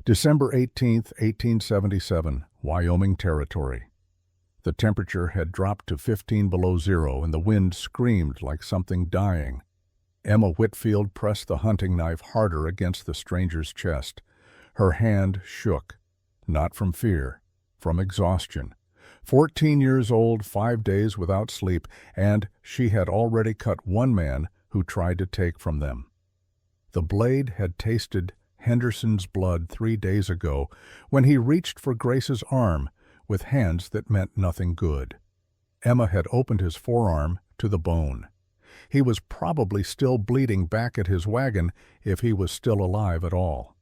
December 18, 1877, Wyoming Territory. The temperature had dropped to 15 below zero and the wind screamed like something dying. Emma Whitfield pressed the hunting knife harder against the stranger's chest. Her hand shook, not from fear, from exhaustion. 14 years old, 5 days without sleep, and she had already cut one man who tried to take from them. The blade had tasted Henderson's blood 3 days ago when he reached for Grace's arm with hands that meant nothing good. Emma had opened his forearm to the bone. He was probably still bleeding back at his wagon if he was still alive at all.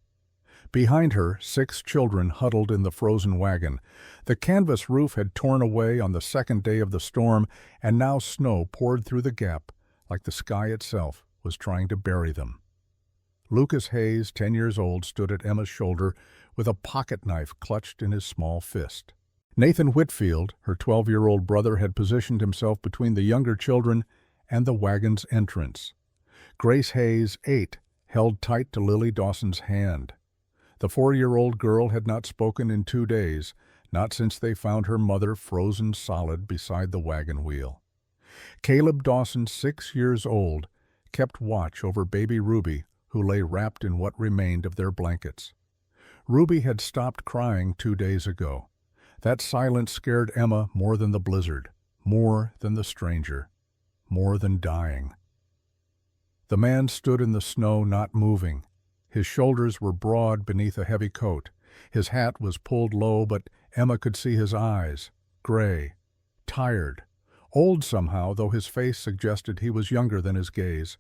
Behind her, 6 children huddled in the frozen wagon. The canvas roof had torn away on the second day of the storm, and now snow poured through the gap like the sky itself was trying to bury them. Lucas Hayes, 10 years old, stood at Emma's shoulder with a pocket knife clutched in his small fist. Nathan Whitfield, her 12-year-old brother, had positioned himself between the younger children and the wagon's entrance. Grace Hayes, 8, held tight to Lily Dawson's hand. The 4-year-old girl had not spoken in 2 days, not since they found her mother frozen solid beside the wagon wheel. Caleb Dawson, 6 years old, kept watch over baby Ruby, who lay wrapped in what remained of their blankets. Ruby had stopped crying 2 days ago. That silence scared Emma more than the blizzard, more than the stranger, more than dying. The man stood in the snow, not moving. His shoulders were broad beneath a heavy coat. His hat was pulled low, but Emma could see his eyes, gray, tired, old somehow, though his face suggested he was younger than his gaze.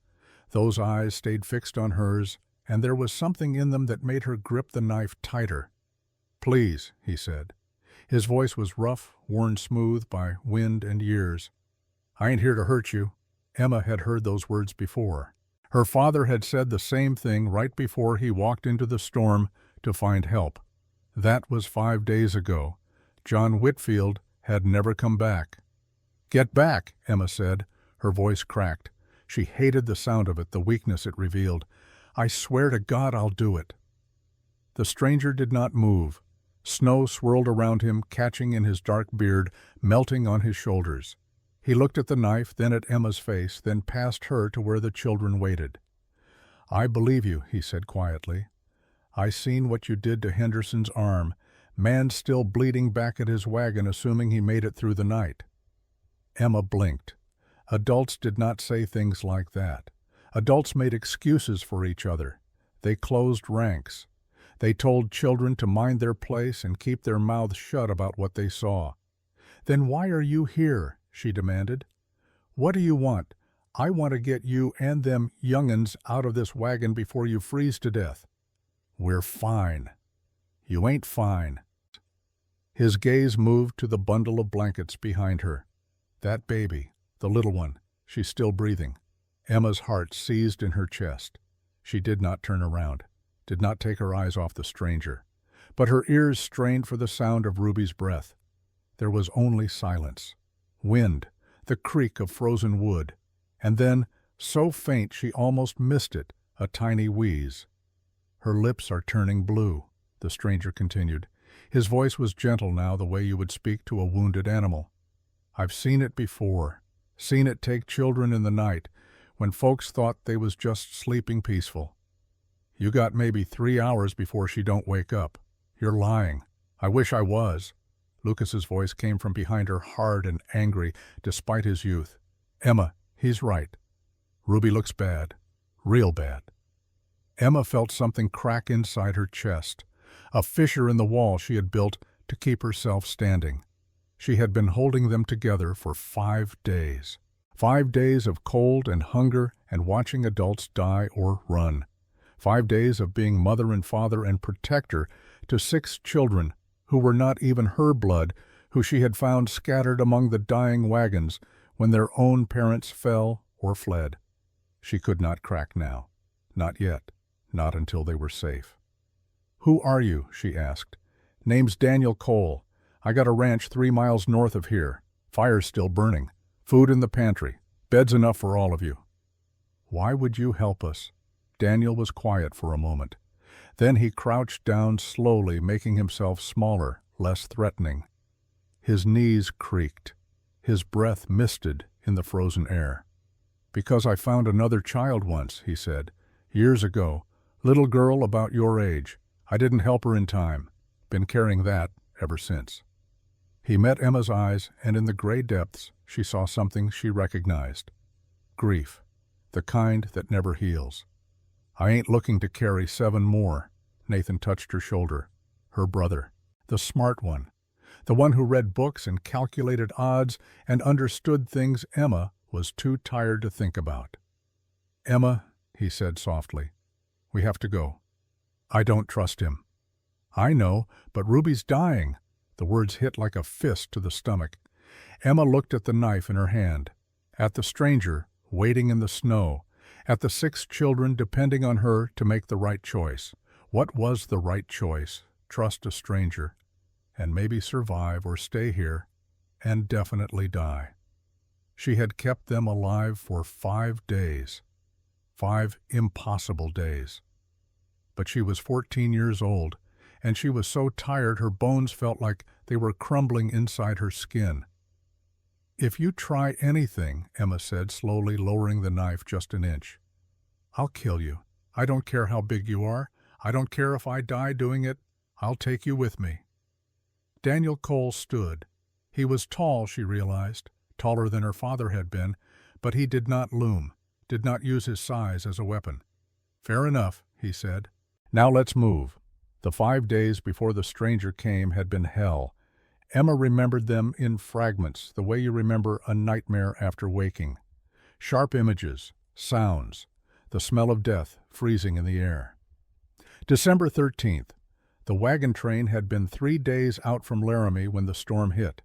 Those eyes stayed fixed on hers, and there was something in them that made her grip the knife tighter. "Please," he said. His voice was rough, worn smooth by wind and years. "I ain't here to hurt you." Emma had heard those words before. Her father had said the same thing right before he walked into the storm to find help. That was 5 days ago. John Whitfield had never come back. "Get back," Emma said. Her voice cracked. She hated the sound of it, the weakness it revealed. "I swear to God I'll do it." The stranger did not move. Snow swirled around him, catching in his dark beard, melting on his shoulders. He looked at the knife, then at Emma's face, then past her to where the children waited. "I believe you," he said quietly. "I seen what you did to Henderson's arm. Man still bleeding back at his wagon, assuming he made it through the night." Emma blinked. Adults did not say things like that. Adults made excuses for each other. They closed ranks. They told children to mind their place and keep their mouths shut about what they saw. "Then why are you here?" she demanded. "What do you want? I want to get you and them young'uns out of this wagon before you freeze to death." "We're fine." "You ain't fine." His gaze moved to the bundle of blankets behind her. That baby, the little one, she's still breathing. Emma's heart seized in her chest. She did not turn around, did not take her eyes off the stranger, but her ears strained for the sound of Ruby's breath. There was only silence. Wind, the creak of frozen wood, and then, so faint she almost missed it, a tiny wheeze. "Her lips are turning blue," the stranger continued. His voice was gentle now, the way you would speak to a wounded animal. "I've seen it before, seen it take children in the night, when folks thought they was just sleeping peaceful. You got maybe 3 hours before she don't wake up. You're lying. I wish I was." Lucas's voice came from behind her, hard and angry, despite his youth. "Emma, he's right. Ruby looks bad. Real bad." Emma felt something crack inside her chest, a fissure in the wall she had built to keep herself standing. She had been holding them together for 5 days. 5 days of cold and hunger and watching adults die or run. 5 days of being mother and father and protector to 6 children who were not even her blood, who she had found scattered among the dying wagons when their own parents fell or fled. She could not crack now. Not yet. Not until they were safe. "Who are you?" she asked. "Name's Daniel Cole. I got a ranch 3 miles north of here. Fire's still burning. Food in the pantry. Beds enough for all of you." "Why would you help us?" Daniel was quiet for a moment. Then he crouched down slowly, making himself smaller, less threatening. His knees creaked. His breath misted in the frozen air. "Because I found another child once," he said. "Years ago. Little girl about your age. I didn't help her in time. Been carrying that ever since." He met Emma's eyes, and in the gray depths she saw something she recognized. Grief. The kind that never heals. "I ain't looking to carry 7 more." Nathan touched her shoulder. Her brother. The smart one. The one who read books and calculated odds and understood things Emma was too tired to think about. "Emma," he said softly, "we have to go. I don't trust him." "I know, but Ruby's dying." The words hit like a fist to the stomach. Emma looked at the knife in her hand, at the stranger waiting in the snow, at the 6 children depending on her to make the right choice. What was the right choice? Trust a stranger, and maybe survive or stay here, and definitely die. She had kept them alive for 5 days. 5 impossible days. But she was 14 years old, and she was so tired her bones felt like they were crumbling inside her skin. "If you try anything," Emma said, slowly lowering the knife just an inch, "I'll kill you. I don't care how big you are. I don't care if I die doing it. I'll take you with me." Daniel Cole stood. He was tall, she realized, taller than her father had been, but he did not loom, did not use his size as a weapon. "Fair enough," he said. "Now let's move." The 5 days before the stranger came had been hell. Emma remembered them in fragments, the way you remember a nightmare after waking. Sharp images, sounds, the smell of death freezing in the air. December 13th. The wagon train had been 3 days out from Laramie when the storm hit.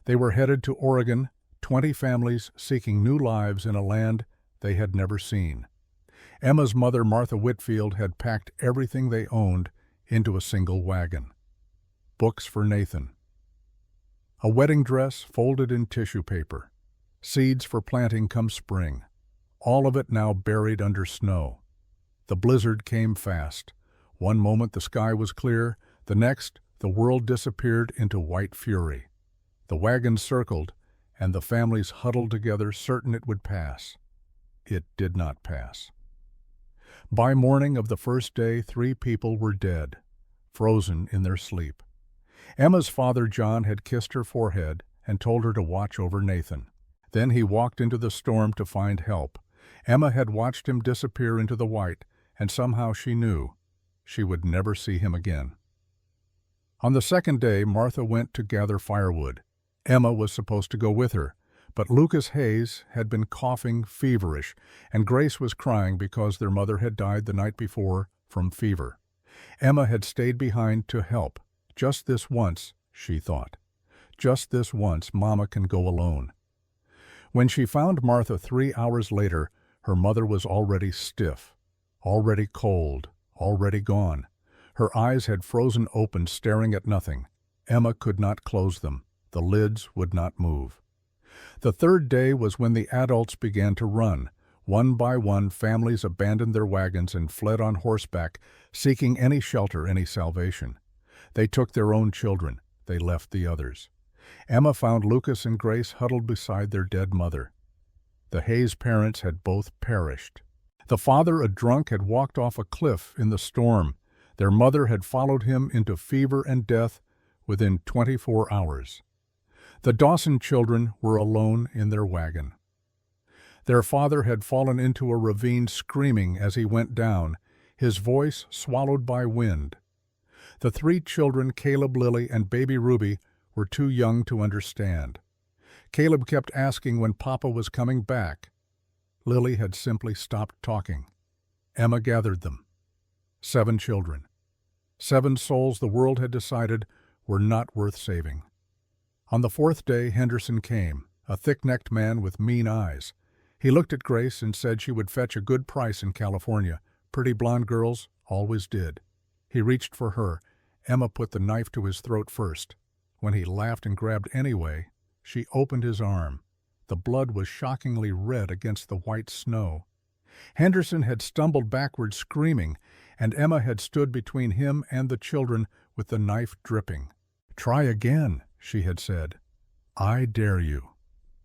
They were headed to Oregon, 20 families seeking new lives in a land they had never seen. Emma's mother, Martha Whitfield, had packed everything they owned into a single wagon. Books for Nathan. A wedding dress folded in tissue paper. Seeds for planting come spring. All of it now buried under snow. The blizzard came fast. One moment the sky was clear, the next the world disappeared into white fury. The wagon circled, and the families huddled together, certain it would pass. It did not pass. By morning of the first day, 3 people were dead, frozen in their sleep. Emma's father, John, had kissed her forehead and told her to watch over Nathan. Then he walked into the storm to find help. Emma had watched him disappear into the white, and somehow she knew she would never see him again. On the second day, Martha went to gather firewood. Emma was supposed to go with her, but Lucas Hayes had been coughing feverish, and Grace was crying because their mother had died the night before from fever. Emma had stayed behind to help. Just this once, she thought. Just this once, Mama can go alone. When she found Martha 3 hours later, her mother was already stiff, already cold, already gone. Her eyes had frozen open, staring at nothing. Emma could not close them. The lids would not move. The third day was when the adults began to run. One by one, families abandoned their wagons and fled on horseback, seeking any shelter, any salvation. They took their own children. They left the others. Emma found Lucas and Grace huddled beside their dead mother. The Hayes parents had both perished. The father, a drunk, had walked off a cliff in the storm. Their mother had followed him into fever and death within 24 hours. The Dawson children were alone in their wagon. Their father had fallen into a ravine, screaming as he went down, his voice swallowed by wind. The 3 children, Caleb, Lily, and baby Ruby, were too young to understand. Caleb kept asking when Papa was coming back. Lily had simply stopped talking. Emma gathered them. 7 children. 7 souls the world had decided were not worth saving. On the 4th day, Henderson came, a thick-necked man with mean eyes. He looked at Grace and said she would fetch a good price in California. Pretty blonde girls always did. He reached for her. Emma put the knife to his throat first. When he laughed and grabbed anyway, she opened his arm. The blood was shockingly red against the white snow. Henderson had stumbled backward screaming, and Emma had stood between him and the children with the knife dripping. "Try again," she had said. "I dare you."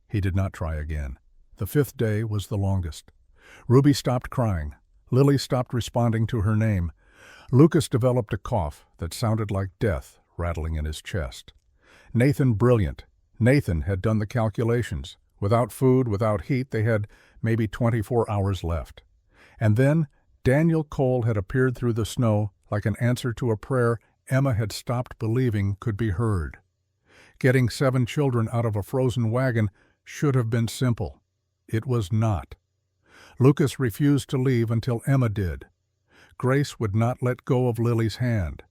He did not try again. The 5th day was the longest. Ruby stopped crying. Lily stopped responding to her name. Lucas developed a cough that sounded like death rattling in his chest. Nathan brilliant. Nathan had done the calculations. Without food, without heat, they had maybe 24 hours left. And then Daniel Cole had appeared through the snow like an answer to a prayer Emma had stopped believing could be heard. Getting 7 children out of a frozen wagon should have been simple. It was not. Lucas refused to leave until Emma did. Grace would not let go of Lily's hand.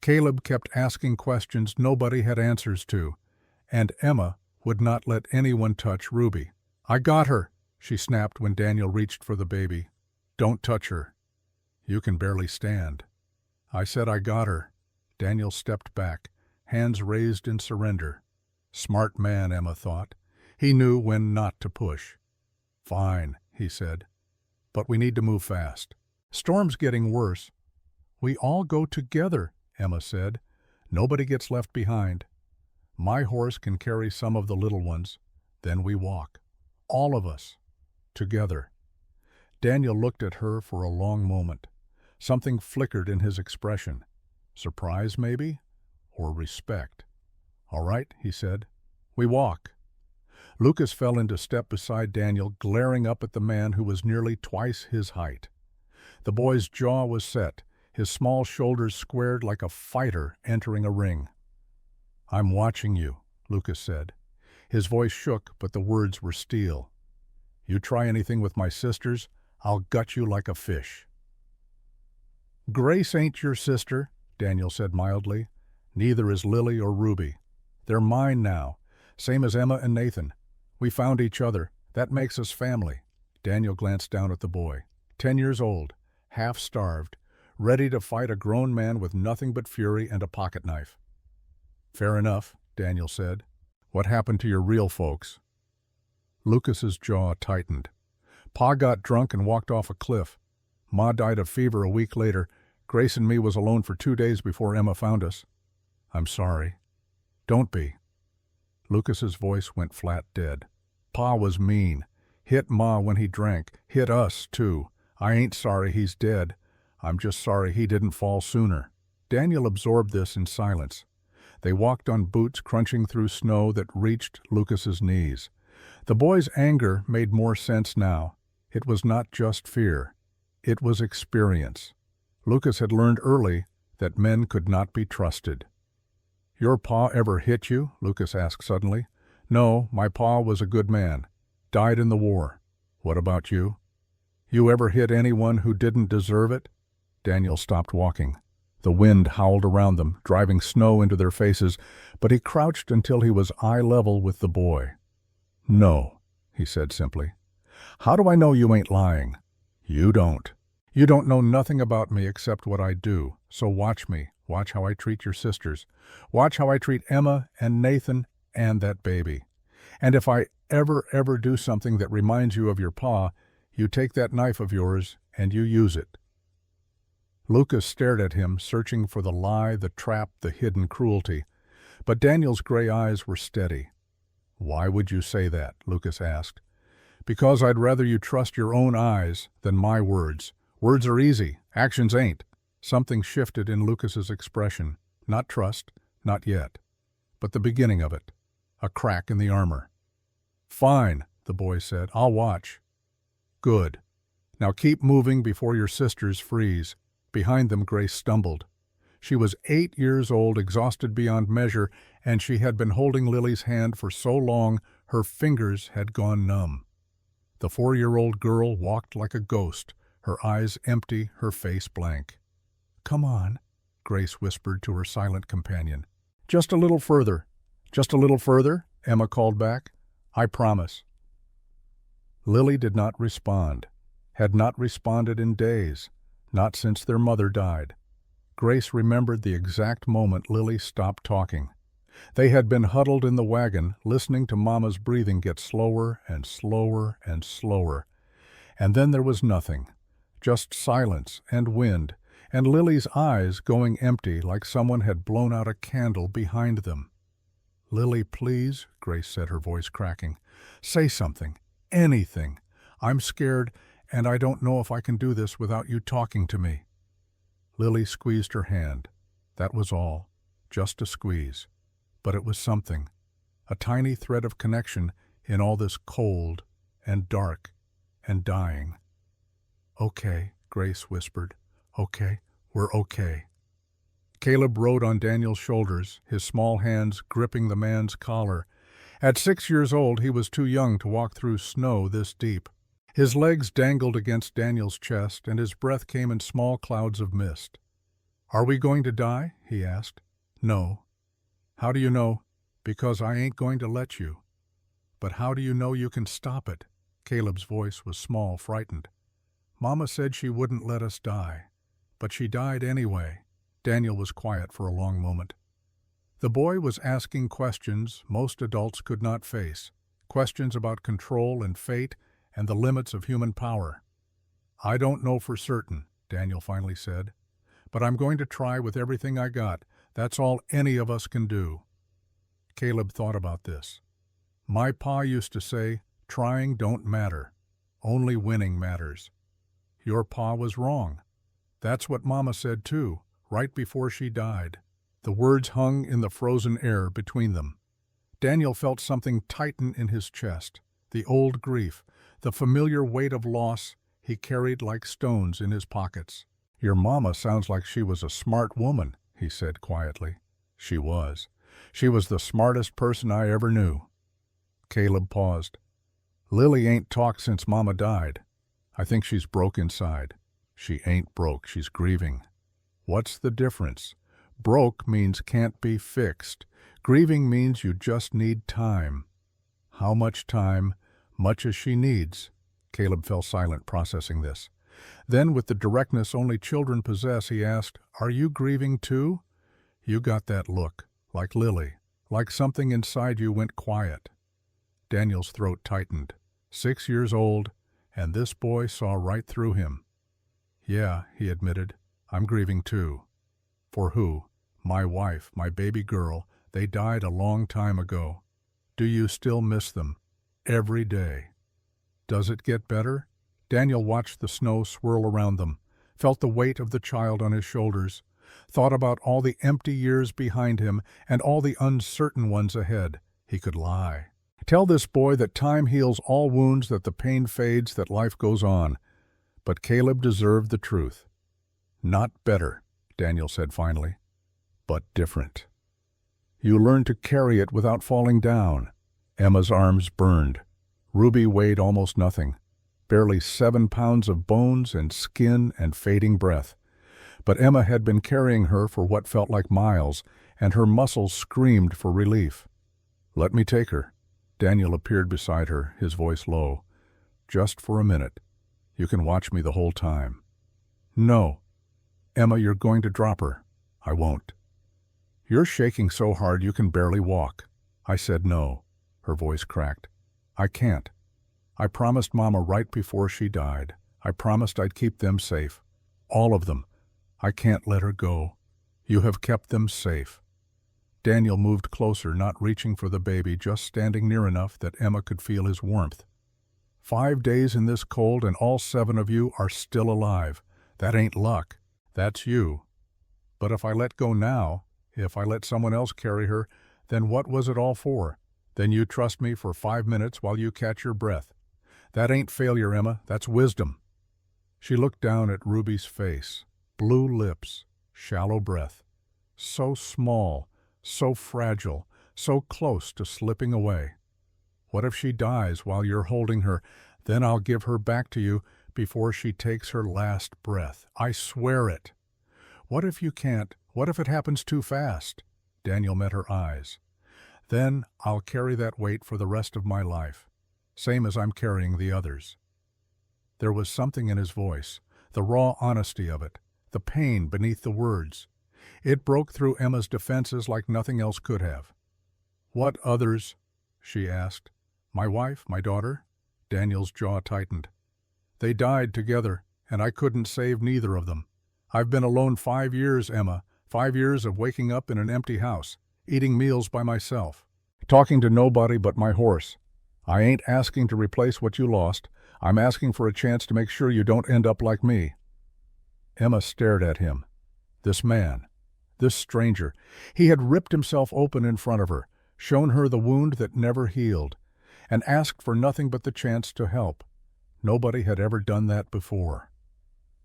Caleb kept asking questions nobody had answers to, and Emma would not let anyone touch Ruby. "I got her," she snapped when Daniel reached for the baby. "Don't touch her. You can barely stand." "I said I got her." Daniel stepped back, hands raised in surrender. Smart man, Emma thought. He knew when not to push. "Fine," he said. "But we need to move fast. Storm's getting worse." "We all go together," Emma said. "Nobody gets left behind. My horse can carry some of the little ones. Then we walk. All of us. Together." Daniel looked at her for a long moment. Something flickered in his expression. Surprise, maybe? Or respect. "All right," he said. "We walk." Lucas fell into step beside Daniel, glaring up at the man who was nearly twice his height. The boy's jaw was set, his small shoulders squared like a fighter entering a ring. "I'm watching you," Lucas said. His voice shook, but the words were steel. "You try anything with my sisters, I'll gut you like a fish." "Grace ain't your sister," Daniel said mildly. "Neither is Lily or Ruby. They're mine now, same as Emma and Nathan. We found each other. That makes us family." Daniel glanced down at the boy. 10 years old, half-starved, ready to fight a grown man with nothing but fury and a pocket knife. "Fair enough," Daniel said. "What happened to your real folks?" Lucas's jaw tightened. "Pa got drunk and walked off a cliff. Ma died of fever a week later. Grace and me was alone for 2 days before Emma found us." "I'm sorry." "Don't be." Lucas's voice went flat dead. "Pa was mean. Hit Ma when he drank. Hit us, too. I ain't sorry he's dead. I'm just sorry he didn't fall sooner." Daniel absorbed this in silence. They walked on boots crunching through snow that reached Lucas's knees. The boy's anger made more sense now. It was not just fear. It was experience. Lucas had learned early that men could not be trusted. "Your pa ever hit you?" Lucas asked suddenly. "No, my pa was a good man. Died in the war." "What about you?" "You ever hit anyone who didn't deserve it?" Daniel stopped walking. The wind howled around them, driving snow into their faces, but he crouched until he was eye level with the boy. "No," he said simply. "How do I know you ain't lying?" "You don't. You don't know nothing about me except what I do, so watch me. Watch how I treat your sisters. Watch how I treat Emma and Nathan and that baby. And if I ever do something that reminds you of your pa, you take that knife of yours and you use it." Lucas stared at him, searching for the lie, the trap, the hidden cruelty. But Daniel's gray eyes were steady. "Why would you say that?" Lucas asked. "Because I'd rather you trust your own eyes than my words. Words are easy, actions ain't." Something shifted in Lucas's expression. Not trust, not yet, but the beginning of it. A crack in the armor. "Fine," the boy said. "I'll watch." "Good. Now keep moving before your sisters freeze." Behind them, Grace stumbled. She was 8 years old, exhausted beyond measure, and she had been holding Lily's hand for so long her fingers had gone numb. The 4-year-old girl walked like a ghost, her eyes empty, her face blank. "Come on," Grace whispered to her silent companion. "Just a little further. Just a little further," Emma called back. "I promise." Lily did not respond, had not responded in days, not since their mother died. Grace remembered the exact moment Lily stopped talking. They had been huddled in the wagon, listening to Mama's breathing get slower and slower and slower. And then there was nothing, just silence and wind, and Lily's eyes going empty like someone had blown out a candle behind them. "Lily, please," Grace said, her voice cracking. "Say something. Anything. I'm scared, and I don't know if I can do this without you talking to me." Lily squeezed her hand. That was all. Just a squeeze. But it was something. A tiny thread of connection in all this cold and dark and dying. "Okay," Grace whispered. "Okay, we're okay." Caleb rode on Daniel's shoulders, his small hands gripping the man's collar. At 6 years old, he was too young to walk through snow this deep. His legs dangled against Daniel's chest, and his breath came in small clouds of mist. "Are we going to die?" he asked. "No." "How do you know?" "Because I ain't going to let you." "But how do you know you can stop it?" Caleb's voice was small, frightened. "Mama said she wouldn't let us die. But she died anyway." Daniel was quiet for a long moment. The boy was asking questions most adults could not face, questions about control and fate and the limits of human power. "I don't know for certain," Daniel finally said, "but I'm going to try with everything I got. That's all any of us can do." Caleb thought about this. "My pa used to say, trying don't matter. Only winning matters." Your pa was wrong. That's what Mama said too, right before she died. The words hung in the frozen air between them. Daniel felt something tighten in his chest, the old grief, the familiar weight of loss he carried like stones in his pockets. "Your mama sounds like she was a smart woman," he said quietly. She was. She was the smartest person I ever knew. Caleb paused. "Lily ain't talked since Mama died. I think she's broke inside." "She ain't broke, she's grieving." "What's the difference? Broke means can't be fixed. Grieving means you just need time." "How much time?" "Much as she needs." Caleb fell silent, processing this. Then, with the directness only children possess, he asked, "Are you grieving too?" "You got that look, like Lily, like something inside you went quiet." Daniel's throat tightened. 6 years old, and this boy saw right through him. "Yeah," he admitted, "I'm grieving too." "For who?" "My wife, my baby girl. They died a long time ago." "Do you still miss them?" "Every day." "Does it get better?" Daniel watched the snow swirl around them, felt the weight of the child on his shoulders, thought about all the empty years behind him and all the uncertain ones ahead. He could lie. Tell this boy that time heals all wounds, that the pain fades, that life goes on. But Caleb deserved the truth. "Not better," Daniel said finally, "but different. You learn to carry it without falling down." Emma's arms burned. Ruby weighed almost nothing, barely 7 pounds of bones and skin and fading breath. But Emma had been carrying her for what felt like miles, and her muscles screamed for relief. "Let me take her." Daniel appeared beside her, his voice low. "Just for a minute. You can watch me the whole time." "No." "Emma, you're going to drop her." "I won't." "You're shaking so hard you can barely walk." I said no. Her voice cracked. "I can't. I promised Mama right before she died. I promised I'd keep them safe. All of them. I can't let her go. You have kept them safe." Daniel moved closer, not reaching for the baby, just standing near enough that Emma could feel his warmth. 5 days in this cold and all 7 of you are still alive. That ain't luck. That's you. But if I let go now, if I let someone else carry her, then what was it all for? Then you trust me for 5 minutes while you catch your breath. That ain't failure, Emma. That's wisdom. She looked down at Ruby's face. Blue lips, shallow breath. So small, so fragile, so close to slipping away. What if she dies while you're holding her? Then I'll give her back to you before she takes her last breath. I swear it. What if you can't? What if it happens too fast? Daniel met her eyes. Then I'll carry that weight for the rest of my life, same as I'm carrying the others. There was something in his voice, the raw honesty of it, the pain beneath the words. It broke through Emma's defenses like nothing else could have. "What others?" she asked. "My wife, my daughter?" Daniel's jaw tightened. They died together, and I couldn't save neither of them. I've been alone 5 years, Emma, 5 years of waking up in an empty house, eating meals by myself, talking to nobody but my horse. I ain't asking to replace what you lost. I'm asking for a chance to make sure you don't end up like me." Emma stared at him. This man, this stranger, he had ripped himself open in front of her, shown her the wound that never healed, and asked for nothing but the chance to help. Nobody had ever done that before.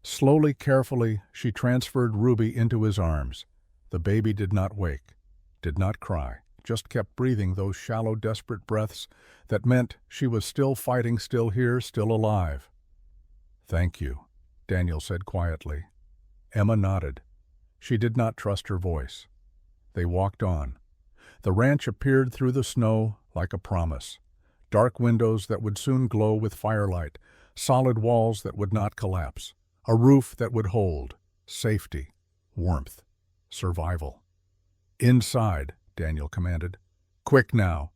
Slowly, carefully, she transferred Ruby into his arms. The baby did not wake, did not cry, just kept breathing those shallow, desperate breaths that meant she was still fighting, still here, still alive. "Thank you," Daniel said quietly. Emma nodded. She did not trust her voice. They walked on. The ranch appeared through the snow like a promise. Dark windows that would soon glow with firelight, solid walls that would not collapse, a roof that would hold, safety, warmth, survival. "Inside," Daniel commanded. "Quick now."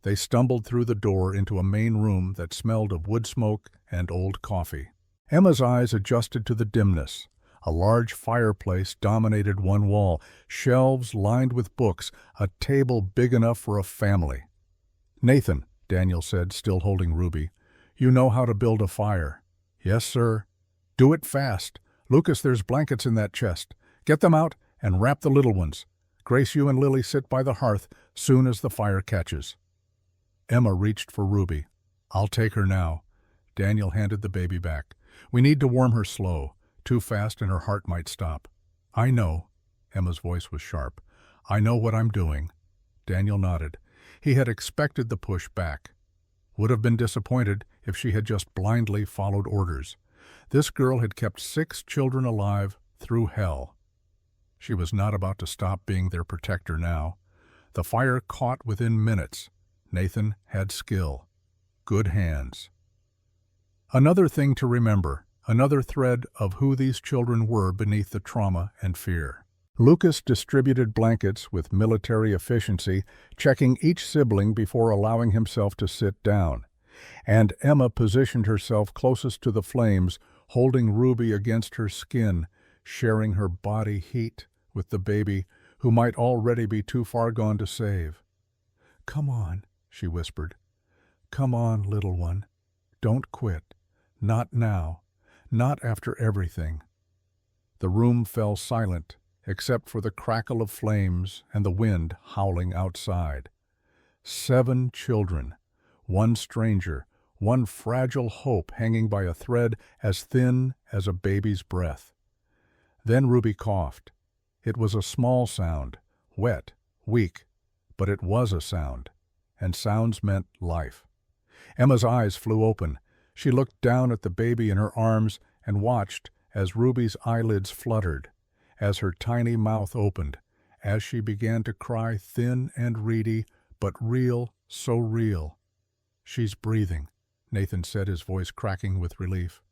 They stumbled through the door into a main room that smelled of wood smoke and old coffee. Emma's eyes adjusted to the dimness. A large fireplace dominated one wall, shelves lined with books, a table big enough for a family. "Nathan," Daniel said, still holding Ruby, "you know how to build a fire." "Yes, sir." "Do it fast. Lucas, there's blankets in that chest. Get them out and wrap the little ones. Grace, you and Lily sit by the hearth soon as the fire catches." Emma reached for Ruby. "I'll take her now." Daniel handed the baby back. "We need to warm her slow. Too fast and her heart might stop." "I know." Emma's voice was sharp. "I know what I'm doing." Daniel nodded. He had expected the push back. Would have been disappointed if she had just blindly followed orders. This girl had kept 6 children alive through hell. She was not about to stop being their protector now. The fire caught within minutes. Nathan had skill. Good hands. Another thing to remember, another thread of who these children were beneath the trauma and fear. Lucas distributed blankets with military efficiency, checking each sibling before allowing himself to sit down. And Emma positioned herself closest to the flames, holding Ruby against her skin, sharing her body heat with the baby, who might already be too far gone to save. "Come on," she whispered. "Come on, little one. Don't quit. Not now. Not after everything." The room fell silent, except for the crackle of flames and the wind howling outside. 7 children, 1 stranger, 1 fragile hope hanging by a thread as thin as a baby's breath. Then Ruby coughed. It was a small sound, wet, weak, but it was a sound, and sounds meant life. Emma's eyes flew open. She looked down at the baby in her arms and watched as Ruby's eyelids fluttered, as her tiny mouth opened, as she began to cry thin and reedy, but real, so real. "She's breathing," Nathan said, his voice cracking with relief.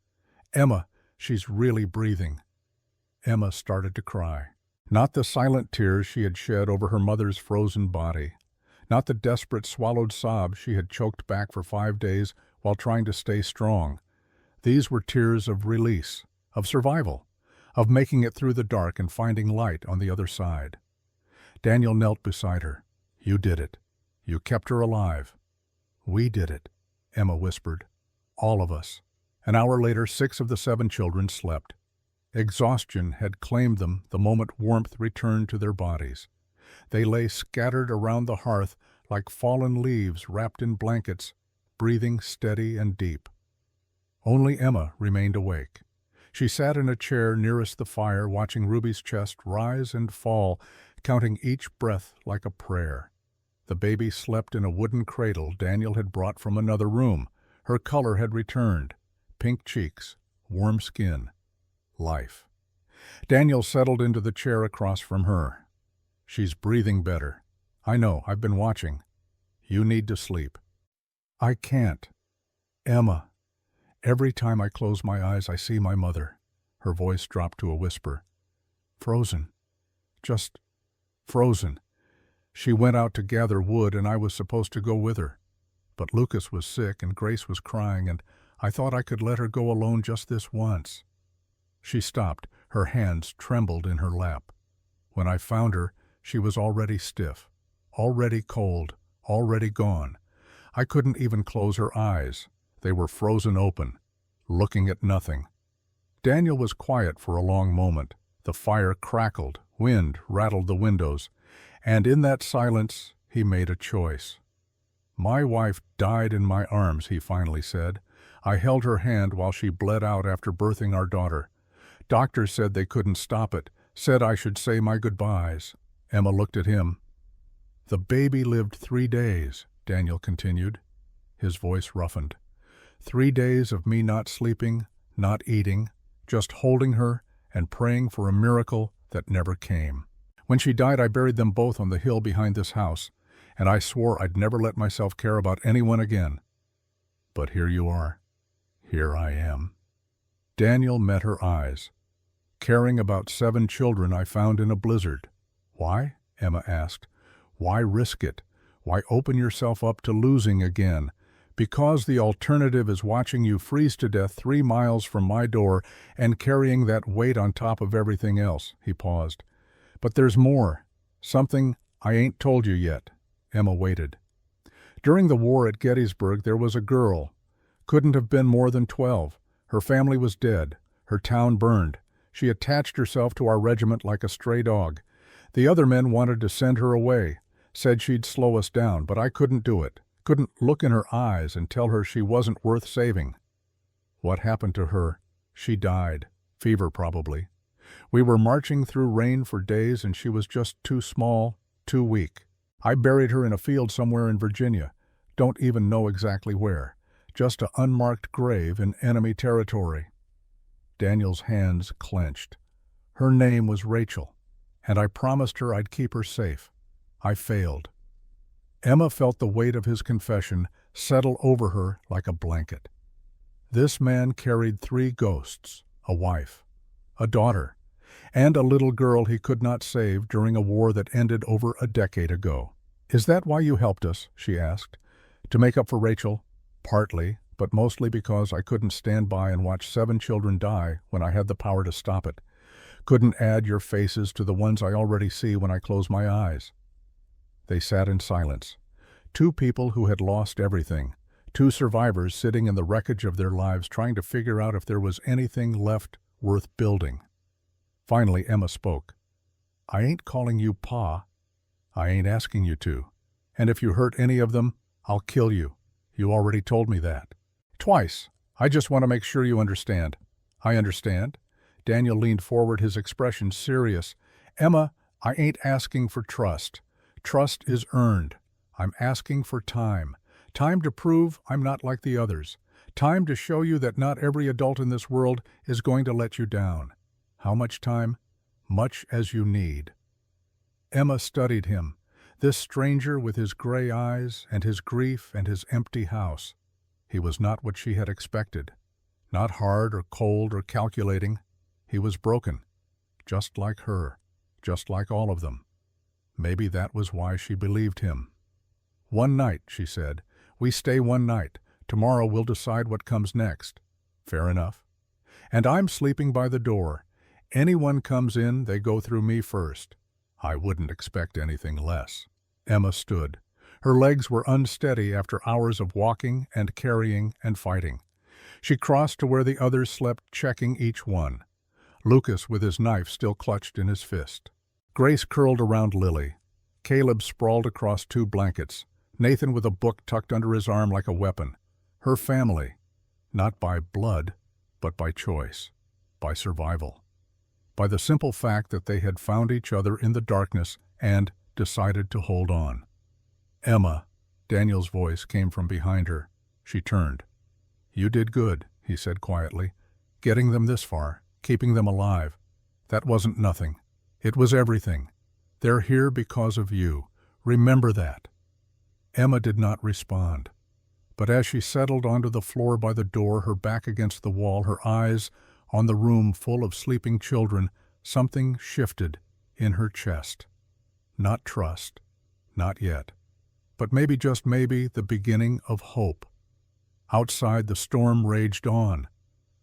"Emma, she's really breathing." Emma started to cry. Not the silent tears she had shed over her mother's frozen body. Not the desperate swallowed sobs she had choked back for 5 days while trying to stay strong. These were tears of release, of survival, of making it through the dark and finding light on the other side. Daniel knelt beside her. "You did it. You kept her alive." "We did it," Emma whispered. "All of us." An hour later, 6 of the 7 children slept. Exhaustion had claimed them the moment warmth returned to their bodies. They lay scattered around the hearth like fallen leaves wrapped in blankets, breathing steady and deep. Only Emma remained awake. She sat in a chair nearest the fire, watching Ruby's chest rise and fall, counting each breath like a prayer. The baby slept in a wooden cradle Daniel had brought from another room. Her color had returned. Pink cheeks, warm skin, life. Daniel settled into the chair across from her. "She's breathing better. I know, I've been watching. You need to sleep." "I can't. Emma. Every time I close my eyes, I see my mother." Her voice dropped to a whisper. "Frozen. Just frozen. She went out to gather wood, and I was supposed to go with her. But Lucas was sick, and Grace was crying, and I thought I could let her go alone just this once." She stopped. Her hands trembled in her lap. When I found her, she was already stiff, already cold, already gone. I couldn't even close her eyes. They were frozen open, looking at nothing. Daniel was quiet for a long moment. The fire crackled, wind rattled the windows, and in that silence he made a choice. "My wife died in my arms," he finally said. "I held her hand while she bled out after birthing our daughter. Doctors said they couldn't stop it, said I should say my goodbyes." Emma looked at him. "The baby lived 3 days," Daniel continued. His voice roughened. 3 days of me not sleeping, not eating, just holding her and praying for a miracle that never came. When she died, I buried them both on the hill behind this house, and I swore I'd never let myself care about anyone again. But here you are. Here I am." Daniel met her eyes. "Caring about 7 children I found in a blizzard." "Why?" Emma asked. "Why risk it? Why open yourself up to losing again? Because the alternative is watching you freeze to death 3 miles from my door and carrying that weight on top of everything else." He paused. "But there's more. Something I ain't told you yet." Emma waited. "During the war at Gettysburg, there was a girl. Couldn't have been more than 12. Her family was dead. Her town burned. She attached herself to our regiment like a stray dog. The other men wanted to send her away, said she'd slow us down, but I couldn't do it. Couldn't look in her eyes and tell her she wasn't worth saving. What happened to her? She died. Fever, probably. We were marching through rain for days and she was just too small, too weak. I buried her in a field somewhere in Virginia. Don't even know exactly where. Just an unmarked grave in enemy territory." Daniel's hands clenched. "Her name was Rachel, and I promised her I'd keep her safe. I failed." Emma felt the weight of his confession settle over her like a blanket. This man carried 3 ghosts, a wife, a daughter, and a little girl he could not save during a war that ended over a decade ago. "Is that why you helped us?" she asked. "To make up for Rachel?" "Partly, but mostly because I couldn't stand by and watch 7 children die when I had the power to stop it. Couldn't add your faces to the ones I already see when I close my eyes." They sat in silence. 2 people who had lost everything. 2 survivors sitting in the wreckage of their lives trying to figure out if there was anything left worth building. Finally, Emma spoke. "I ain't calling you Pa. I ain't asking you to. And if you hurt any of them, I'll kill you. You already told me that. Twice. I just want to make sure you understand." "I understand." Daniel leaned forward, his expression serious. "Emma, I ain't asking for trust. Trust is earned. I'm asking for time. Time to prove I'm not like the others. Time to show you that not every adult in this world is going to let you down. How much time? Much as you need." Emma studied him, this stranger with his gray eyes and his grief and his empty house. He was not what she had expected. Not hard or cold or calculating. He was broken. Just like her. Just like all of them. Maybe that was why she believed him. "One night," she said. "We stay one night. Tomorrow we'll decide what comes next." "Fair enough." "And I'm sleeping by the door. Anyone comes in, they go through me first." "I wouldn't expect anything less." Emma stood. Her legs were unsteady after hours of walking and carrying and fighting. She crossed to where the others slept, checking each one. Lucas with his knife still clutched in his fist. Grace curled around Lily. Caleb sprawled across 2 blankets. Nathan with a book tucked under his arm like a weapon. Her family. Not by blood, but by choice. By survival. By the simple fact that they had found each other in the darkness and decided to hold on. "Emma," Daniel's voice came from behind her. She turned. "You did good," he said quietly. "Getting them this far, keeping them alive. That wasn't nothing. It was everything. They're here because of you. Remember that." Emma did not respond. But as she settled onto the floor by the door, her back against the wall, her eyes on the room full of sleeping children, something shifted in her chest. Not trust. Not yet. But maybe, just maybe, the beginning of hope. Outside, the storm raged on.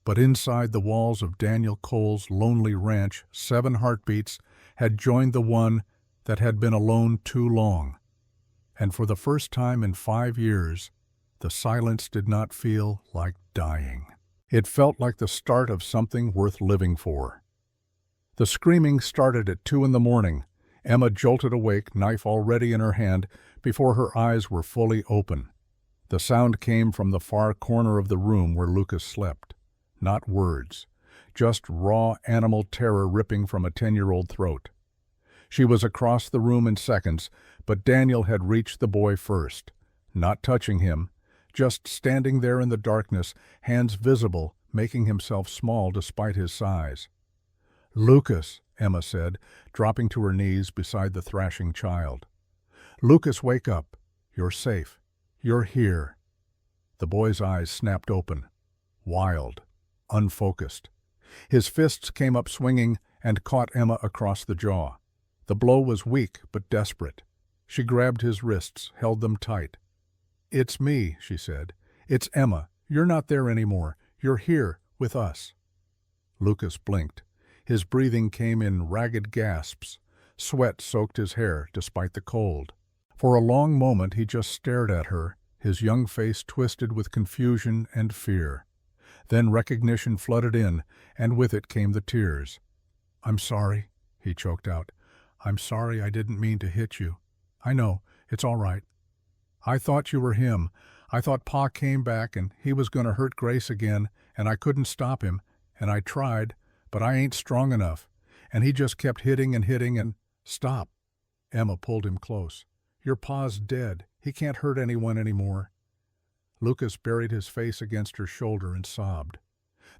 But inside the walls of Daniel Cole's lonely ranch, 7 heartbeats had joined the one that had been alone too long. And for the first time in 5 years, the silence did not feel like dying. It felt like the start of something worth living for. The screaming started at 2 in the morning. Emma jolted awake, knife already in her hand, before her eyes were fully open. The sound came from the far corner of the room where Lucas slept. Not words, just raw animal terror ripping from a 10-year-old throat. She was across the room in seconds, but Daniel had reached the boy first, not touching him, just standing there in the darkness, hands visible, making himself small despite his size. "Lucas," Emma said, dropping to her knees beside the thrashing child. "Lucas, wake up. You're safe. You're here." The boy's eyes snapped open, wild, unfocused. His fists came up swinging and caught Emma across the jaw. The blow was weak but desperate. She grabbed his wrists, held them tight. "It's me," she said. "It's Emma. You're not there anymore. You're here, with us." Lucas blinked. His breathing came in ragged gasps. Sweat soaked his hair, despite the cold. For a long moment he just stared at her, his young face twisted with confusion and fear. Then recognition flooded in, and with it came the tears. "I'm sorry," he choked out. "I'm sorry, I didn't mean to hit you. I know, it's all right. I thought you were him. I thought Pa came back and he was going to hurt Grace again, and I couldn't stop him, and I tried, but I ain't strong enough. And he just kept hitting and... Stop." Emma pulled him close. "Your Pa's dead. He can't hurt anyone anymore." Lucas buried his face against her shoulder and sobbed.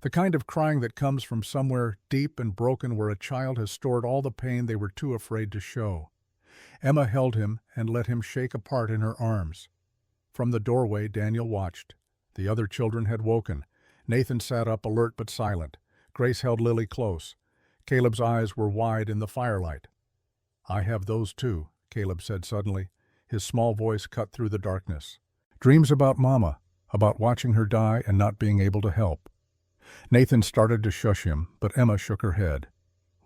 The kind of crying that comes from somewhere deep and broken where a child has stored all the pain they were too afraid to show. Emma held him and let him shake apart in her arms. From the doorway, Daniel watched. The other children had woken. Nathan sat up, alert but silent. Grace held Lily close. Caleb's eyes were wide in the firelight. "I have those too," Caleb said suddenly. His small voice cut through the darkness. "Dreams about Mama, about watching her die and not being able to help." Nathan started to shush him, but Emma shook her head.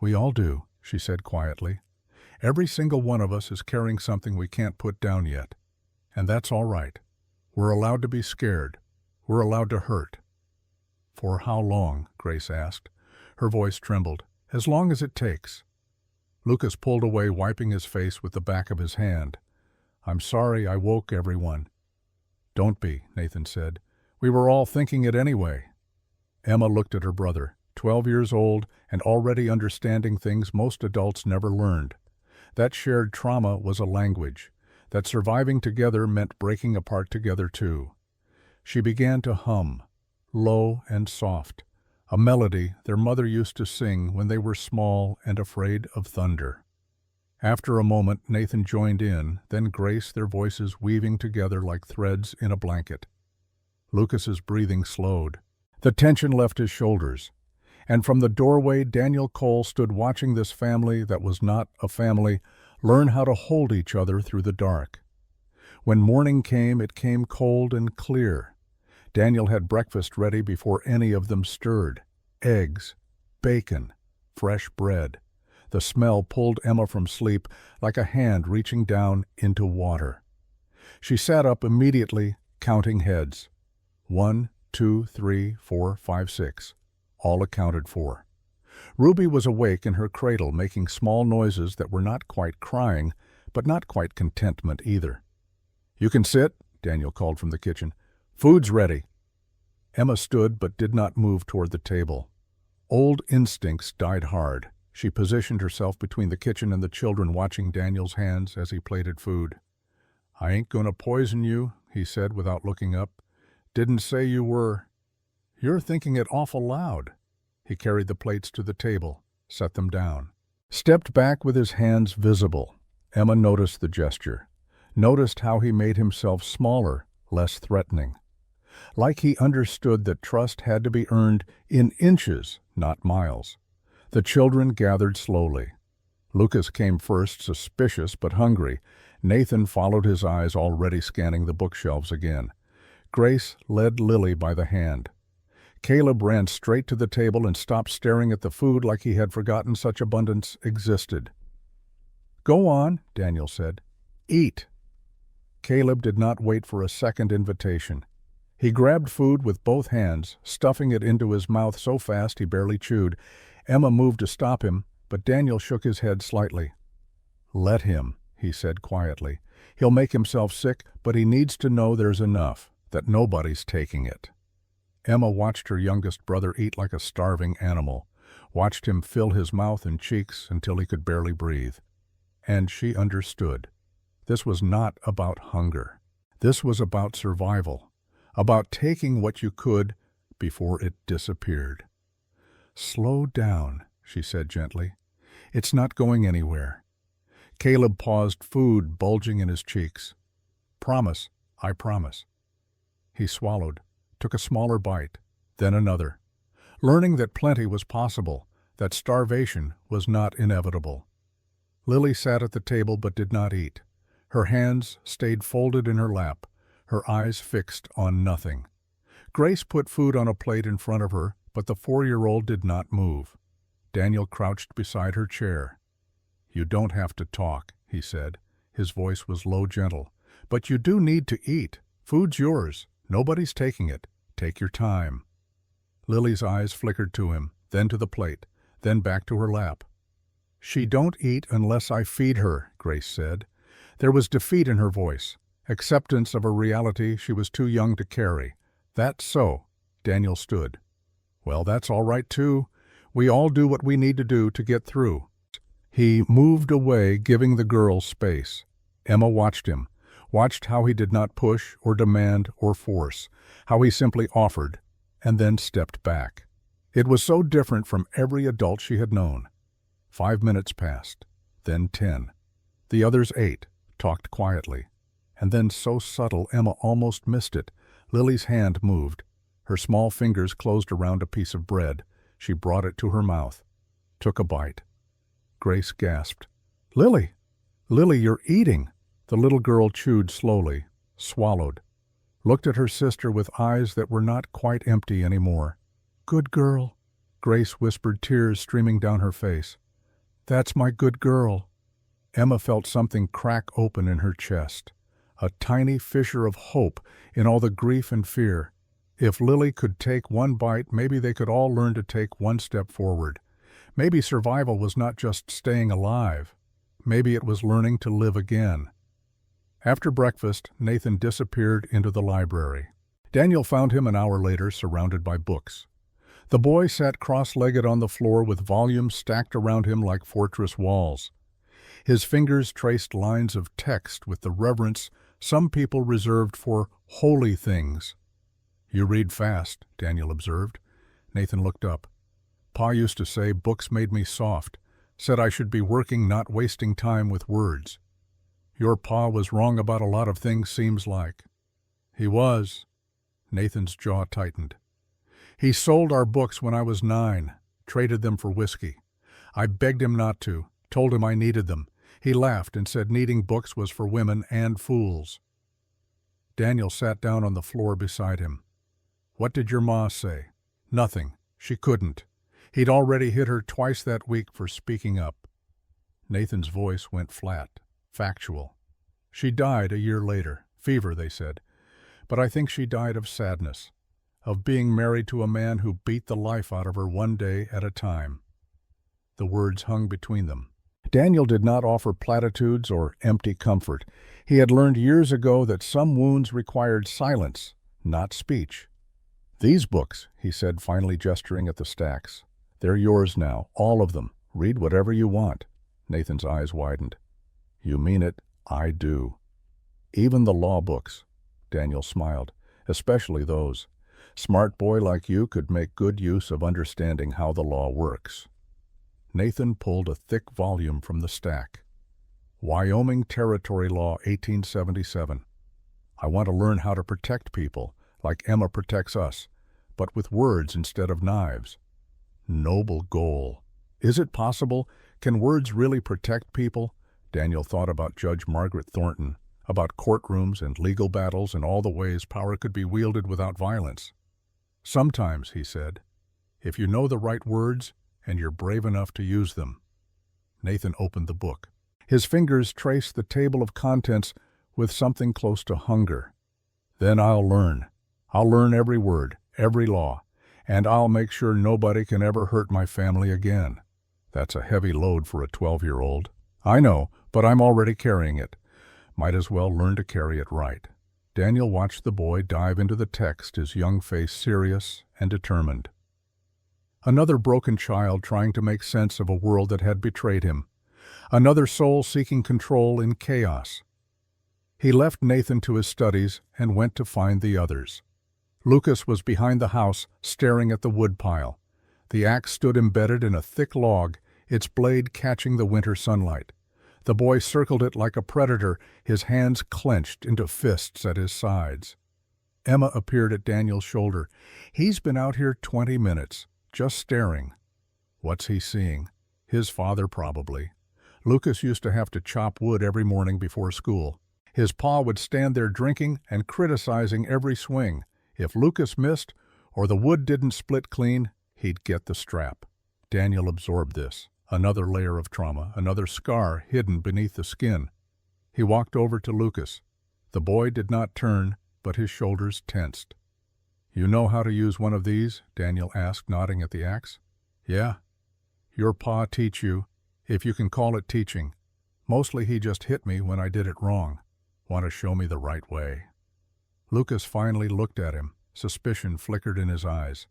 "We all do," she said quietly. "Every single one of us is carrying something we can't put down yet. And that's all right. We're allowed to be scared. We're allowed to hurt." "For how long?" Grace asked. Her voice trembled. "As long as it takes." Lucas pulled away, wiping his face with the back of his hand. "I'm sorry I woke everyone." "Don't be," Nathan said. "We were all thinking it anyway." Emma looked at her brother, 12 years old and already understanding things most adults never learned. That shared trauma was a language. That surviving together meant breaking apart together too. She began to hum, low and soft, a melody their mother used to sing when they were small and afraid of thunder. After a moment, Nathan joined in, then Grace, their voices weaving together like threads in a blanket. Lucas's breathing slowed. The tension left his shoulders. And from the doorway, Daniel Cole stood watching this family that was not a family learn how to hold each other through the dark. When morning came, it came cold and clear. Daniel had breakfast ready before any of them stirred. Eggs, bacon, fresh bread. The smell pulled Emma from sleep like a hand reaching down into water. She sat up immediately, counting heads. 1, 2, 3, 4, 5, 6. All accounted for. Ruby was awake in her cradle, making small noises that were not quite crying, but not quite contentment either. "You can sit," Daniel called from the kitchen. "Food's ready." Emma stood but did not move toward the table. Old instincts died hard. She positioned herself between the kitchen and the children, watching Daniel's hands as he plated food. "I ain't gonna poison you," he said without looking up. "Didn't say you were. You're thinking it awful loud." He carried the plates to the table, set them down. Stepped back with his hands visible. Emma noticed the gesture. Noticed how he made himself smaller, less threatening. Like he understood that trust had to be earned in inches, not miles. The children gathered slowly. Lucas came first, suspicious but hungry. Nathan followed, his eyes already scanning the bookshelves again. Grace led Lily by the hand. Caleb ran straight to the table and stopped staring at the food like he had forgotten such abundance existed. "Go on," Daniel said. "Eat." Caleb did not wait for a second invitation. He grabbed food with both hands, stuffing it into his mouth so fast he barely chewed. Emma moved to stop him, but Daniel shook his head slightly. "Let him," he said quietly. "He'll make himself sick, but he needs to know there's enough, that nobody's taking it." Emma watched her youngest brother eat like a starving animal, watched him fill his mouth and cheeks until he could barely breathe. And she understood. This was not about hunger. This was about survival, about taking what you could before it disappeared. "Slow down," she said gently. "It's not going anywhere." Caleb paused, food bulging in his cheeks. "Promise, I promise." He swallowed, took a smaller bite, then another, learning that plenty was possible, that starvation was not inevitable. Lily sat at the table but did not eat. Her hands stayed folded in her lap, her eyes fixed on nothing. Grace put food on a plate in front of her, but the 4-year-old did not move. Daniel crouched beside her chair. "You don't have to talk," he said. His voice was low, gentle. "But you do need to eat. Food's yours. Nobody's taking it. Take your time." Lily's eyes flickered to him, then to the plate, then back to her lap. "She don't eat unless I feed her," Grace said. There was defeat in her voice, acceptance of a reality she was too young to carry. "That's so." Daniel stood. "Well, that's all right too. We all do what we need to do to get through." He moved away, giving the girls space. Emma watched him, watched how he did not push or demand or force, how he simply offered, and then stepped back. It was so different from every adult she had known. 5 minutes passed, then 10. The others ate, talked quietly. And then, so subtle Emma almost missed it, Lily's hand moved. Her small fingers closed around a piece of bread. She brought it to her mouth, took a bite. Grace gasped. "Lily! Lily, you're eating!" The little girl chewed slowly, swallowed, looked at her sister with eyes that were not quite empty anymore. "Good girl," Grace whispered, tears streaming down her face. "That's my good girl." Emma felt something crack open in her chest, a tiny fissure of hope in all the grief and fear. If Lily could take one bite, maybe they could all learn to take one step forward. Maybe survival was not just staying alive. Maybe it was learning to live again. After breakfast, Nathan disappeared into the library. Daniel found him an hour later, surrounded by books. The boy sat cross-legged on the floor with volumes stacked around him like fortress walls. His fingers traced lines of text with the reverence some people reserved for holy things. "You read fast," Daniel observed. Nathan looked up. "Pa used to say books made me soft, said I should be working, not wasting time with words." "Your pa was wrong about a lot of things, seems like." "He was." Nathan's jaw tightened. "He sold our books when I was 9, traded them for whiskey. I begged him not to, told him I needed them. He laughed and said needing books was for women and fools." Daniel sat down on the floor beside him. "What did your ma say?" "Nothing. She couldn't. He'd already hit her twice that week for speaking up." Nathan's voice went flat, factual. "She died a year later. Fever, they said. But I think she died of sadness, of being married to a man who beat the life out of her one day at a time." The words hung between them. Daniel did not offer platitudes or empty comfort. He had learned years ago that some wounds required silence, not speech. "These books," he said, finally gesturing at the stacks. "They're yours now, all of them. Read whatever you want." Nathan's eyes widened. "You mean it?" "I do." "Even the law books?" Daniel smiled. "Especially those. Smart boy like you could make good use of understanding how the law works." Nathan pulled a thick volume from the stack. "Wyoming Territory Law, 1877. I want to learn how to protect people, like Emma protects us, but with words instead of knives." Noble goal. Is it possible? Can words really protect people? Daniel thought about Judge Margaret Thornton, about courtrooms and legal battles and all the ways power could be wielded without violence. Sometimes, he said, if you know the right words and you're brave enough to use them. Nathan opened the book. His fingers traced the table of contents with something close to hunger. Then I'll learn. I'll learn every word, every law, and I'll make sure nobody can ever hurt my family again. That's a heavy load for a 12-year-old. I know, but I'm already carrying it. Might as well learn to carry it right. Daniel watched the boy dive into the text, his young face serious and determined. Another broken child trying to make sense of a world that had betrayed him. Another soul seeking control in chaos. He left Nathan to his studies and went to find the others. Lucas was behind the house, staring at the woodpile. The axe stood embedded in a thick log, its blade catching the winter sunlight. The boy circled it like a predator, his hands clenched into fists at his sides. Emma appeared at Daniel's shoulder. He's been out here 20 minutes, just staring. What's he seeing? His father, probably. Lucas used to have to chop wood every morning before school. His pa would stand there drinking and criticizing every swing. If Lucas missed, or the wood didn't split clean, he'd get the strap. Daniel absorbed this. Another layer of trauma, another scar hidden beneath the skin. He walked over to Lucas. The boy did not turn, but his shoulders tensed. "You know how to use one of these?" Daniel asked, nodding at the axe. "Yeah." "Your pa teach you, if you can call it teaching. Mostly he just hit me when I did it wrong. Want to show me the right way." Lucas finally looked at him. Suspicion flickered in his eyes.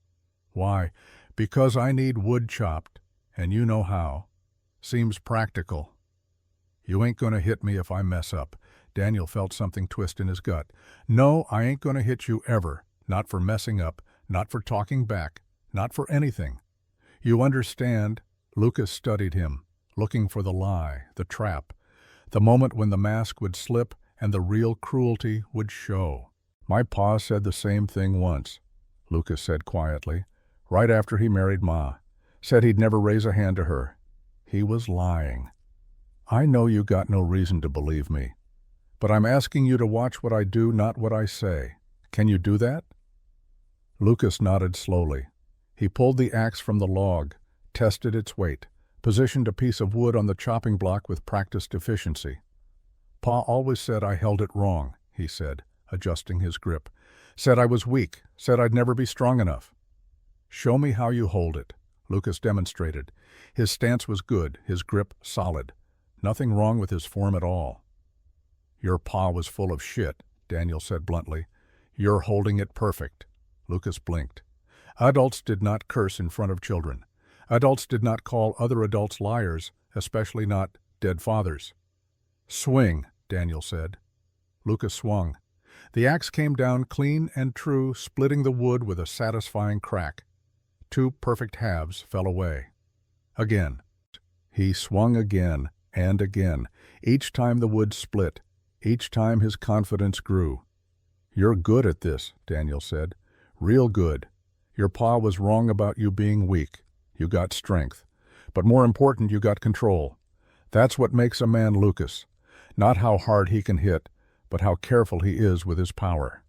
"Why? Because I need wood chopped, and you know how. Seems practical." "You ain't gonna hit me if I mess up." Daniel felt something twist in his gut. "No, I ain't gonna hit you ever. Not for messing up, not for talking back, not for anything. You understand?" Lucas studied him, looking for the lie, the trap, the moment when the mask would slip and the real cruelty would show. "My pa said the same thing once," Lucas said quietly, "right after he married Ma. Said he'd never raise a hand to her. He was lying. I know you got no reason to believe me, but I'm asking you to watch what I do, not what I say. Can you do that?" Lucas nodded slowly. He pulled the axe from the log, tested its weight, positioned a piece of wood on the chopping block with practiced efficiency. "Pa always said I held it wrong," he said, adjusting his grip. "Said I was weak, said I'd never be strong enough." "Show me how you hold it." Lucas demonstrated. His stance was good, his grip solid. Nothing wrong with his form at all. "Your pa was full of shit," Daniel said bluntly. "You're holding it perfect." Lucas blinked. Adults did not curse in front of children. Adults did not call other adults liars, especially not dead fathers. "Swing," Daniel said. Lucas swung. The axe came down clean and true, splitting the wood with a satisfying crack. 2 perfect halves fell away. Again. He swung again and again. Each time the wood split. Each time his confidence grew. "You're good at this," Daniel said. "Real good. Your pa was wrong about you being weak. You got strength. But more important, you got control. That's what makes a man Lucas. Not how hard he can hit, but how careful he is with his power."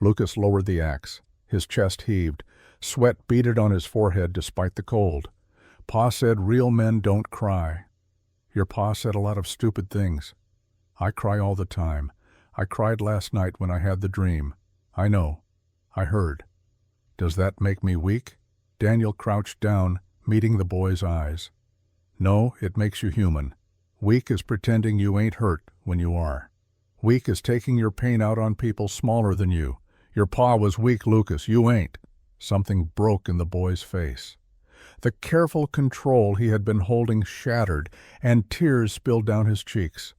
Lucas lowered the axe. His chest heaved. Sweat beaded on his forehead despite the cold. "Pa said real men don't cry." "Your pa said a lot of stupid things." "I cry all the time. I cried last night when I had the dream. I know. I heard." "Does that make me weak?" Daniel crouched down, meeting the boy's eyes. "No, it makes you human. Weak is pretending you ain't hurt when you are. Weak is taking your pain out on people smaller than you. Your pa was weak, Lucas. You ain't." Something broke in the boy's face. The careful control he had been holding shattered, and tears spilled down his cheeks.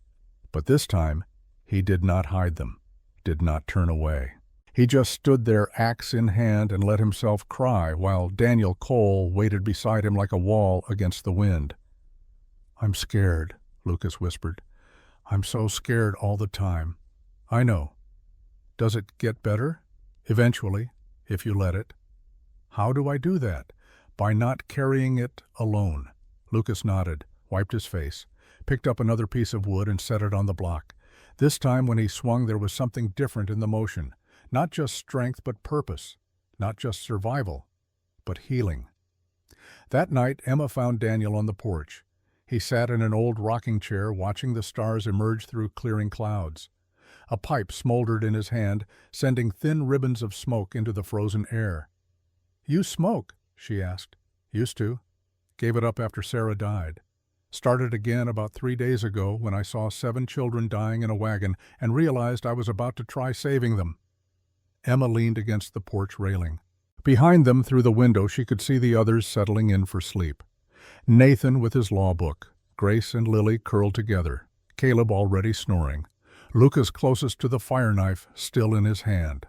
But this time, he did not hide them, did not turn away. He just stood there, axe in hand, and let himself cry, while Daniel Cole waited beside him like a wall against the wind. "I'm scared," Lucas whispered. "I'm so scared all the time." "I know. Does it get better?" "Eventually, if you let it." "How do I do that?" "By not carrying it alone." Lucas nodded, wiped his face, picked up another piece of wood and set it on the block. This time when he swung there was something different in the motion. Not just strength but purpose. Not just survival, but healing. That night Emma found Daniel on the porch. He sat in an old rocking chair watching the stars emerge through clearing clouds. A pipe smoldered in his hand, sending thin ribbons of smoke into the frozen air. "You smoke?" she asked. "Used to. Gave it up after Sarah died. Started again about 3 days ago when I saw 7 children dying in a wagon and realized I was about to try saving them." Emma leaned against the porch railing. Behind them, through the window, she could see the others settling in for sleep. Nathan with his law book, Grace and Lily curled together, Caleb already snoring, Lucas closest to the fire knife still in his hand.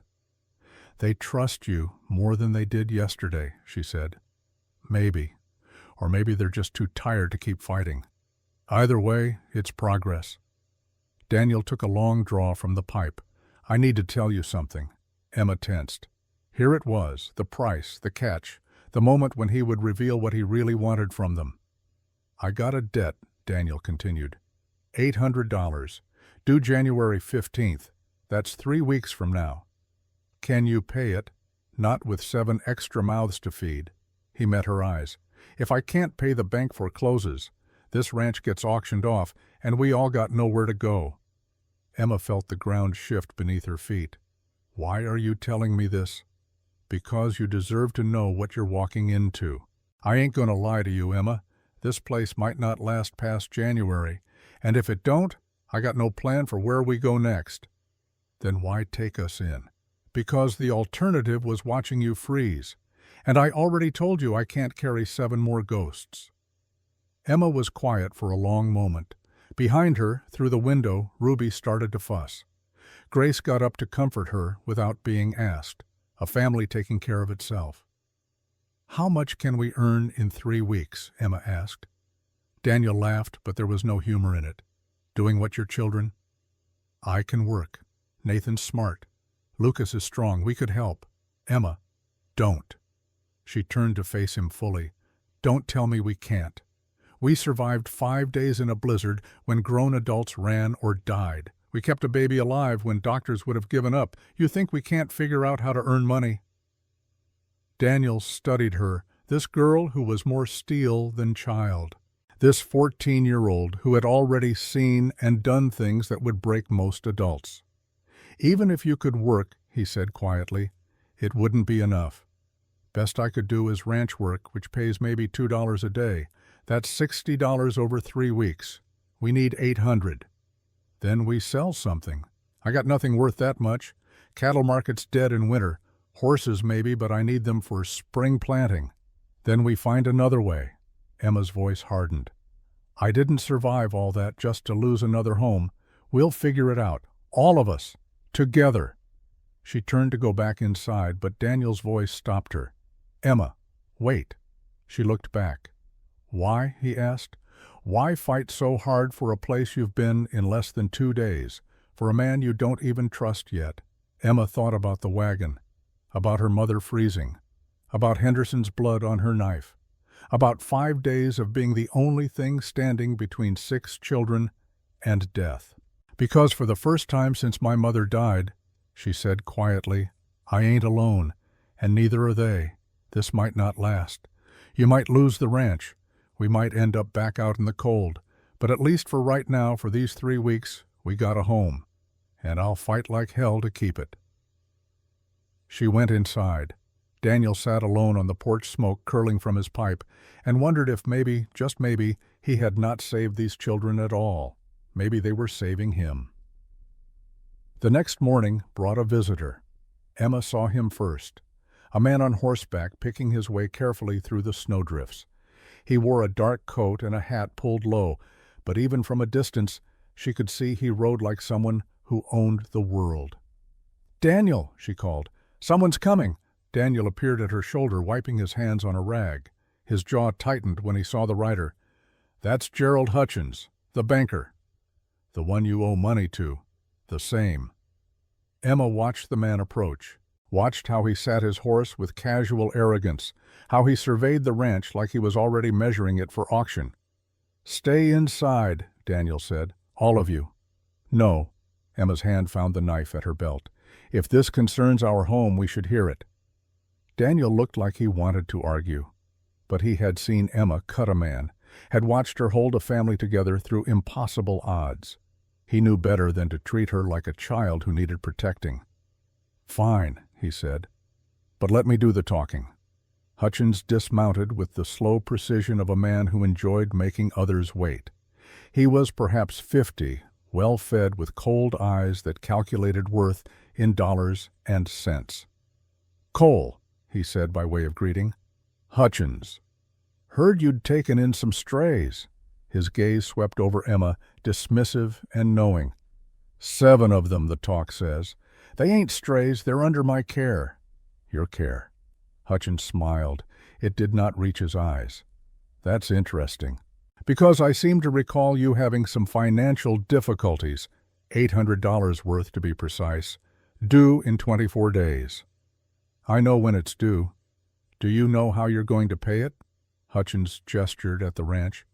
"They trust you more than they did yesterday," she said. "Maybe. Or maybe they're just too tired to keep fighting. Either way, it's progress." Daniel took a long draw from the pipe. "I need to tell you something." Emma tensed. Here it was, the price, the catch, the moment when he would reveal what he really wanted from them. "I got a debt," Daniel continued. $800, due January 15th. That's 3 weeks from now. Can you pay it? Not with 7 extra mouths to feed. He met her eyes. "If I can't pay, the bank forecloses. This ranch gets auctioned off, and we all got nowhere to go." Emma felt the ground shift beneath her feet. "Why are you telling me this?" "Because you deserve to know what you're walking into. I ain't gonna lie to you, Emma. This place might not last past January, and if it don't, I got no plan for where we go next." "Then why take us in?" "Because the alternative was watching you freeze. And I already told you I can't carry 7 more ghosts." Emma was quiet for a long moment. Behind her, through the window, Ruby started to fuss. Grace got up to comfort her without being asked, a family taking care of itself. "How much can we earn in 3 weeks?" Emma asked. Daniel laughed, but there was no humor in it. "Doing what your children?" "I can work. Nathan's smart. Lucas is strong. We could help." "Emma, don't." She turned to face him fully. "Don't tell me we can't. We survived 5 days in a blizzard when grown adults ran or died. We kept a baby alive when doctors would have given up. You think we can't figure out how to earn money?" Daniel studied her, this girl who was more steel than child. This 14-year-old who had already seen and done things that would break most adults. "Even if you could work," he said quietly, "it wouldn't be enough. Best I could do is ranch work, which pays maybe $2 a day. That's $60 over 3 weeks. We need 800. Then we sell something. I got nothing worth that much. Cattle market's dead in winter. Horses maybe, but I need them for spring planting. Then we find another way." Emma's voice hardened. "I didn't survive all that just to lose another home. We'll figure it out. All of us. Together." She turned to go back inside, but Daniel's voice stopped her. "Emma, wait." She looked back. "Why?" he asked. "Why fight so hard for a place you've been in less than 2 days, for a man you don't even trust yet?" Emma thought about the wagon, about her mother freezing, about Henderson's blood on her knife, about 5 days of being the only thing standing between 6 children and death. "Because for the first time since my mother died," she said quietly, "I ain't alone, and neither are they. This might not last. You might lose the ranch. We might end up back out in the cold. But at least for right now, for these 3 weeks, we got a home. And I'll fight like hell to keep it." She went inside. Daniel sat alone on the porch, smoke curling from his pipe, and wondered if maybe, just maybe, he had not saved these children at all. Maybe they were saving him. The next morning brought a visitor. Emma saw him first. A man on horseback picking his way carefully through the snowdrifts. He wore a dark coat and a hat pulled low, but even from a distance she could see he rode like someone who owned the world. "Daniel," she called. "Someone's coming." Daniel appeared at her shoulder, wiping his hands on a rag. His jaw tightened when he saw the rider. "That's Gerald Hutchins, the banker." "The one you owe money to." "The same." Emma watched the man approach. Watched how he sat his horse with casual arrogance, how he surveyed the ranch like he was already measuring it for auction. "Stay inside," Daniel said. "All of you." "No." Emma's hand found the knife at her belt. "If this concerns our home, we should hear it." Daniel looked like he wanted to argue, but he had seen Emma cut a man, had watched her hold a family together through impossible odds. He knew better than to treat her like a child who needed protecting. "Fine," he said, "but let me do the talking." Hutchins dismounted with the slow precision of a man who enjoyed making others wait. He was perhaps 50, well-fed with cold eyes that calculated worth in dollars and cents. "Cole," he said by way of greeting. "Hutchins. Heard you'd taken in some strays." His gaze swept over Emma, dismissive and knowing. "7 of them, the talk says. They ain't strays, they're under my care." "Your care." Hutchins smiled. It did not reach his eyes. "That's interesting. Because I seem to recall you having some financial difficulties, $800 worth to be precise, due in 24 days. I know when it's due. Do you know how you're going to pay it?" Hutchins gestured at the ranch.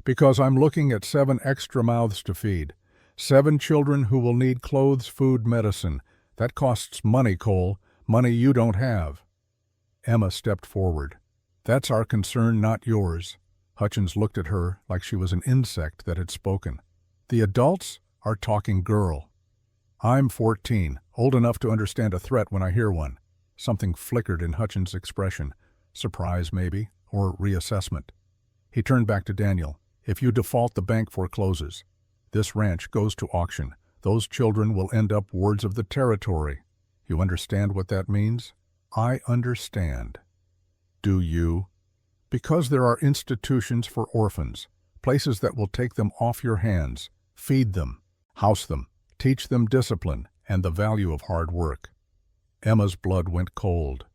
"Because I'm looking at 7 extra mouths to feed. 7 children who will need clothes, food, medicine. That costs money, Cole, money you don't have." Emma stepped forward. "That's our concern, not yours." Hutchins looked at her like she was an insect that had spoken. "The adults are talking girl. I'm 14, old enough to understand a threat when I hear one." Something flickered in Hutchins' expression. Surprise, maybe, or reassessment. He turned back to Daniel. "If you default, the bank forecloses. This ranch goes to auction. Those children will end up wards of the territory. You understand what that means?" "I understand." "Do you?" "Because there are institutions for orphans, places that will take them off your hands, feed them, house them, teach them discipline and the value of hard work." Emma's blood went cold.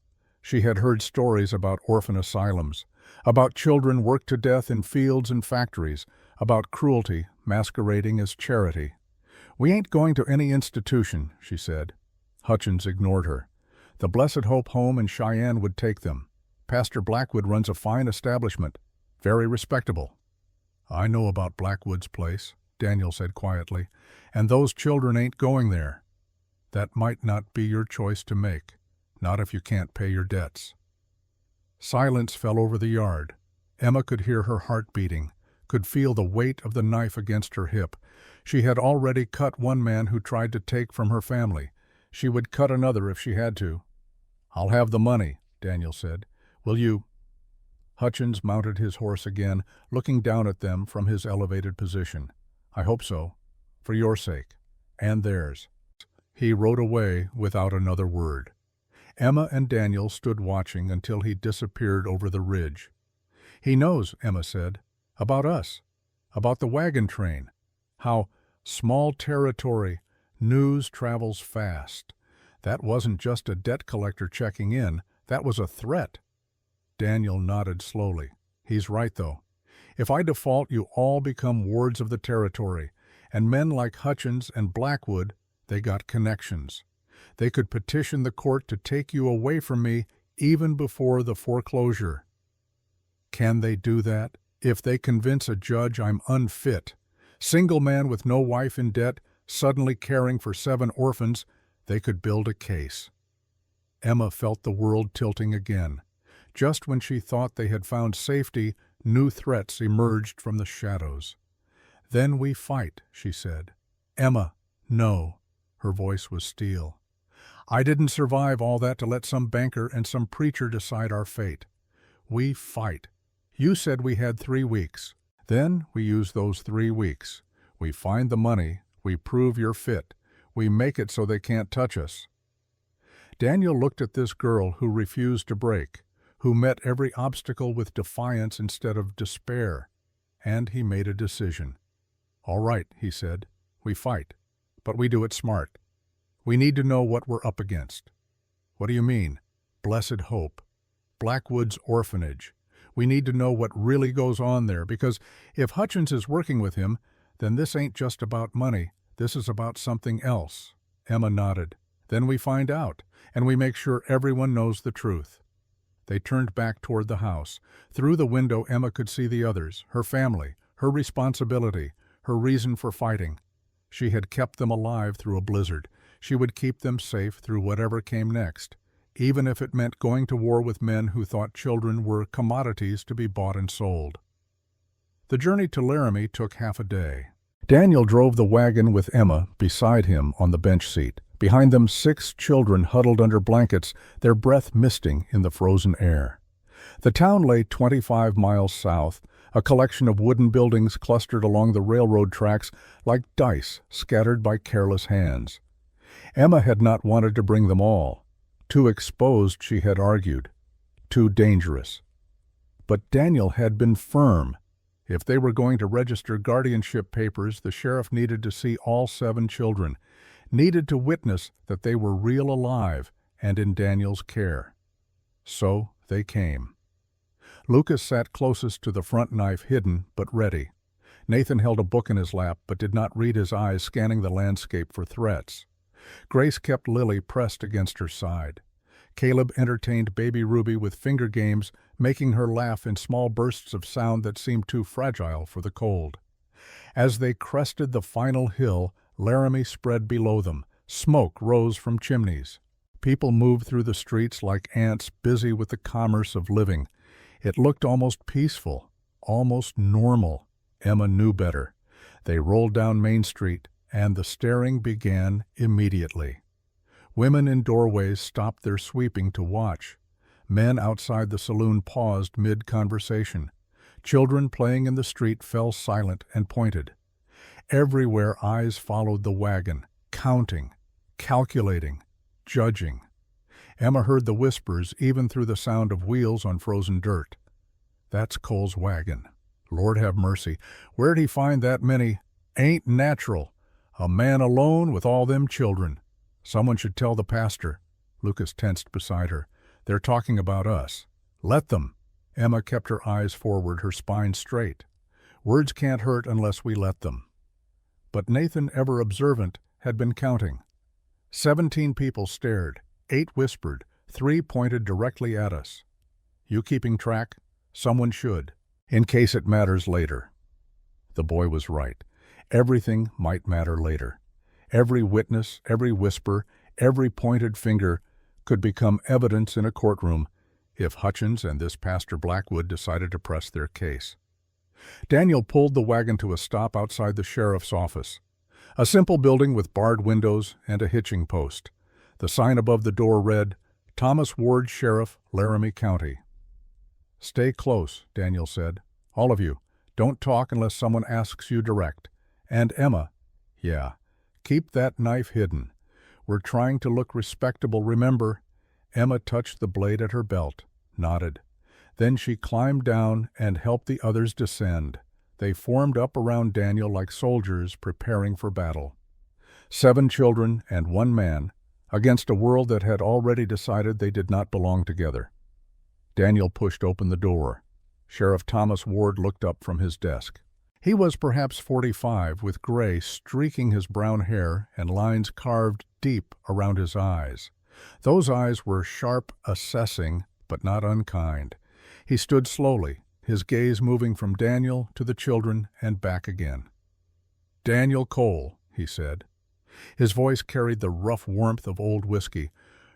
She had heard stories about orphan asylums, about children worked to death in fields and factories, about cruelty masquerading as charity. "We ain't going to any institution," she said. Hutchins ignored her. "The Blessed Hope Home in Cheyenne would take them. Pastor Blackwood runs a fine establishment, very respectable." "I know about Blackwood's place," Daniel said quietly, "and those children ain't going there." "That might not be your choice to make, not if you can't pay your debts." Silence fell over the yard. Emma could hear her heart beating, could feel the weight of the knife against her hip. She had already cut one man who tried to take from her family. She would cut another if she had to. "I'll have the money," Daniel said. "Will you—" Hutchins mounted his horse again, looking down at them from his elevated position. "I hope so, for your sake, and theirs." He rode away without another word. Emma and Daniel stood watching until he disappeared over the ridge. "He knows," Emma said, "about us, about the wagon train, how, small territory, news travels fast. That wasn't just a debt collector checking in, that was a threat." Daniel nodded slowly. "He's right, though. If I default, you all become wards of the territory, and men like Hutchins and Blackwood, they got connections. They could petition the court to take you away from me even before the foreclosure." "Can they do that? If they convince a judge I'm unfit, single man with no wife in debt, suddenly caring for 7 orphans, they could build a case." Emma felt the world tilting again. Just when she thought they had found safety, new threats emerged from the shadows. "Then we fight," she said. "Emma, no." Her voice was steel. "I didn't survive all that to let some banker and some preacher decide our fate. We fight. You said we had 3 weeks. Then we use those 3 weeks. We find the money, we prove you're fit, we make it so they can't touch us." Daniel looked at this girl who refused to break, who met every obstacle with defiance instead of despair, and he made a decision. "All right," he said, "we fight, but we do it smart. We need to know what we're up against." "What do you mean?" "Blessed Hope. Blackwood's orphanage. We need to know what really goes on there, because if Hutchins is working with him, then this ain't just about money. This is about something else." Emma nodded. "Then we find out, and we make sure everyone knows the truth." They turned back toward the house. Through the window Emma could see the others, her family, her responsibility, her reason for fighting. She had kept them alive through a blizzard. She would keep them safe through whatever came next, even if it meant going to war with men who thought children were commodities to be bought and sold. The journey to Laramie took half a day. Daniel drove the wagon with Emma beside him on the bench seat. Behind them, 6 children huddled under blankets, their breath misting in the frozen air. The town lay 25 miles south, a collection of wooden buildings clustered along the railroad tracks like dice scattered by careless hands. Emma had not wanted to bring them all. Too exposed, she had argued. Too dangerous. But Daniel had been firm. If they were going to register guardianship papers, the sheriff needed to see all 7 children, needed to witness that they were real alive and in Daniel's care. So they came. Lucas sat closest to the front knife, hidden but ready. Nathan held a book in his lap but did not read, his eyes scanning the landscape for threats. Grace kept Lily pressed against her side. Caleb entertained baby Ruby with finger games, making her laugh in small bursts of sound that seemed too fragile for the cold. As they crested the final hill, Laramie spread below them. Smoke rose from chimneys. People moved through the streets like ants busy with the commerce of living. It looked almost peaceful, almost normal. Emma knew better. They rolled down Main Street, and the staring began immediately. Women in doorways stopped their sweeping to watch. Men outside the saloon paused mid-conversation. Children playing in the street fell silent and pointed. Everywhere eyes followed the wagon, counting, calculating, judging. Emma heard the whispers even through the sound of wheels on frozen dirt. "That's Cole's wagon. Lord have mercy. Where'd he find that many? Ain't natural. A man alone with all them children. Someone should tell the pastor." Lucas tensed beside her. "They're talking about us. Let them." Emma kept her eyes forward, her spine straight. "Words can't hurt unless we let them." But Nathan, ever observant, had been counting. 17 people stared. 8 whispered. 3 pointed directly at us. "You keeping track? Someone should, in case it matters later." The boy was right. Everything might matter later. Every witness, every whisper, every pointed finger could become evidence in a courtroom if Hutchins and this Pastor Blackwood decided to press their case. Daniel pulled the wagon to a stop outside the sheriff's office. A simple building with barred windows and a hitching post. The sign above the door read, "Thomas Ward, Sheriff, Laramie County." "Stay close," Daniel said. "All of you. Don't talk unless someone asks you direct. And Emma, yeah, keep that knife hidden. We're trying to look respectable, remember?" Emma touched the blade at her belt, nodded. Then she climbed down and helped the others descend. They formed up around Daniel like soldiers preparing for battle. 7 children and 1 man, against a world that had already decided they did not belong together. Daniel pushed open the door. Sheriff Thomas Ward looked up from his desk. He was perhaps 45, with gray streaking his brown hair and lines carved deep around his eyes. Those eyes were sharp, assessing, but not unkind. He stood slowly, his gaze moving from Daniel to the children and back again. "Daniel Cole," he said. His voice carried the rough warmth of old whiskey.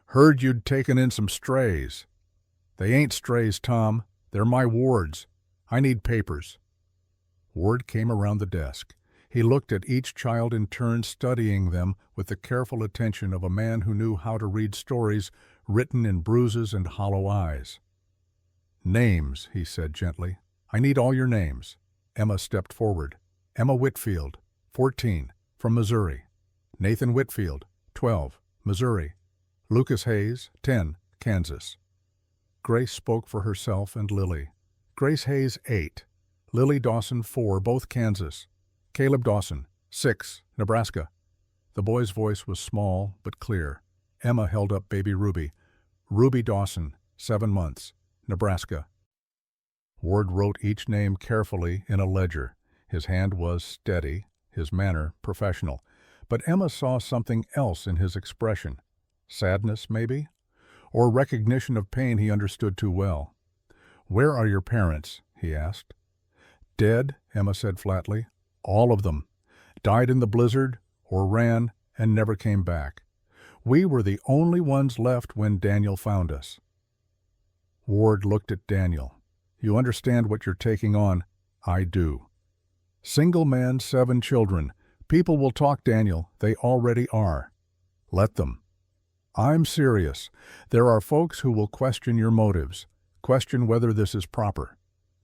"Heard you'd taken in some strays." "They ain't strays, Tom. They're my wards. I need papers." Ward came around the desk. He looked at each child in turn, studying them with the careful attention of a man who knew how to read stories written in bruises and hollow eyes. "Names," he said gently. "I need all your names." Emma stepped forward. "Emma Whitfield, 14, from Missouri. Nathan Whitfield, 12, Missouri. Lucas Hayes, 10, Kansas." Grace spoke for herself and Lily. "Grace Hayes, 8. Lily Dawson, 4, both Kansas. Caleb Dawson, 6, Nebraska." The boy's voice was small but clear. Emma held up baby Ruby. "Ruby Dawson, 7 months, Nebraska." Ward wrote each name carefully in a ledger. His hand was steady, his manner professional. But Emma saw something else in his expression. Sadness, maybe? Or recognition of pain he understood too well. "Where are your parents?" he asked. "Dead," Emma said flatly. "All of them. Died in the blizzard, or ran and never came back. We were the only ones left when Daniel found us." Ward looked at Daniel. "You understand what you're taking on?" "I do." "Single man, 7 children. People will talk, Daniel. They already are. Let them." "I'm serious. There are folks who will question your motives, question whether this is proper.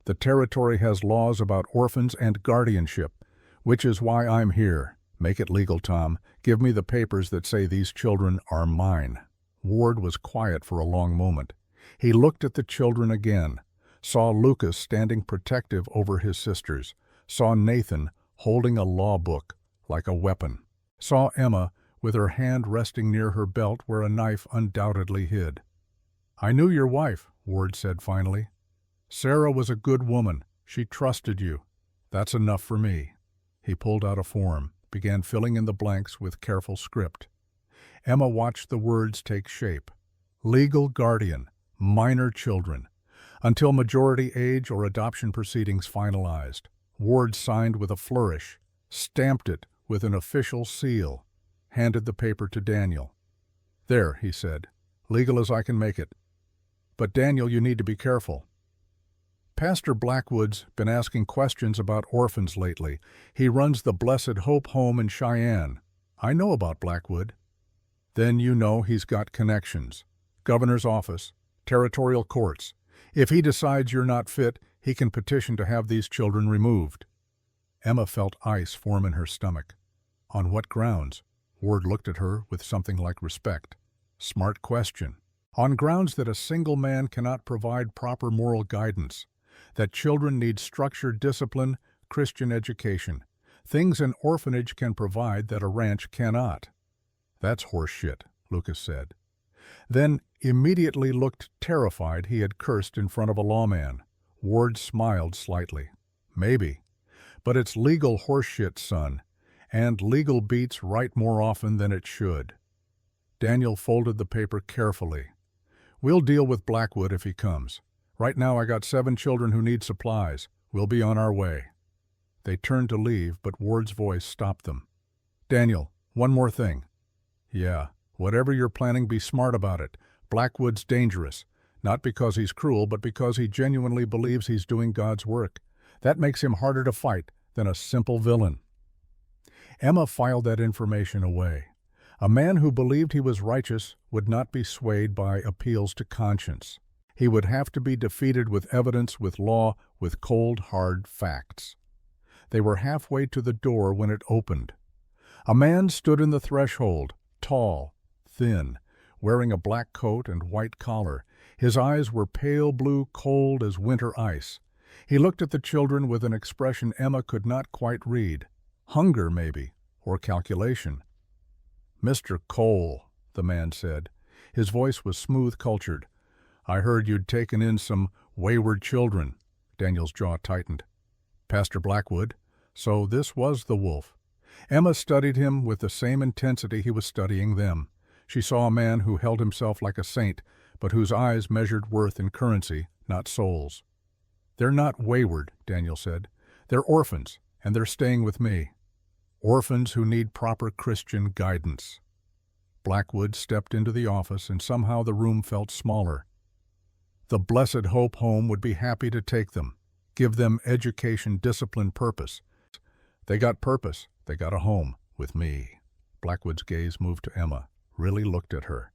The territory has laws about orphans and guardianship, which is why I'm here. Make it legal, Tom. Give me the papers that say these children are mine." Ward was quiet for a long moment. He looked at the children again, saw Lucas standing protective over his sisters, saw Nathan holding a law book like a weapon, saw Emma with her hand resting near her belt where a knife undoubtedly hid. "I knew your wife," Ward said finally. "Sarah was a good woman. She trusted you. That's enough for me." He pulled out a form, began filling in the blanks with careful script. Emma watched the words take shape. Legal guardian, minor children, until majority age or adoption proceedings finalized. Ward signed with a flourish, stamped it with an official seal, handed the paper to Daniel. "There," he said, "legal as I can make it. But Daniel, you need to be careful. Pastor Blackwood's been asking questions about orphans lately. He runs the Blessed Hope home in Cheyenne. I know about Blackwood." "Then you know he's got connections. Governor's office, territorial courts. If he decides you're not fit, he can petition to have these children removed." Emma felt ice form in her stomach. "On what grounds?" Ward looked at her with something like respect. "Smart question." "On grounds that a single man cannot provide proper moral guidance, that children need structured discipline, Christian education, things an orphanage can provide that a ranch cannot." "That's horseshit," Lucas said. Then immediately looked terrified he had cursed in front of a lawman. Ward smiled slightly. "Maybe. But it's legal horseshit, son, and legal beats right more often than it should." Daniel folded the paper carefully. "We'll deal with Blackwood if he comes. Right now I got 7 children who need supplies. We'll be on our way." They turned to leave, but Ward's voice stopped them. "Daniel, one more thing." "Yeah, whatever you're planning, be smart about it. Blackwood's dangerous, not because he's cruel, but because he genuinely believes he's doing God's work. That makes him harder to fight than a simple villain." Emma filed that information away. A man who believed he was righteous would not be swayed by appeals to conscience. He would have to be defeated with evidence, with law, with cold, hard facts. They were halfway to the door when it opened. A man stood in the threshold, tall, thin, wearing a black coat and white collar. His eyes were pale blue, cold as winter ice. He looked at the children with an expression Emma could not quite read. Hunger, maybe, or calculation. "Mr. Cole," the man said. His voice was smooth-cultured. "I heard you'd taken in some wayward children." Daniel's jaw tightened. "Pastor Blackwood? So this was the wolf." Emma studied him with the same intensity he was studying them. She saw a man who held himself like a saint, but whose eyes measured worth in currency, not souls. "They're not wayward," Daniel said. "They're orphans, and they're staying with me. Orphans who need proper Christian guidance." Blackwood stepped into the office, and somehow the room felt smaller. The Blessed Hope home would be happy to take them, give them education, discipline, purpose. They got purpose. They got a home with me. Blackwood's gaze moved to Emma, really looked at her.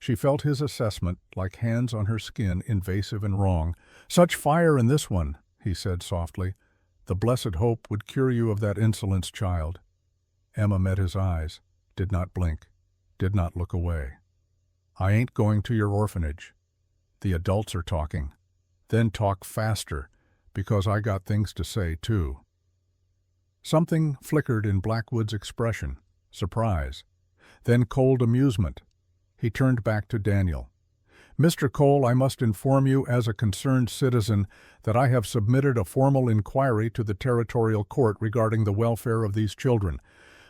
She felt his assessment, like hands on her skin, invasive and wrong. "Such fire in this one," he said softly. "The Blessed Hope would cure you of that insolence, child." Emma met his eyes, did not blink, did not look away. "I ain't going to your orphanage. The adults are talking. Then talk faster, because I got things to say, too." Something flickered in Blackwood's expression, surprise, then cold amusement. He turned back to Daniel. "Mr. Cole, I must inform you as a concerned citizen that I have submitted a formal inquiry to the territorial court regarding the welfare of these children.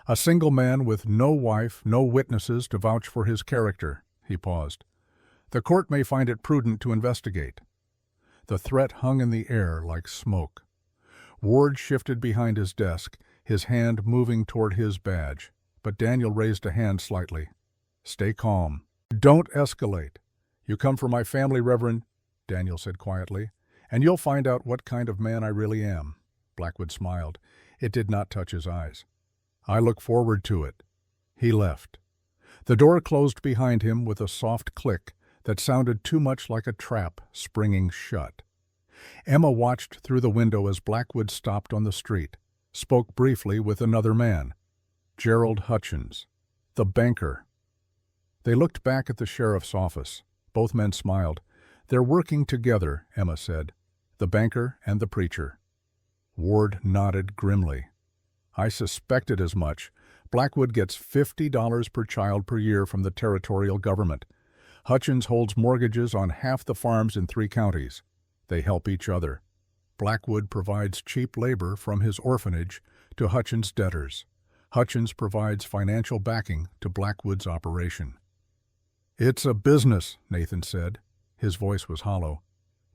A single man with no wife, no witnesses to vouch for his character." He paused. "The court may find it prudent to investigate." The threat hung in the air like smoke. Ward shifted behind his desk, his hand moving toward his badge. but Daniel raised a hand slightly. "Stay calm. Don't escalate. You come from my family, Reverend," Daniel said quietly, "and you'll find out what kind of man I really am." Blackwood smiled. It did not touch his eyes. "I look forward to it." He left. The door closed behind him with a soft click that sounded too much like a trap springing shut. Emma watched through the window as Blackwood stopped on the street, spoke briefly with another man, Gerald Hutchins, the banker. They looked back at the sheriff's office. Both men smiled. "They're working together," Emma said, "the banker and the preacher." Ward nodded grimly. "I suspected as much. Blackwood gets $50 per child per year from the territorial government. Hutchins holds mortgages on half the farms in 3 counties. They help each other. Blackwood provides cheap labor from his orphanage to Hutchins' debtors. Hutchins provides financial backing to Blackwood's operation." "It's a business," Nathan said. His voice was hollow.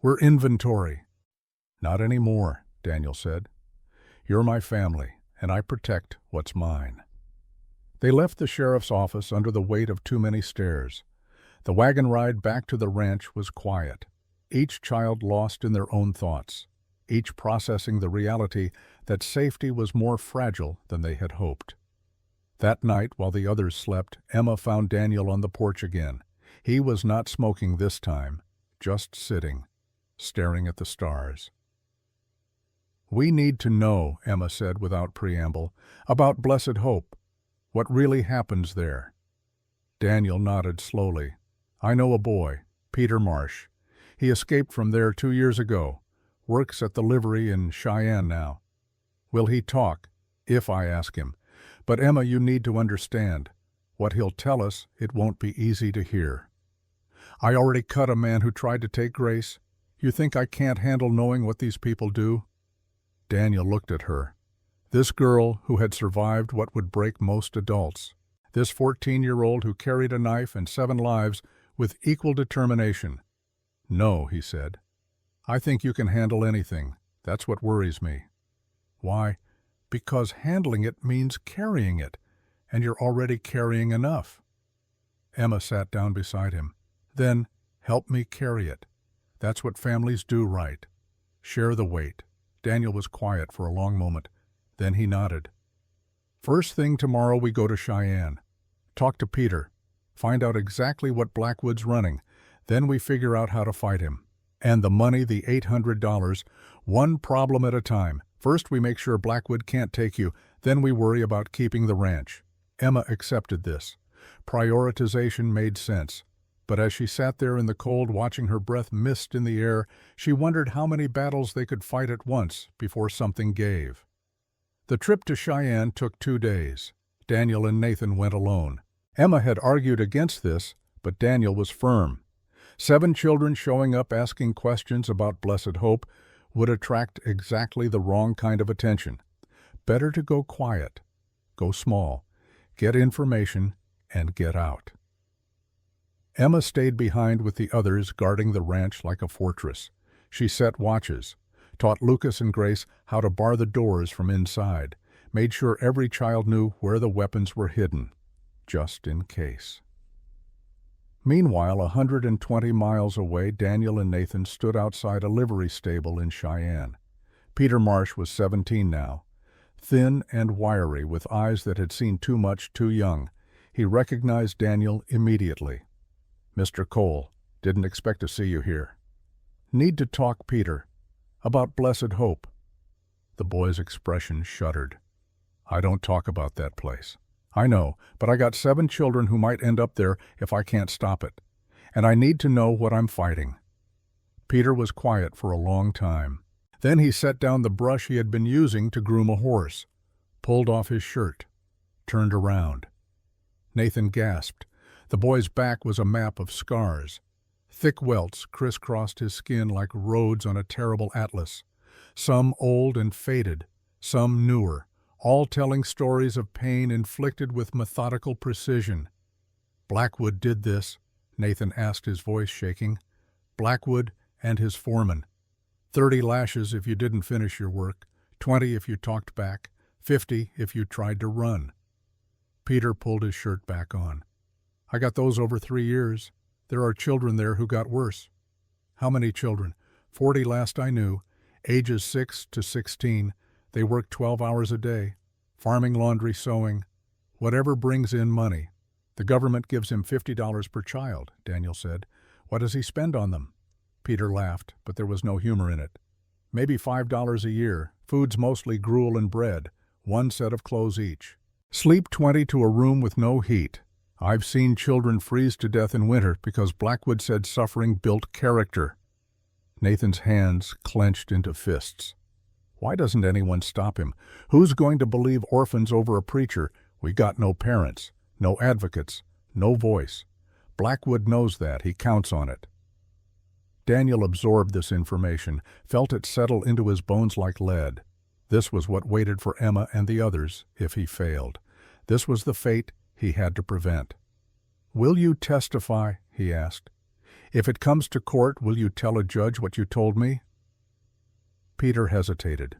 "We're inventory." "Not anymore," Daniel said. "You're my family, and I protect what's mine." They left the sheriff's office under the weight of too many stares. The wagon ride back to the ranch was quiet, each child lost in their own thoughts, each processing the reality that safety was more fragile than they had hoped. That night, while the others slept, Emma found Daniel on the porch again. He was not smoking this time, just sitting, staring at the stars. "We need to know," Emma said without preamble, "about Blessed Hope. What really happens there?" Daniel nodded slowly. "I know a boy, Peter Marsh. He escaped from there 2 years ago. Works at the livery in Cheyenne now. Will he talk? If I ask him. But Emma, you need to understand. What he'll tell us, it won't be easy to hear. I already cut a man who tried to take Grace. You think I can't handle knowing what these people do?" Daniel looked at her. This girl who had survived what would break most adults. This 14-year-old who carried a knife and 7 lives with equal determination. "No," he said. "I think you can handle anything. That's what worries me." "Why?" "Because handling it means carrying it, and you're already carrying enough." Emma sat down beside him. "Then help me carry it. That's what families do, right? Share the weight." Daniel was quiet for a long moment. Then he nodded. "First thing tomorrow we go to Cheyenne. Talk to Peter. Find out exactly what Blackwood's running. Then we figure out how to fight him. And the money, the $800, one problem at a time. First we make sure Blackwood can't take you, then we worry about keeping the ranch." Emma accepted this. Prioritization made sense. But as she sat there in the cold watching her breath mist in the air, she wondered how many battles they could fight at once before something gave. The trip to Cheyenne took 2 days. Daniel and Nathan went alone. Emma had argued against this, but Daniel was firm. 7 children showing up asking questions about Blessed Hope would attract exactly the wrong kind of attention. Better to go quiet, go small, get information, and get out. Emma stayed behind with the others, guarding the ranch like a fortress. She set watches, taught Lucas and Grace how to bar the doors from inside, made sure every child knew where the weapons were hidden, just in case. Meanwhile, 120 miles away, Daniel and Nathan stood outside a livery stable in Cheyenne. Peter Marsh was 17 now, thin and wiry, with eyes that had seen too much too young. He recognized Daniel immediately. "Mr. Cole, didn't expect to see you here." "Need to talk, Peter. About Blessed Hope." The boy's expression shuddered. "I don't talk about that place." "I know, but I got 7 children who might end up there if I can't stop it. And I need to know what I'm fighting." Peter was quiet for a long time. Then he set down the brush he had been using to groom a horse, pulled off his shirt, turned around. Nathan gasped. The boy's back was a map of scars. Thick welts crisscrossed his skin like roads on a terrible atlas, some old and faded, some newer, all telling stories of pain inflicted with methodical precision. "Blackwood did this?" Nathan asked, his voice shaking. "Blackwood and his foreman. 30 lashes if you didn't finish your work, 20 if you talked back, 50 if you tried to run." Peter pulled his shirt back on. I got those over 3 years. There are children there who got worse. How many children? 40 last I knew, ages 6 to 16. They work 12 hours a day. Farming, laundry, sewing, whatever brings in money. The government gives him $50 per child, Daniel said. What does he spend on them? Peter laughed, but there was no humor in it. Maybe $5 a year. Food's mostly gruel and bread. 1 set of clothes each. Sleep 20 to a room with no heat. I've seen children freeze to death in winter because Blackwood said suffering built character. Nathan's hands clenched into fists. Why doesn't anyone stop him? Who's going to believe orphans over a preacher? We got no parents, no advocates, no voice. Blackwood knows that. He counts on it. Daniel absorbed this information, felt it settle into his bones like lead. This was what waited for Emma and the others if he failed. This was the fate he had to prevent. "Will you testify?" he asked. "If it comes to court, will you tell a judge what you told me?" Peter hesitated.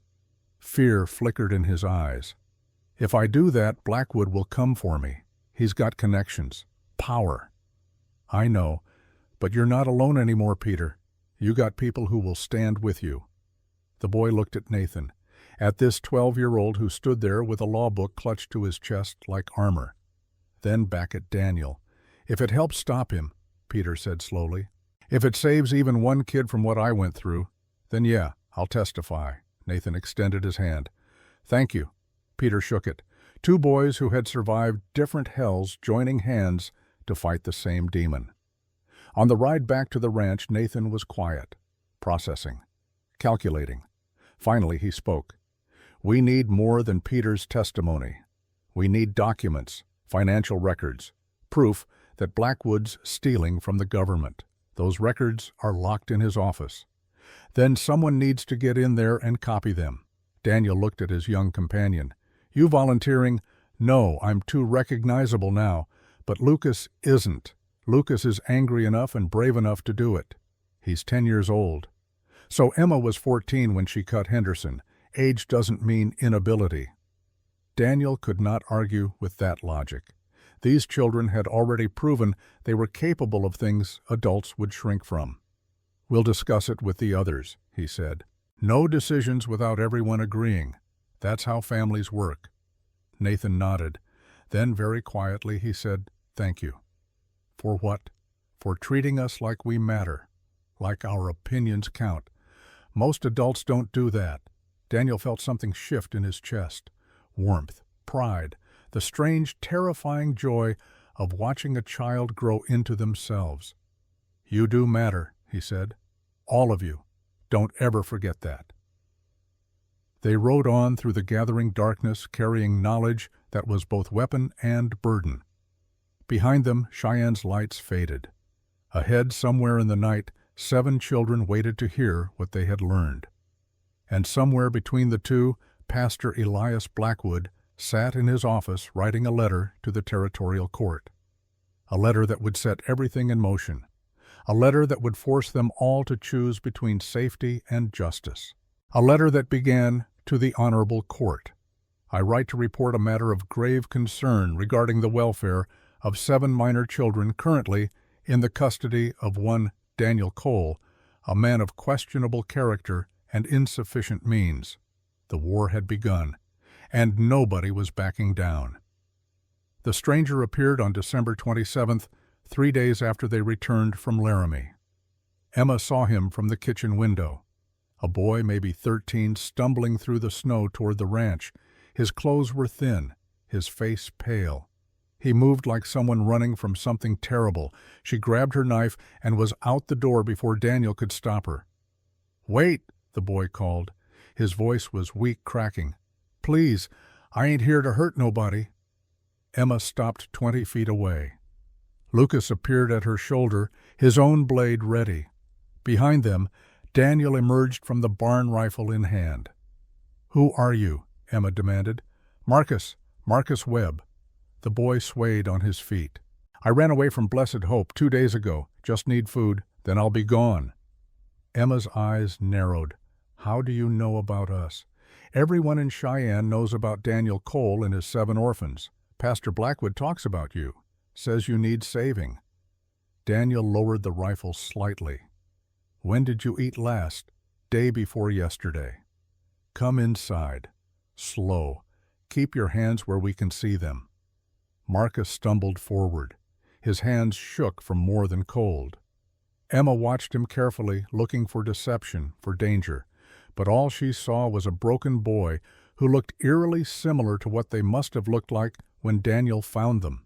Fear flickered in his eyes. "If I do that, Blackwood will come for me. He's got connections, power." "I know, but you're not alone anymore, Peter. You got people who will stand with you." The boy looked at Nathan, at this 12-year-old who stood there with a law book clutched to his chest like armor. Then back at Daniel. "If it helps stop him," Peter said slowly, "if it saves even one kid from what I went through, then yeah, I'll testify." Nathan extended his hand. "Thank you." Peter shook it. 2 boys who had survived different hells joining hands to fight the same demon. On the ride back to the ranch, Nathan was quiet, processing, calculating. Finally, he spoke. "We need more than Peter's testimony. We need documents, financial records, proof that Blackwood's stealing from the government. Those records are locked in his office. Then someone needs to get in there and copy them." Daniel looked at his young companion. "You volunteering?" "No, I'm too recognizable now. But Lucas isn't. Lucas is angry enough and brave enough to do it. He's 10 years old. So Emma was 14 when she cut Henderson. Age doesn't mean inability." Daniel could not argue with that logic. These children had already proven they were capable of things adults would shrink from. "We'll discuss it with the others," he said. "No decisions without everyone agreeing. That's how families work." Nathan nodded. Then very quietly he said, "Thank you." "For what?" "For treating us like we matter, like our opinions count. Most adults don't do that." Daniel felt something shift in his chest. Warmth, pride, the strange, terrifying joy of watching a child grow into themselves. "You do matter," he said. "All of you. Don't ever forget that." They rode on through the gathering darkness, carrying knowledge that was both weapon and burden. Behind them, Cheyenne's lights faded. Ahead, somewhere in the night, 7 children waited to hear what they had learned. And somewhere between the two, Pastor Elias Blackwood sat in his office writing a letter to the territorial court. A letter that would set everything in motion. A letter that would force them all to choose between safety and justice. A letter that began, "To the Honorable Court. I write to report a matter of grave concern regarding the welfare of 7 minor children currently in the custody of one Daniel Cole, a man of questionable character and insufficient means." The war had begun, and nobody was backing down. The stranger appeared on December 27th, 3 days after they returned from Laramie. Emma saw him from the kitchen window. A boy, maybe 13, stumbling through the snow toward the ranch. His clothes were thin, his face pale. He moved like someone running from something terrible. She grabbed her knife and was out the door before Daniel could stop her. "Wait," the boy called. His voice was weak, cracking. "Please, I ain't here to hurt nobody." Emma stopped 20 feet away. Lucas appeared at her shoulder, his own blade ready. Behind them, Daniel emerged from the barn rifle in hand. "Who are you?" Emma demanded. Marcus Webb." The boy swayed on his feet. "I ran away from Blessed Hope 2 days ago. Just need food, then I'll be gone." Emma's eyes narrowed. "How do you know about us?" "Everyone in Cheyenne knows about Daniel Cole and his 7 orphans. Pastor Blackwood talks about you, says you need saving. Daniel lowered the rifle slightly. When did you eat last? Day before yesterday. Come inside. Slow. Keep your hands where we can see them. Marcus stumbled forward. His hands shook from more than cold. Emma watched him carefully, looking for deception, for danger, but all she saw was a broken boy who looked eerily similar to what they must have looked like when Daniel found them.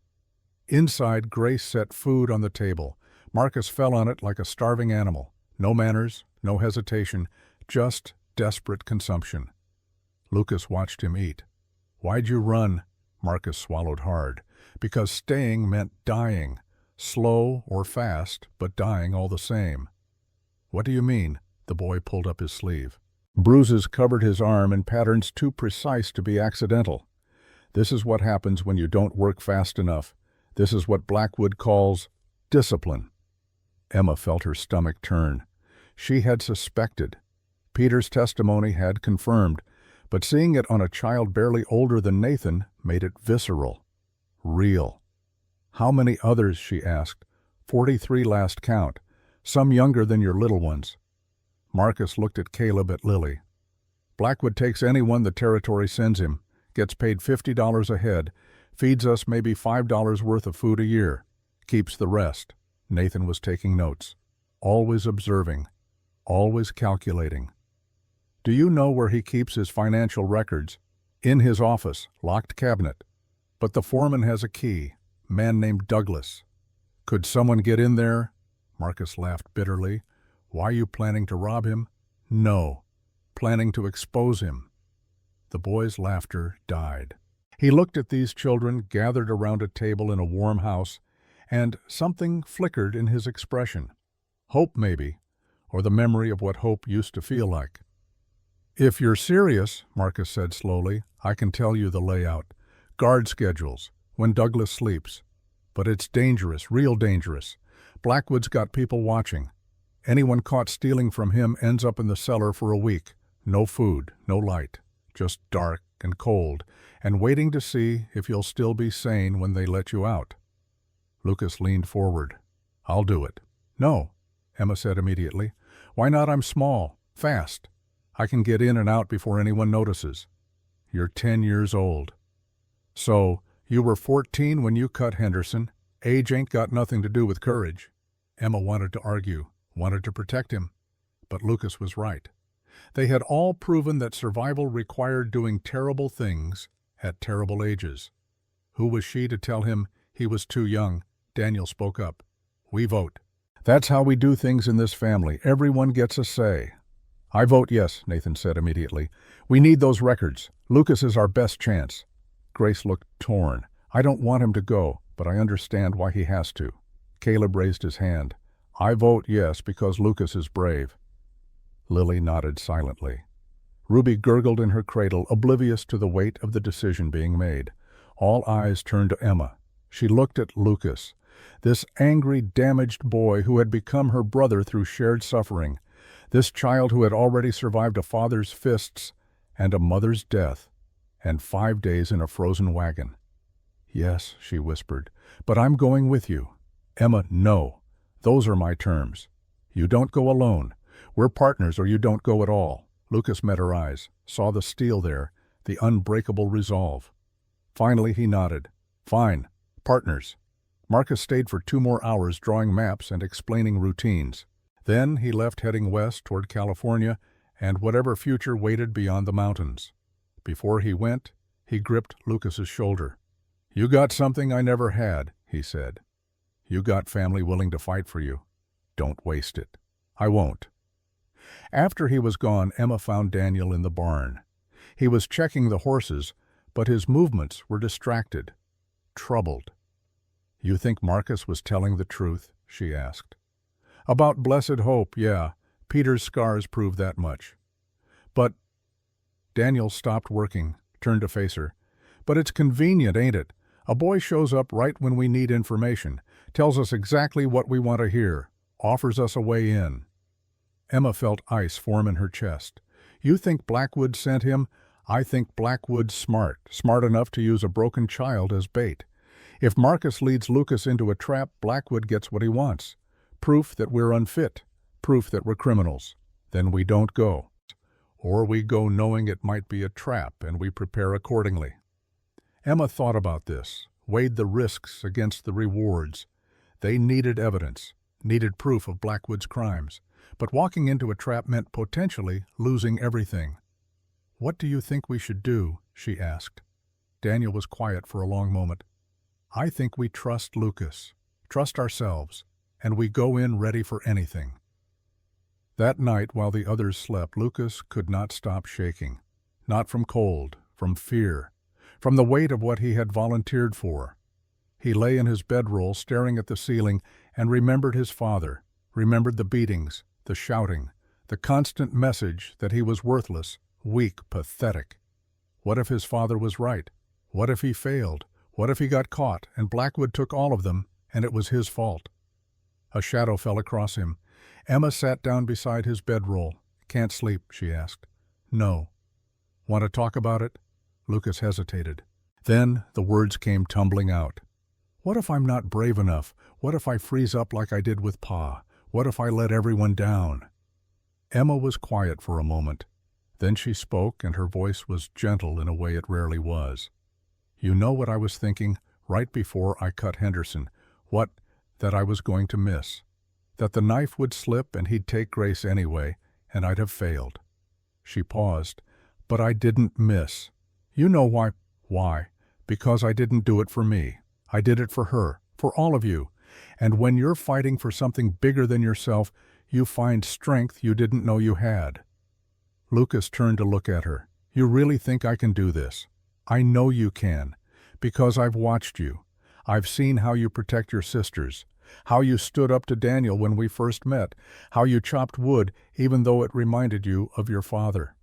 Inside, Grace set food on the table. Marcus fell on it like a starving animal. No manners, no hesitation, just desperate consumption. Lucas watched him eat. Why'd you run? Marcus swallowed hard. Because staying meant dying. Slow or fast, but dying all the same. What do you mean? The boy pulled up his sleeve. Bruises covered his arm in patterns too precise to be accidental. This is what happens when you don't work fast enough. This is what Blackwood calls discipline. Emma felt her stomach turn. She had suspected. Peter's testimony had confirmed, but seeing it on a child barely older than Nathan made it visceral. Real. How many others, she asked. 43 last count, some younger than your little ones. Marcus looked at Caleb, at Lily. Blackwood takes anyone the territory sends him, gets paid $50 a head, feeds us maybe $5 worth of food a year, keeps the rest. Nathan was taking notes, always observing, always calculating. Do you know where he keeps his financial records? In his office, locked cabinet. But the foreman has a key, man named Douglas. Could someone get in there? Marcus laughed bitterly. Why are you planning to rob him? No, planning to expose him. The boy's laughter died. He looked at these children gathered around a table in a warm house, and something flickered in his expression. Hope, maybe, or the memory of what hope used to feel like. If you're serious, Marcus said slowly, I can tell you the layout. Guard schedules, when Douglas sleeps. But it's dangerous, real dangerous. Blackwood's got people watching. Anyone caught stealing from him ends up in the cellar for a week. No food, no light, just dark and cold, and waiting to see if you'll still be sane when they let you out. Lucas leaned forward. I'll do it. No, Emma said immediately. Why not? I'm small, fast. I can get in and out before anyone notices. You're 10 years old. So, you were 14 when you cut Henderson. Age ain't got nothing to do with courage. Emma wanted to argue, wanted to protect him. But Lucas was right. They had all proven that survival required doing terrible things at terrible ages. Who was she to tell him he was too young? Daniel spoke up. We vote. That's how we do things in this family. Everyone gets a say. I vote yes, Nathan said immediately. We need those records. Lucas is our best chance. Grace looked torn. I don't want him to go, but I understand why he has to. Caleb raised his hand. I vote yes because Lucas is brave. Lily nodded silently. Ruby gurgled in her cradle, oblivious to the weight of the decision being made. All eyes turned to Emma. She looked at Lucas, this angry, damaged boy who had become her brother through shared suffering, this child who had already survived a father's fists and a mother's death, and 5 days in a frozen wagon. Yes, she whispered, but I'm going with you. Emma, no. Those are my terms. You don't go alone. We're partners or you don't go at all. Lucas met her eyes, saw the steel there, the unbreakable resolve. Finally he nodded. Fine. Partners. Marcus stayed for 2 more hours drawing maps and explaining routines. Then he left heading west toward California and whatever future waited beyond the mountains. Before he went, he gripped Lucas's shoulder. You got something I never had, he said. You got family willing to fight for you. Don't waste it. I won't. After he was gone, Emma found Daniel in the barn. He was checking the horses, but his movements were distracted, troubled. You think Marcus was telling the truth? She asked. About blessed hope, yeah. Peter's scars prove that much. But Daniel stopped working, turned to face her. But it's convenient, ain't it? A boy shows up right when we need information, tells us exactly what we want to hear, offers us a way in. Emma felt ice form in her chest. You think Blackwood sent him? I think Blackwood's smart enough to use a broken child as bait. If Marcus leads Lucas into a trap, Blackwood gets what he wants. Proof that we're unfit. Proof that we're criminals. Then we don't go. Or we go knowing it might be a trap, and we prepare accordingly. Emma thought about this, weighed the risks against the rewards. They needed evidence, needed proof of Blackwood's crimes. But walking into a trap meant potentially losing everything. "What do you think we should do?" she asked. Daniel was quiet for a long moment. "I think we trust Lucas, trust ourselves, and we go in ready for anything." That night, while the others slept, Lucas could not stop shaking. Not from cold, from fear, from the weight of what he had volunteered for. He lay in his bedroll, staring at the ceiling, and remembered his father, remembered the beatings, the shouting, the constant message that he was worthless, weak, pathetic. What if his father was right? What if he failed? What if he got caught, and Blackwood took all of them, and it was his fault? A shadow fell across him. Emma sat down beside his bedroll. "Can't sleep?" she asked. "No." "Want to talk about it?" Lucas hesitated. Then the words came tumbling out. "What if I'm not brave enough? What if I freeze up like I did with Pa? What if I let everyone down?" Emma was quiet for a moment. Then she spoke, and her voice was gentle in a way it rarely was. "You know what I was thinking right before I cut Henderson? That I was going to miss. That the knife would slip and he'd take Grace anyway, and I'd have failed." She paused. "But I didn't miss. You know why? Why? Because I didn't do it for me. I did it for her, for all of you. And when you're fighting for something bigger than yourself, you find strength you didn't know you had." Lucas turned to look at her. "You really think I can do this?" "I know you can, because I've watched you. I've seen how you protect your sisters, how you stood up to Daniel when we first met, how you chopped wood even though it reminded you of your father."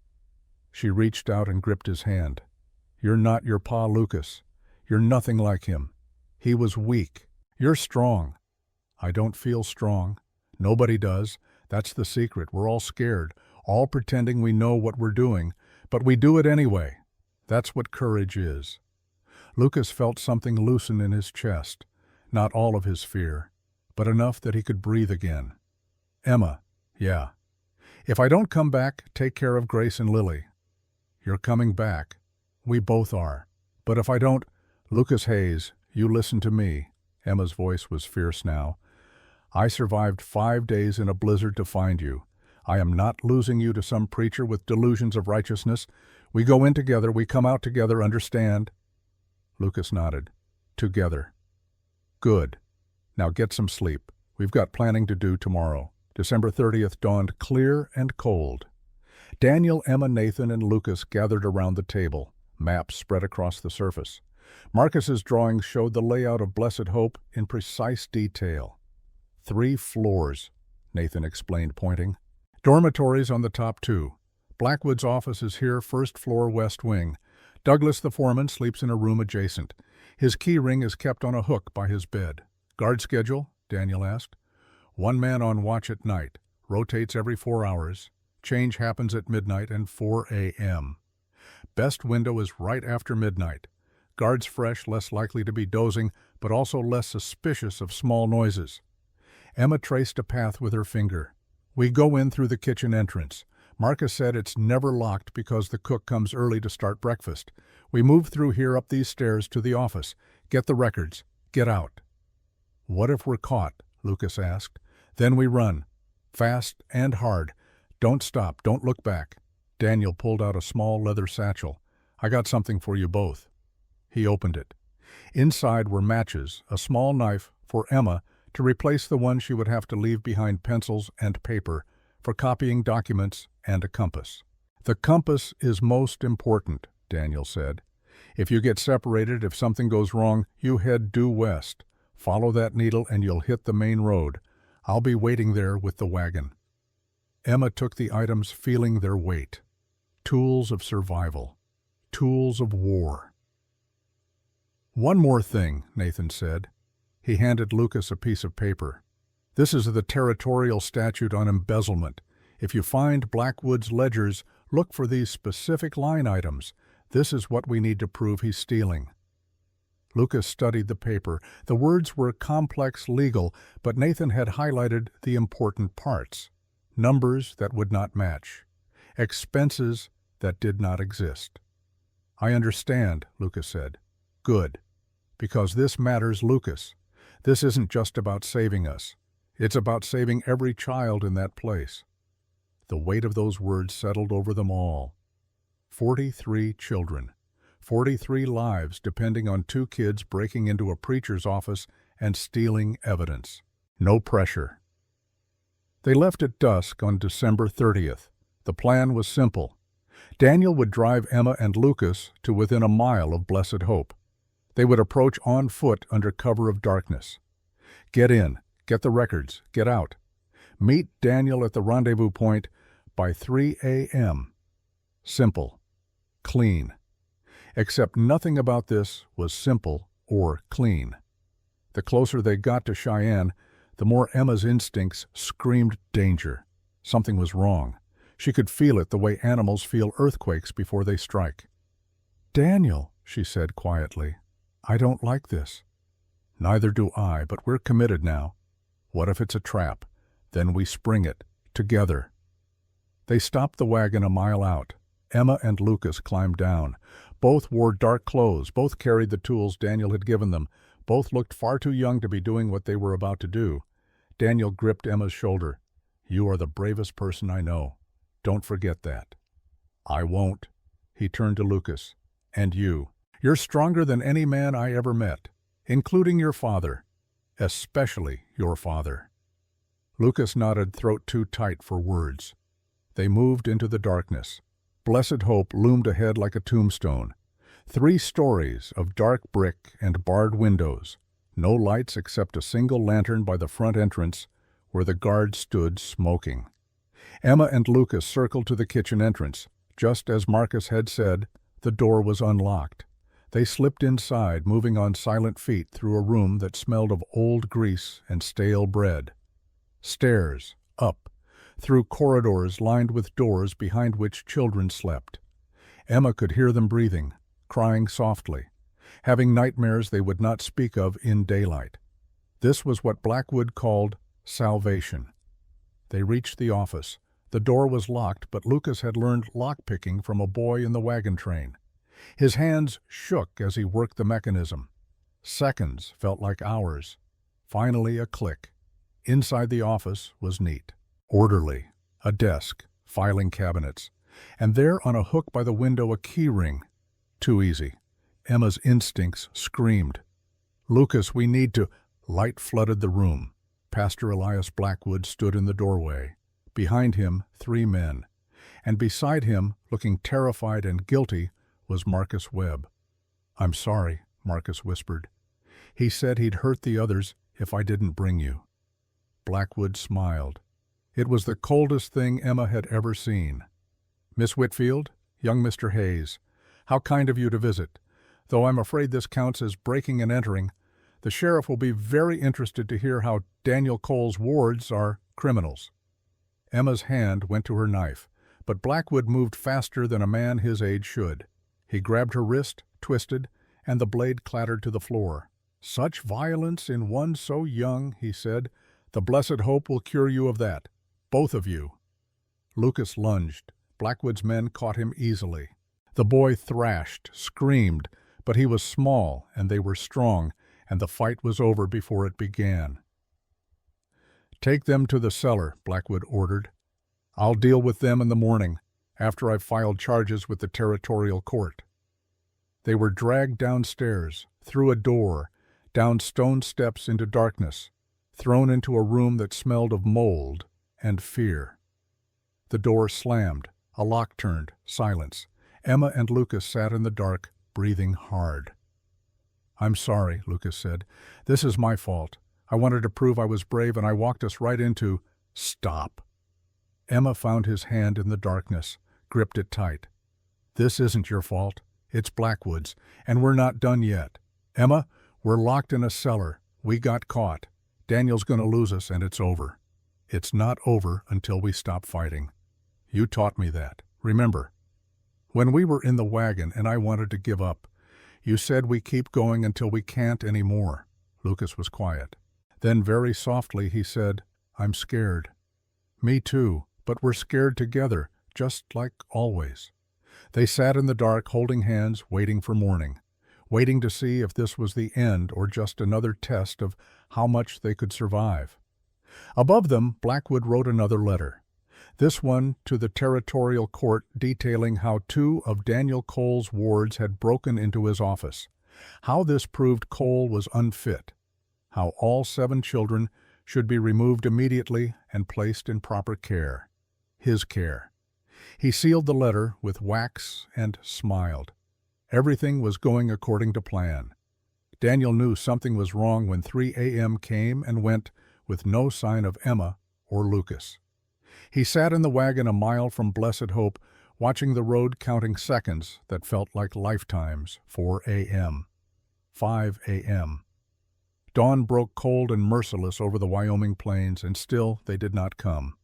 She reached out and gripped his hand. "You're not your Pa, Lucas. You're nothing like him. He was weak. You're strong." "I don't feel strong. Nobody does. That's the secret. We're all scared, all pretending we know what we're doing, but we do it anyway. That's what courage is." Lucas felt something loosen in his chest, not all of his fear, but enough that he could breathe again. "Emma, yeah. If I don't come back, take care of Grace and Lily." "You're coming back. We both are. But if I don't—" "Lucas Hayes, you listen to me." Emma's voice was fierce now. "I survived 5 days in a blizzard to find you. I am not losing you to some preacher with delusions of righteousness. We go in together, we come out together, understand?" Lucas nodded. "Together." "Good. Now get some sleep. We've got planning to do tomorrow." December 30th dawned clear and cold. Daniel, Emma, Nathan, and Lucas gathered around the table. Maps spread across the surface. Marcus's drawings showed the layout of Blessed Hope in precise detail. 3 floors, Nathan explained, pointing. "Dormitories on the top 2. Blackwood's office is here, first floor, west wing. Douglas, the foreman, sleeps in a room adjacent. His key ring is kept on a hook by his bed." "Guard schedule?" Daniel asked. 1 man on watch at night. Rotates every 4 hours. Change happens at midnight and 4 a.m. Best window is right after midnight. Guards fresh, less likely to be dozing, but also less suspicious of small noises." Emma traced a path with her finger. "We go in through the kitchen entrance. Marcus said it's never locked because the cook comes early to start breakfast. We move through here up these stairs to the office. Get the records. Get out." "What if we're caught?" Lucas asked. "Then we run. Fast and hard. Don't stop. Don't look back." Daniel pulled out a small leather satchel. "I got something for you both." He opened it. Inside were matches, a small knife for Emma to replace the one she would have to leave behind, pencils and paper for copying documents, and a compass. "The compass is most important," Daniel said. "If you get separated, if something goes wrong, you head due west. Follow that needle and you'll hit the main road. I'll be waiting there with the wagon." Emma took the items, feeling their weight. Tools of survival. Tools of war. "One more thing," Nathan said. He handed Lucas a piece of paper. "This is the territorial statute on embezzlement. If you find Blackwood's ledgers, Look for these specific line items. This is what we need to prove he's stealing." Lucas studied the paper. The words were complex legal, but Nathan had highlighted the important parts. Numbers that would not match. Expenses that did not exist. "I understand," Lucas said. "Good. Because this matters, Lucas. This isn't just about saving us. It's about saving every child in that place." The weight of those words settled over them all. 43 children. 43 lives depending on 2 kids breaking into a preacher's office and stealing evidence. No pressure. They left at dusk on December 30th. The plan was simple. Daniel would drive Emma and Lucas to within a mile of Blessed Hope. They would approach on foot under cover of darkness. Get in, get the records, get out. Meet Daniel at the rendezvous point by 3 a.m. Simple. Clean. Except nothing about this was simple or clean. The closer they got to Cheyenne, the more Emma's instincts screamed danger. Something was wrong. She could feel it the way animals feel earthquakes before they strike. "Daniel," she said quietly, "I don't like this." "Neither do I, but we're committed now. What if it's a trap? Then we spring it, together." They stopped the wagon a mile out. Emma and Lucas climbed down. Both wore dark clothes, both carried the tools Daniel had given them, both looked far too young to be doing what they were about to do. Daniel gripped Emma's shoulder. "You are the bravest person I know. Don't forget that." "I won't." He turned to Lucas. "And you. You're stronger than any man I ever met, including your father, especially your father." Lucas nodded, throat too tight for words. They moved into the darkness. Blessed Hope loomed ahead like a tombstone. 3 stories of dark brick and barred windows. No lights except a single lantern by the front entrance where the guard stood smoking. Emma and Lucas circled to the kitchen entrance. Just as Marcus had said, the door was unlocked. They slipped inside, moving on silent feet through a room that smelled of old grease and stale bread. Stairs, up, through corridors lined with doors behind which children slept. Emma could hear them breathing, crying softly, having nightmares they would not speak of in daylight. This was what Blackwood called salvation. They reached the office. The door was locked, but Lucas had learned lockpicking from a boy in the wagon train. His hands shook as he worked the mechanism. Seconds felt like hours. Finally, a click. Inside the office was neat, orderly, a desk, filing cabinets, and there on a hook by the window a key ring. Too easy. Emma's instincts screamed. "Lucas, we need to—" Light flooded the room. Pastor Elias Blackwood stood in the doorway. Behind him, 3 men. And beside him, looking terrified and guilty, was Marcus Webb. "I'm sorry," Marcus whispered. "He said he'd hurt the others if I didn't bring you." Blackwood smiled. It was the coldest thing Emma had ever seen. "Miss Whitfield, young Mr. Hayes, how kind of you to visit. Though I'm afraid this counts as breaking and entering, the sheriff will be very interested to hear how Daniel Cole's wards are criminals." Emma's hand went to her knife, but Blackwood moved faster than a man his age should. He grabbed her wrist, twisted, and the blade clattered to the floor. "Such violence in one so young," he said. "The Blessed Hope will cure you of that. Both of you." Lucas lunged. Blackwood's men caught him easily. The boy thrashed, screamed, but he was small and they were strong, and the fight was over before it began. "Take them to the cellar," Blackwood ordered. "I'll deal with them in the morning, after I've filed charges with the territorial court." They were dragged downstairs, through a door, down stone steps into darkness, thrown into a room that smelled of mold and fear. The door slammed, a lock turned, silence. Emma and Lucas sat in the dark, breathing hard. "I'm sorry," Lucas said. "This is my fault. I wanted to prove I was brave and I walked us right into—" "Stop." Emma found his hand in the darkness, gripped it tight. "This isn't your fault. It's Blackwood's, and we're not done yet. Emma, we're locked in a cellar. We got caught. Daniel's going to lose us and it's over. It's not over until we stop fighting. You taught me that. Remember, when we were in the wagon and I wanted to give up, you said we keep going until we can't anymore." Lucas was quiet. Then very softly he said, "I'm scared." "Me too, but we're scared together, just like always." They sat in the dark, holding hands, waiting for morning, waiting to see if this was the end or just another test of how much they could survive. Above them, Blackwood wrote another letter, this one to the territorial court, detailing how 2 of Daniel Cole's wards had broken into his office, how this proved Cole was unfit, how all 7 children should be removed immediately and placed in proper care, his care. He sealed the letter with wax and smiled. Everything was going according to plan. Daniel knew something was wrong when 3 a.m. came and went with no sign of Emma or Lucas. He sat in the wagon a mile from Blessed Hope, watching the road, counting seconds that felt like lifetimes. 4 a.m. 5 a.m. Dawn broke cold and merciless over the Wyoming plains, and still they did not come.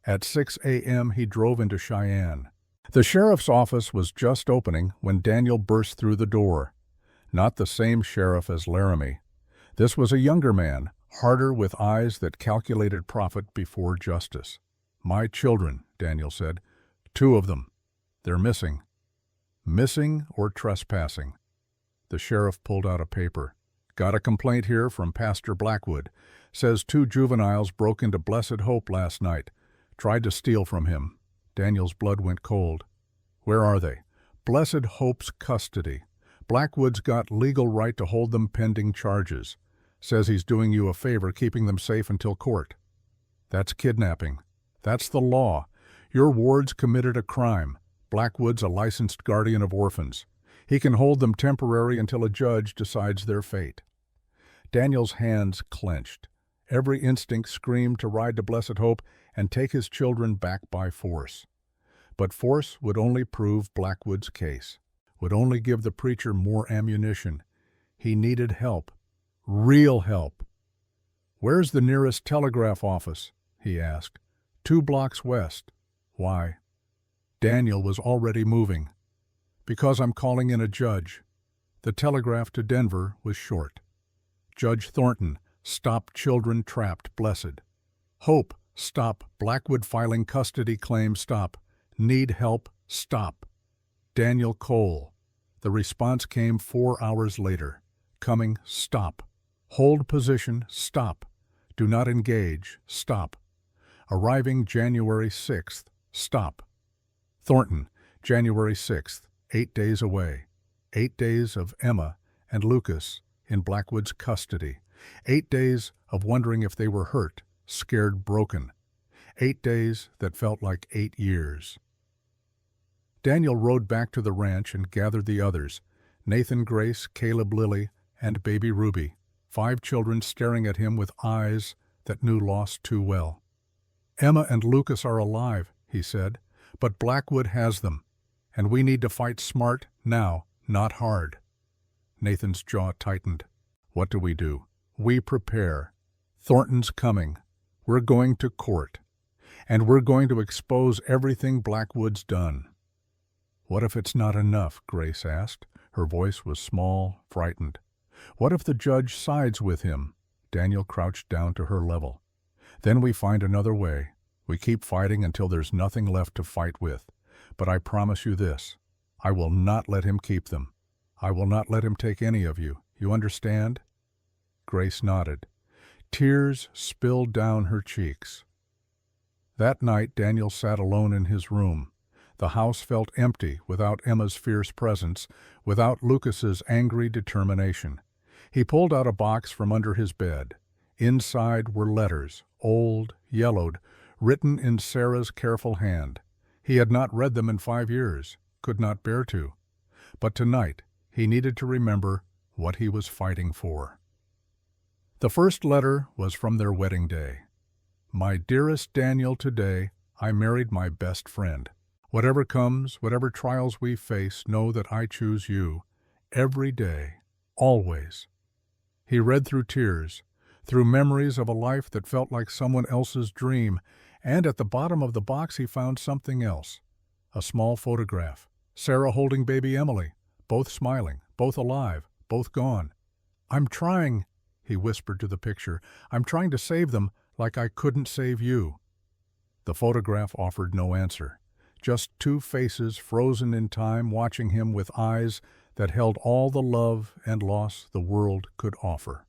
At 6 a.m. he drove into Cheyenne. The sheriff's office was just opening when Daniel burst through the door. Not the same sheriff as Laramie. This was a younger man, harder, with eyes that calculated profit before justice. "My children," Daniel said. 2 of them. They're missing." "Missing or trespassing?" The sheriff pulled out a paper. "Got a complaint here from Pastor Blackwood. Says 2 juveniles broke into Blessed Hope last night. Tried to steal from him." Daniel's blood went cold. "Where are they?" "Blessed Hope's custody. Blackwood's got legal right to hold them pending charges. Says he's doing you a favor keeping them safe until court." "That's kidnapping. That's the law. Your ward's committed a crime. Blackwood's a licensed guardian of orphans. He can hold them temporary until a judge decides their fate." Daniel's hands clenched. Every instinct screamed to ride to Blessed Hope and take his children back by force. But force would only prove Blackwood's case, would only give the preacher more ammunition. He needed help. Real help. "Where's the nearest telegraph office?" he asked. 2 blocks west." "Why?" Daniel was already moving. "Because I'm calling in a judge." The telegraph to Denver was short. "Judge Thornton, stop children trapped, Blessed. Hope, stop. Blackwood filing custody claim, stop. Need help, stop. Daniel Cole." The response came 4 hours later. "Coming, stop. Hold position, stop. Do not engage, stop. Arriving January 6th, stop. Thornton, January 6th, 8 days away. 8 days of Emma and Lucas in Blackwood's custody. 8 days of wondering if they were hurt, scared, broken. 8 days that felt like 8 years. Daniel rode back to the ranch and gathered the others, Nathan, Grace, Caleb, Lily, and baby Ruby, 5 children staring at him with eyes that knew loss too well. "Emma and Lucas are alive," he said, "but Blackwood has them, and we need to fight smart now, not hard." Nathan's jaw tightened. "What do? We prepare. Thornton's coming. We're going to court. And we're going to expose everything Blackwood's done." "What if it's not enough?" Grace asked. Her voice was small, frightened. "What if the judge sides with him?" Daniel crouched down to her level. "Then we find another way. We keep fighting until there's nothing left to fight with. But I promise you this. I will not let him keep them. I will not let him take any of you. You understand?" Grace nodded. Tears spilled down her cheeks. That night Daniel sat alone in his room. The house felt empty without Emma's fierce presence, without Lucas's angry determination. He pulled out a box from under his bed. Inside were letters, old, yellowed, written in Sarah's careful hand. He had not read them in 5 years, could not bear to. But tonight he needed to remember what he was fighting for. The first letter was from their wedding day. "My dearest Daniel, today I married my best friend. Whatever comes, whatever trials we face, know that I choose you. Every day, always." He read through tears, through memories of a life that felt like someone else's dream, and at the bottom of the box he found something else. A small photograph. Sarah holding baby Emily, both smiling, both alive, both gone. "I'm trying," he whispered to the picture. "I'm trying to save them like I couldn't save you." The photograph offered no answer. Just two faces frozen in time watching him with eyes that held all the love and loss the world could offer.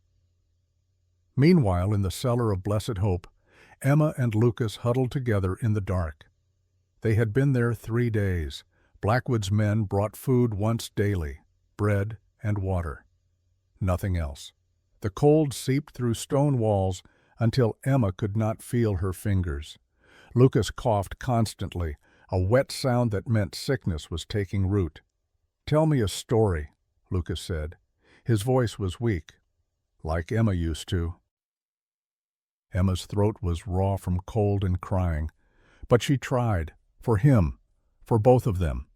Meanwhile, in the cellar of Blessed Hope, Emma and Lucas huddled together in the dark. They had been there 3 days. Blackwood's men brought food once daily, bread and water. Nothing else. The cold seeped through stone walls until Emma could not feel her fingers. Lucas coughed constantly, a wet sound that meant sickness was taking root. "Tell me a story," Lucas said. His voice was weak, like Emma used to. Emma's throat was raw from cold and crying, but she tried, for him, for both of them.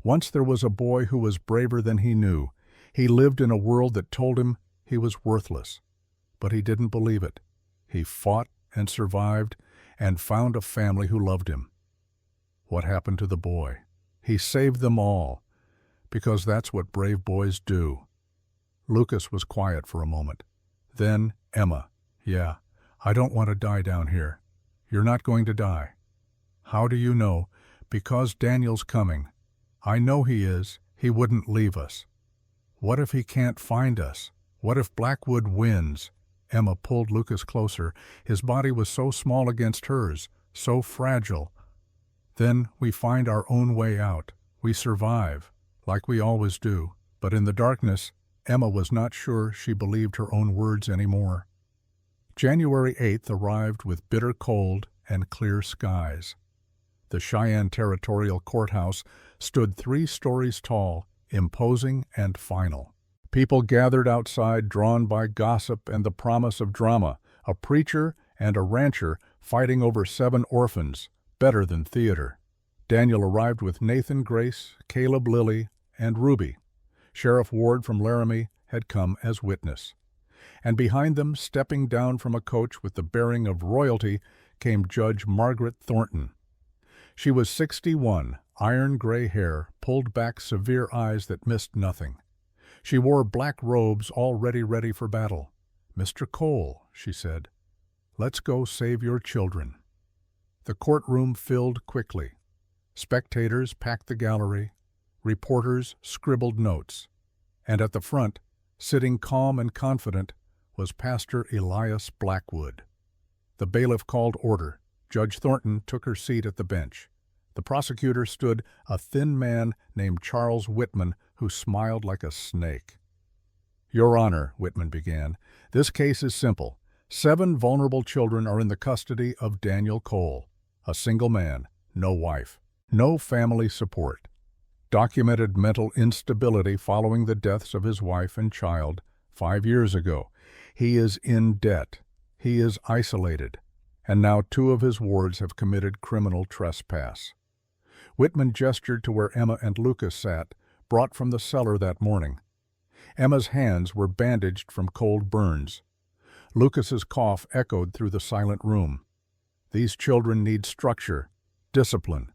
Once there was a boy who was braver than he knew. He lived in a world that told him he was worthless, but he didn't believe it. He fought and survived and found a family who loved him. What happened to the boy? He saved them all, because that's what brave boys do. Lucas was quiet for a moment. Then Emma, "Yeah, I don't want to die down here." "You're not going to die." "How do you know?" "Because Daniel's coming. I know he is. He wouldn't leave us." "What if he can't find us? What if Blackwood wins?" Emma pulled Lucas closer. His body was so small against hers, so fragile. "Then we find our own way out. We survive, like we always do." But in the darkness, Emma was not sure she believed her own words anymore. January 8th arrived with bitter cold and clear skies. The Cheyenne Territorial Courthouse stood 3 stories tall, imposing and final. People gathered outside, drawn by gossip and the promise of drama, a preacher and a rancher fighting over 7 orphans, better than theater. Daniel arrived with Nathan, Grace, Caleb, Lily, and Ruby. Sheriff Ward from Laramie had come as witness. And behind them, stepping down from a coach with the bearing of royalty, came Judge Margaret Thornton. She was 61, iron gray hair, pulled back severe eyes that missed nothing. She wore black robes already ready for battle. "Mr. Cole," she said, "let's go save your children." The courtroom filled quickly. Spectators packed the gallery. Reporters scribbled notes. And at the front, sitting calm and confident, was Pastor Elias Blackwood. The bailiff called order. Judge Thornton took her seat at the bench. The prosecutor stood a thin man named Charles Whitman, who smiled like a snake. "Your Honor," Whitman began, "this case is simple. 7 vulnerable children are in the custody of Daniel Cole, a single man, no wife, no family support. Documented mental instability following the deaths of his wife and child 5 years ago. He is in debt. He is isolated. And now 2 of his wards have committed criminal trespass." Whitman gestured to where Emma and Lucas sat, brought from the cellar that morning. Emma's hands were bandaged from cold burns. Lucas's cough echoed through the silent room. These children need structure, discipline.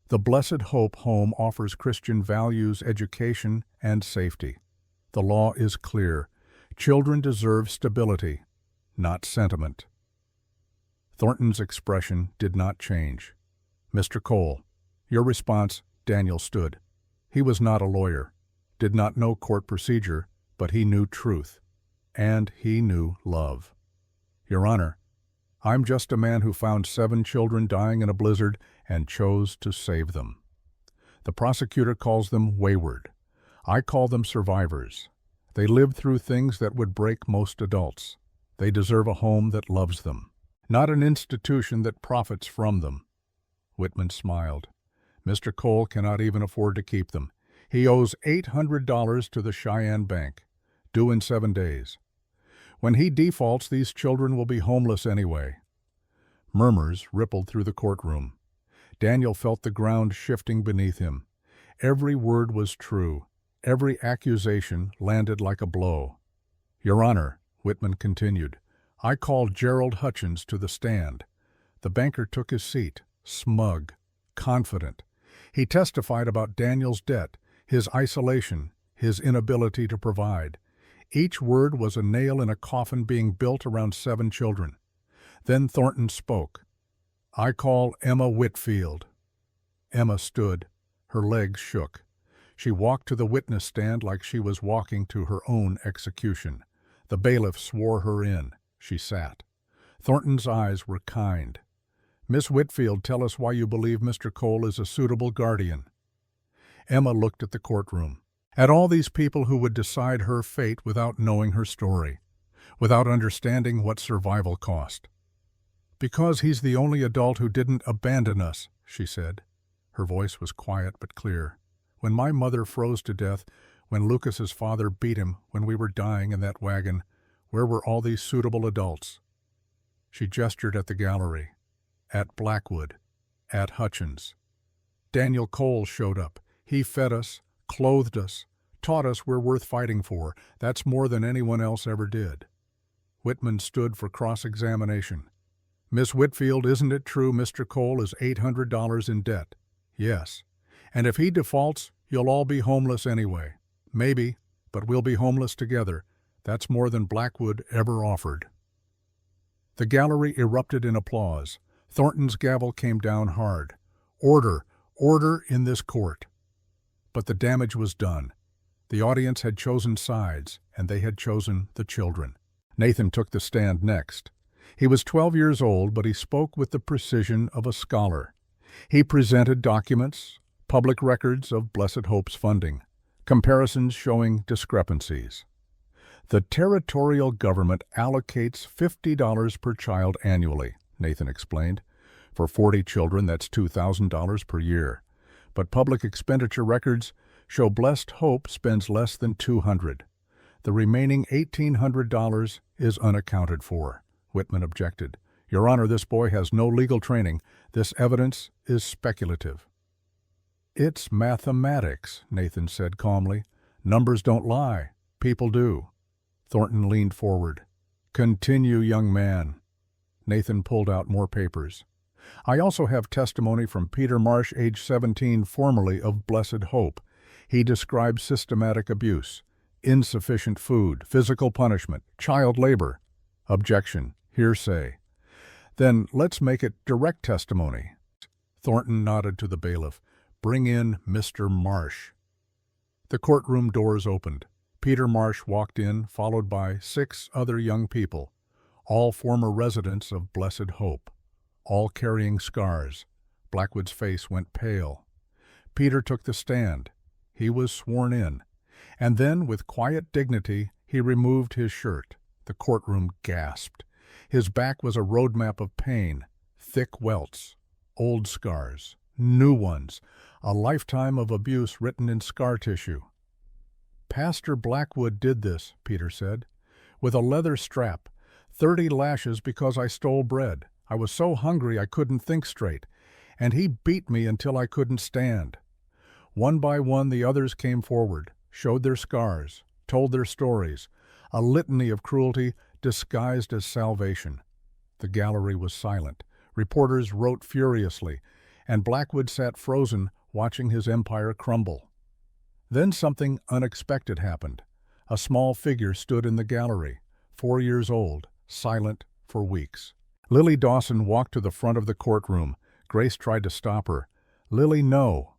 The Blessed Hope Home offers Christian values, education, and safety. The law is clear. Children deserve stability, not sentiment. Thornton's expression did not change. "Mr. Cole." "Your response." Daniel stood. He was not a lawyer, did not know court procedure, but he knew truth. And he knew love. "Your Honor, I'm just a man who found 7 children dying in a blizzard and chose to save them. The prosecutor calls them wayward. I call them survivors. They lived through things that would break most adults. They deserve a home that loves them, not an institution that profits from them." Whitman smiled. "Mr. Cole cannot even afford to keep them. He owes $800 to the Cheyenne Bank, due in 7 days. When he defaults, these children will be homeless anyway." Murmurs rippled through the courtroom. Daniel felt the ground shifting beneath him. Every word was true. Every accusation landed like a blow. "Your Honor," Whitman continued, "I called Gerald Hutchins to the stand." The banker took his seat, smug, confident. He testified about Daniel's debt, his isolation, his inability to provide. Each word was a nail in a coffin being built around 7 children. Then Thornton spoke. "I call Emma Whitfield." Emma stood. Her legs shook. She walked to the witness stand like she was walking to her own execution. The bailiff swore her in. She sat. Thornton's eyes were kind. "Miss Whitfield, tell us why you believe Mr. Cole is a suitable guardian." Emma looked at the courtroom, at all these people who would decide her fate without knowing her story, without understanding what survival cost. "Because he's the only adult who didn't abandon us," she said. Her voice was quiet but clear. "When my mother froze to death, when Lucas's father beat him, when we were dying in that wagon, where were all these suitable adults?" She gestured at the gallery, at Blackwood, at Hutchins. "Daniel Cole showed up. He fed us, clothed us, taught us we're worth fighting for. That's more than anyone else ever did." Whitman stood for cross-examination. "Miss Whitfield, isn't it true Mr. Cole is $800 in debt?" "Yes. And if he defaults, you'll all be homeless anyway." "Maybe, but we'll be homeless together. That's more than Blackwood ever offered." The gallery erupted in applause. Thornton's gavel came down hard. "Order, order in this court." But the damage was done. The audience had chosen sides, and they had chosen the children. Nathan took the stand next. He was 12 years old, but he spoke with the precision of a scholar. He presented documents, public records of Blessed Hope's funding, comparisons showing discrepancies. "The territorial government allocates $50 per child annually," Nathan explained. "For 40 children, that's $2,000 per year. But public expenditure records show Blessed Hope spends less than $200. The remaining $1,800 is unaccounted for." Whitman objected. "Your Honor, this boy has no legal training. This evidence is speculative." "It's mathematics," Nathan said calmly. "Numbers don't lie. People do." Thornton leaned forward. "Continue, young man." Nathan pulled out more papers. "I also have testimony from Peter Marsh, age 17, formerly of Blessed Hope. He describes systematic abuse, insufficient food, physical punishment, child labor." Objection. Hearsay. "Then let's make it direct testimony." Thornton nodded to the bailiff. "Bring in Mr. Marsh." The courtroom doors opened. Peter Marsh walked in, followed by 6 other young people, all former residents of Blessed Hope, all carrying scars. Blackwood's face went pale. Peter took the stand. He was sworn in. And then, with quiet dignity, he removed his shirt. The courtroom gasped. His back was a roadmap of pain, thick welts, old scars, new ones, a lifetime of abuse written in scar tissue. "Pastor Blackwood did this," Peter said, "with a leather strap, 30 lashes because I stole bread. I was so hungry I couldn't think straight, and he beat me until I couldn't stand." One by one the others came forward, showed their scars, told their stories, a litany of cruelty disguised as salvation. The gallery was silent. Reporters wrote furiously, and Blackwood sat frozen, watching his empire crumble. Then something unexpected happened. A small figure stood in the gallery, 4 years old, silent for weeks. Lily Dawson walked to the front of the courtroom. Grace tried to stop her. "Lily, no."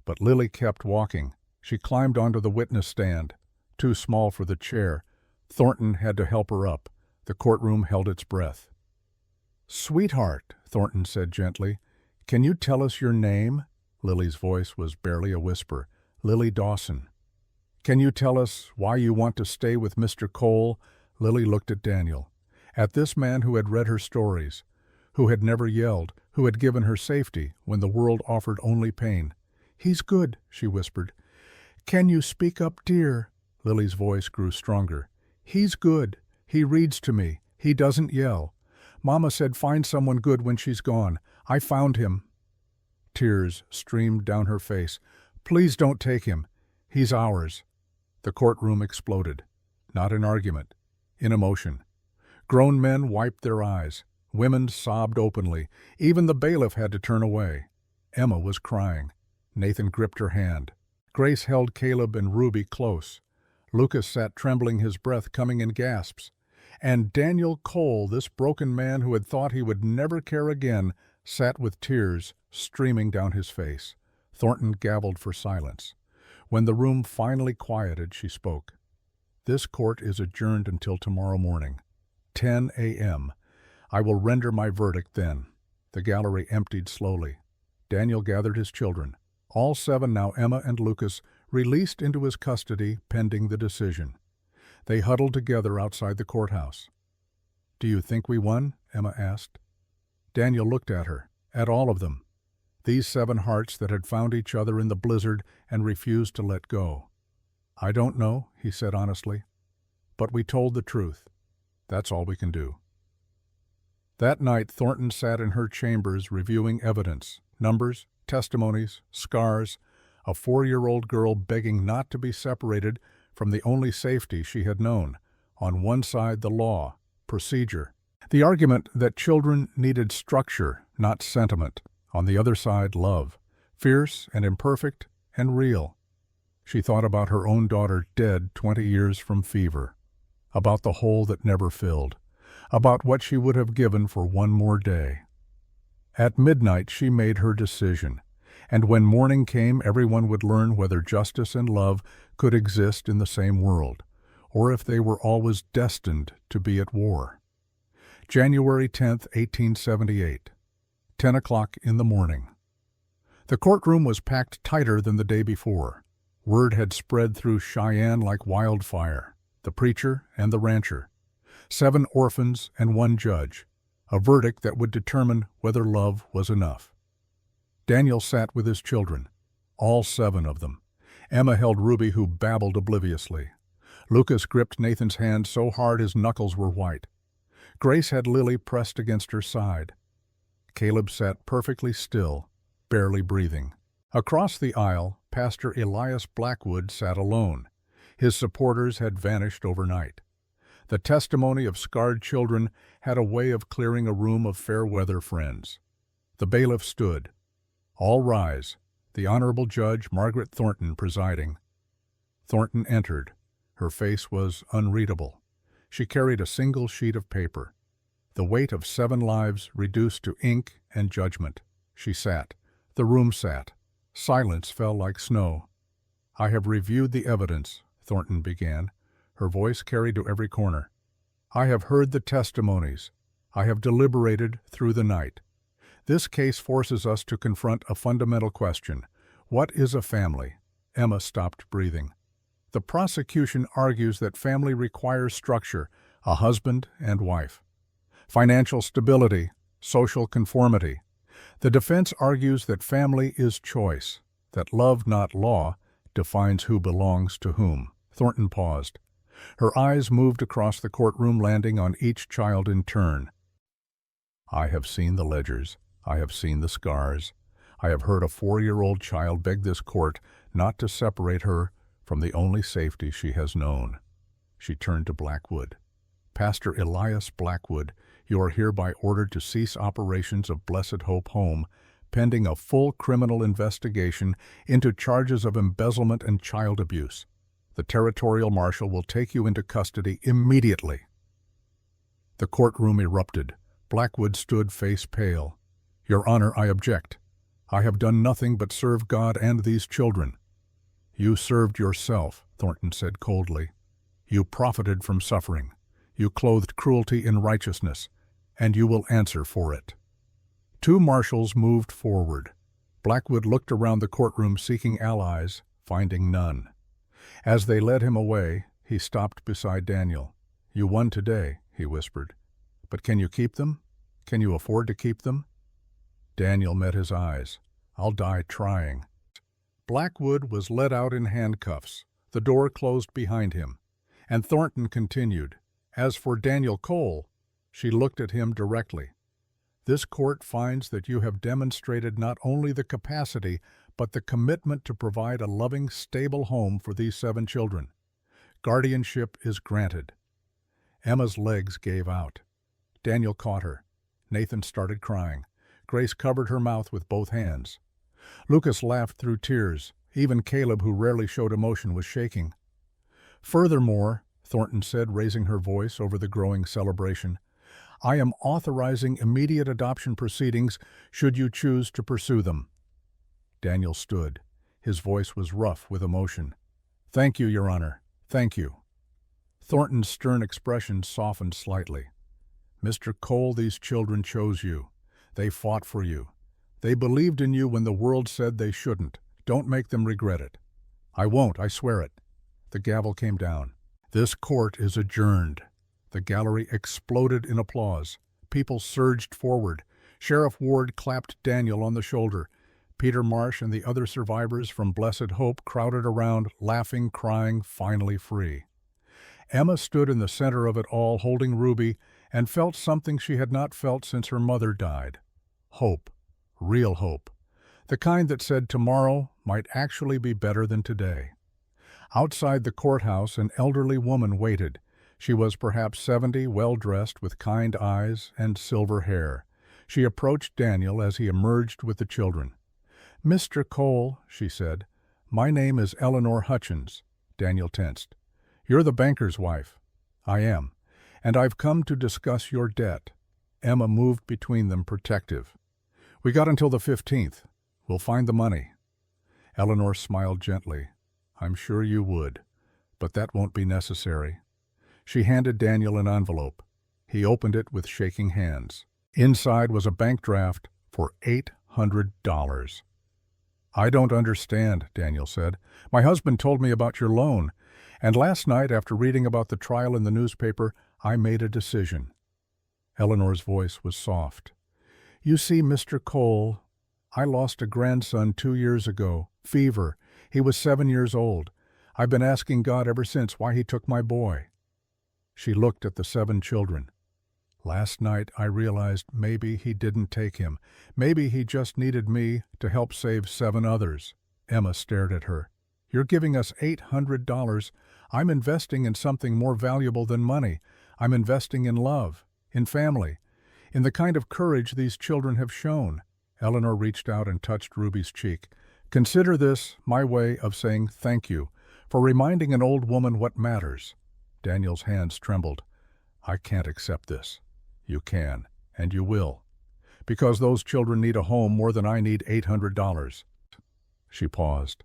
But Lily kept walking. She climbed onto the witness stand. Too small for the chair. Thornton had to help her up. The courtroom held its breath. "Sweetheart," Thornton said gently, "can you tell us your name?" Lily's voice was barely a whisper. "Lily Dawson." "Can you tell us why you want to stay with Mr. Cole?" Lily looked at Daniel, at this man who had read her stories, who had never yelled, who had given her safety when the world offered only pain. "He's good," she whispered. "Can you speak up, dear?" Lily's voice grew stronger. "He's good. He reads to me. He doesn't yell. Mama said find someone good when she's gone. I found him." Tears streamed down her face. "Please don't take him. He's ours." The courtroom exploded. Not in argument, in emotion. Grown men wiped their eyes. Women sobbed openly. Even the bailiff had to turn away. Emma was crying. Nathan gripped her hand. Grace held Caleb and Ruby close. Lucas sat trembling, his breath coming in gasps. And Daniel Cole, this broken man who had thought he would never care again, sat with tears streaming down his face. Thornton gavelled for silence. When the room finally quieted, she spoke. "This court is adjourned until tomorrow morning, 10 a.m. I will render my verdict then." The gallery emptied slowly. Daniel gathered his children. All 7, now Emma and Lucas, released into his custody pending the decision. They huddled together outside the courthouse. "Do you think we won?" Emma asked. Daniel looked at her, at all of them. These 7 hearts that had found each other in the blizzard and refused to let go. "I don't know," he said honestly. "But we told the truth. That's all we can do." That night, Thornton sat in her chambers reviewing evidence, numbers, testimonies, scars, a 4-year-old girl begging not to be separated from the only safety she had known. On one side, the law, procedure, the argument that children needed structure, not sentiment. On the other side, love, fierce and imperfect and real. She thought about her own daughter dead 20 years from fever, about the hole that never filled, about what she would have given for one more day. At midnight she made her decision, and when morning came everyone would learn whether justice and love could exist in the same world, or if they were always destined to be at war. January 10th, 1878. 10 o'clock in the morning. The courtroom was packed tighter than the day before. Word had spread through Cheyenne like wildfire. The preacher and the rancher. 7 orphans and 1 judge. A verdict that would determine whether love was enough. Daniel sat with his children, all 7 of them. Emma held Ruby, who babbled obliviously. Lucas gripped Nathan's hand so hard his knuckles were white. Grace had Lily pressed against her side. Caleb sat perfectly still, barely breathing. Across the aisle, Pastor Elias Blackwood sat alone. His supporters had vanished overnight. The testimony of scarred children had a way of clearing a room of fair-weather friends. The bailiff stood. "All rise," the Honorable Judge Margaret Thornton presiding. Thornton entered. Her face was unreadable. She carried a single sheet of paper. The weight of 7 lives reduced to ink and judgment. She sat. The room sat. Silence fell like snow. "I have reviewed the evidence," Thornton began. Her voice carried to every corner. "I have heard the testimonies. I have deliberated through the night. This case forces us to confront a fundamental question. What is a family?" Emma stopped breathing. "The prosecution argues that family requires structure, a husband and wife. Financial stability, social conformity. The defense argues that family is choice, that love, not law, defines who belongs to whom." Thornton paused. Her eyes moved across the courtroom, landing on each child in turn. "I have seen the ledgers. I have seen the scars. I have heard a 4-year-old child beg this court not to separate her from the only safety she has known." She turned to Blackwood. "Pastor Elias Blackwood, you are hereby ordered to cease operations of Blessed Hope Home, pending a full criminal investigation into charges of embezzlement and child abuse. The territorial marshal will take you into custody immediately." The courtroom erupted. Blackwood stood face pale. "Your Honor, I object. I have done nothing but serve God and these children." "You served yourself," Thornton said coldly. "You profited from suffering. You clothed cruelty in righteousness, and you will answer for it." 2 marshals moved forward. Blackwood looked around the courtroom seeking allies, finding none. As they led him away, he stopped beside Daniel. "You won today," he whispered. "But can you keep them? Can you afford to keep them?" Daniel met his eyes. "I'll die trying." Blackwood was led out in handcuffs. The door closed behind him, and Thornton continued. "As for Daniel Cole," she looked at him directly, "this court finds that you have demonstrated not only the capacity, but the commitment to provide a loving, stable home for these 7 children. Guardianship is granted." Emma's legs gave out. Daniel caught her. Nathan started crying. Grace covered her mouth with both hands. Lucas laughed through tears. Even Caleb, who rarely showed emotion, was shaking. Furthermore, Thornton said, raising her voice over the growing celebration, I am authorizing immediate adoption proceedings should you choose to pursue them. Daniel stood. His voice was rough with emotion. Thank you, Your Honor. Thank you. Thornton's stern expression softened slightly. Mr. Cole, these children chose you. They fought for you. They believed in you when the world said they shouldn't. Don't make them regret it. I won't, I swear it. The gavel came down. This court is adjourned. The gallery exploded in applause. People surged forward. Sheriff Ward clapped Daniel on the shoulder. Peter Marsh and the other survivors from Blessed Hope crowded around, laughing, crying, finally free. Emma stood in the center of it all, holding Ruby, and felt something she had not felt since her mother died. Hope. Real hope. The kind that said tomorrow might actually be better than today. Outside the courthouse, an elderly woman waited. She was perhaps 70, well-dressed, with kind eyes and silver hair. She approached Daniel as he emerged with the children. Mr. Cole, she said, my name is Eleanor Hutchins. Daniel tensed. You're the banker's wife. I am. And I've come to discuss your debt. Emma moved between them, protective. We got until the 15th. We'll find the money. Eleanor smiled gently. I'm sure you would, but that won't be necessary. She handed Daniel an envelope. He opened it with shaking hands. Inside was a bank draft for $800. I don't understand, Daniel said. My husband told me about your loan, and last night, after reading about the trial in the newspaper, I made a decision. Eleanor's voice was soft. You see, Mr. Cole, I lost a grandson 2 years ago. Fever. He was 7 years old. I've been asking God ever since why he took my boy. She looked at the 7 children. Last night I realized maybe he didn't take him. Maybe he just needed me to help save 7 others. Emma stared at her. You're giving us $800. I'm investing in something more valuable than money. I'm investing in love, in family, in the kind of courage these children have shown. Eleanor reached out and touched Ruby's cheek. Consider this my way of saying thank you for reminding an old woman what matters. Daniel's hands trembled. I can't accept this. You can, and you will, because those children need a home more than I need $800. She paused.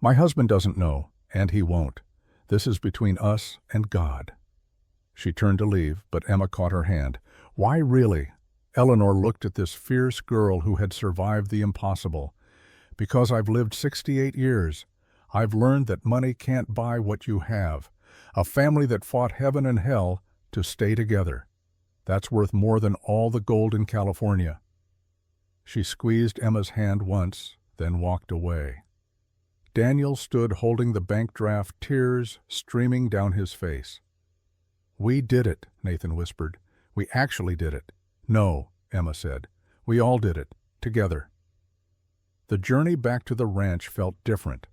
My husband doesn't know, and he won't. This is between us and God. She turned to leave, but Emma caught her hand. Why really? Eleanor looked at this fierce girl who had survived the impossible. Because I've lived 68 years. I've learned that money can't buy what you have. A family that fought heaven and hell to stay together. That's worth more than all the gold in California. She squeezed Emma's hand once, then walked away. Daniel stood holding the bank draft, tears streaming down his face. We did it, Nathan whispered. We actually did it. No, Emma said. We all did it, together. The journey back to the ranch felt different.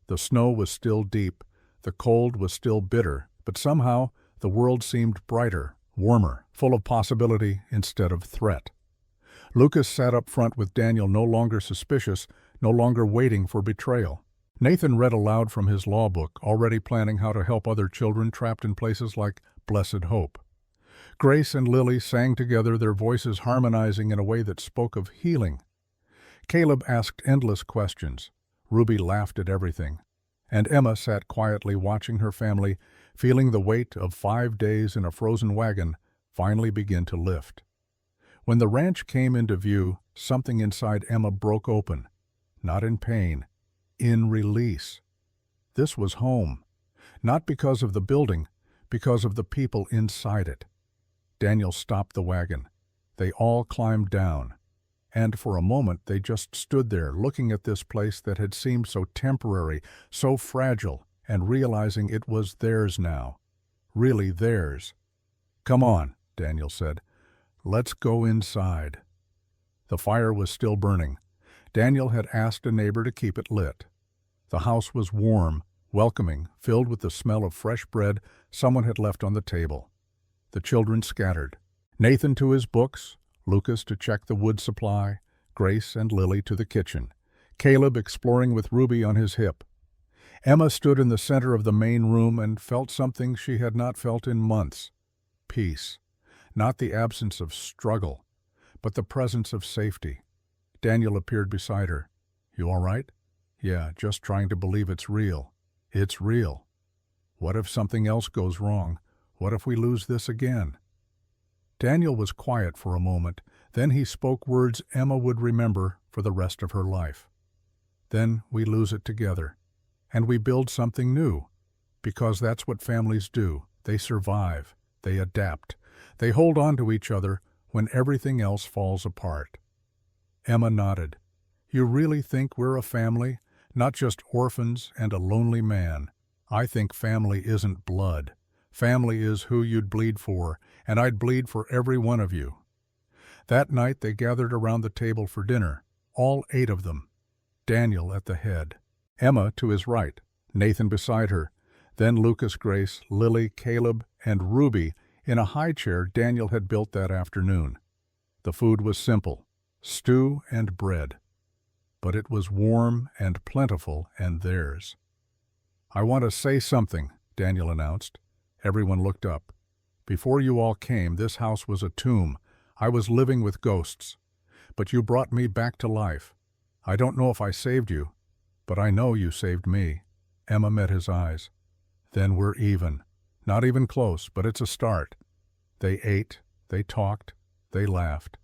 The snow was still deep, the cold was still bitter, but somehow the world seemed brighter, warmer, full of possibility instead of threat. Lucas sat up front with Daniel, no longer suspicious, no longer waiting for betrayal. Nathan read aloud from his law book, already planning how to help other children trapped in places like Blessed Hope. Grace and Lily sang together, their voices harmonizing in a way that spoke of healing. Caleb asked endless questions. Ruby laughed at everything. And Emma sat quietly watching her family, feeling the weight of 5 days in a frozen wagon finally begin to lift. When the ranch came into view, something inside Emma broke open. Not in pain, in release. This was home. Not because of the building, because of the people inside it. Daniel stopped the wagon. They all climbed down. And for a moment they just stood there looking at this place that had seemed so temporary, so fragile, and realizing it was theirs now. Really theirs. Come on, Daniel said. Let's go inside. The fire was still burning. Daniel had asked a neighbor to keep it lit. The house was warm, welcoming, filled with the smell of fresh bread someone had left on the table. The children scattered. Nathan to his books, Lucas to check the wood supply, Grace and Lily to the kitchen. Caleb exploring with Ruby on his hip. Emma stood in the center of the main room and felt something she had not felt in months. Peace. Not the absence of struggle, but the presence of safety. Daniel appeared beside her. "You all right?" "Yeah, just trying to believe it's real." "It's real." "What if something else goes wrong? What if we lose this again?" Daniel was quiet for a moment. Then he spoke words Emma would remember for the rest of her life. "Then we lose it together. And we build something new. Because that's what families do. They survive. They adapt. They hold on to each other when everything else falls apart." Emma nodded. "You really think we're a family? Not just orphans and a lonely man. I think family isn't blood. Family is who you'd bleed for, and I'd bleed for every one of you." That night they gathered around the table for dinner, all 8 of them. Daniel at the head. Emma to his right, Nathan beside her, then Lucas, Grace, Lily, Caleb, and Ruby in a high chair Daniel had built that afternoon. The food was simple, stew and bread. But it was warm and plentiful and theirs. "I want to say something," Daniel announced. Everyone looked up. "Before you all came, this house was a tomb. I was living with ghosts. But you brought me back to life. I don't know if I saved you, but I know you saved me." Emma met his eyes. "Then we're even. Not even close, but it's a start." They ate, they talked, they laughed.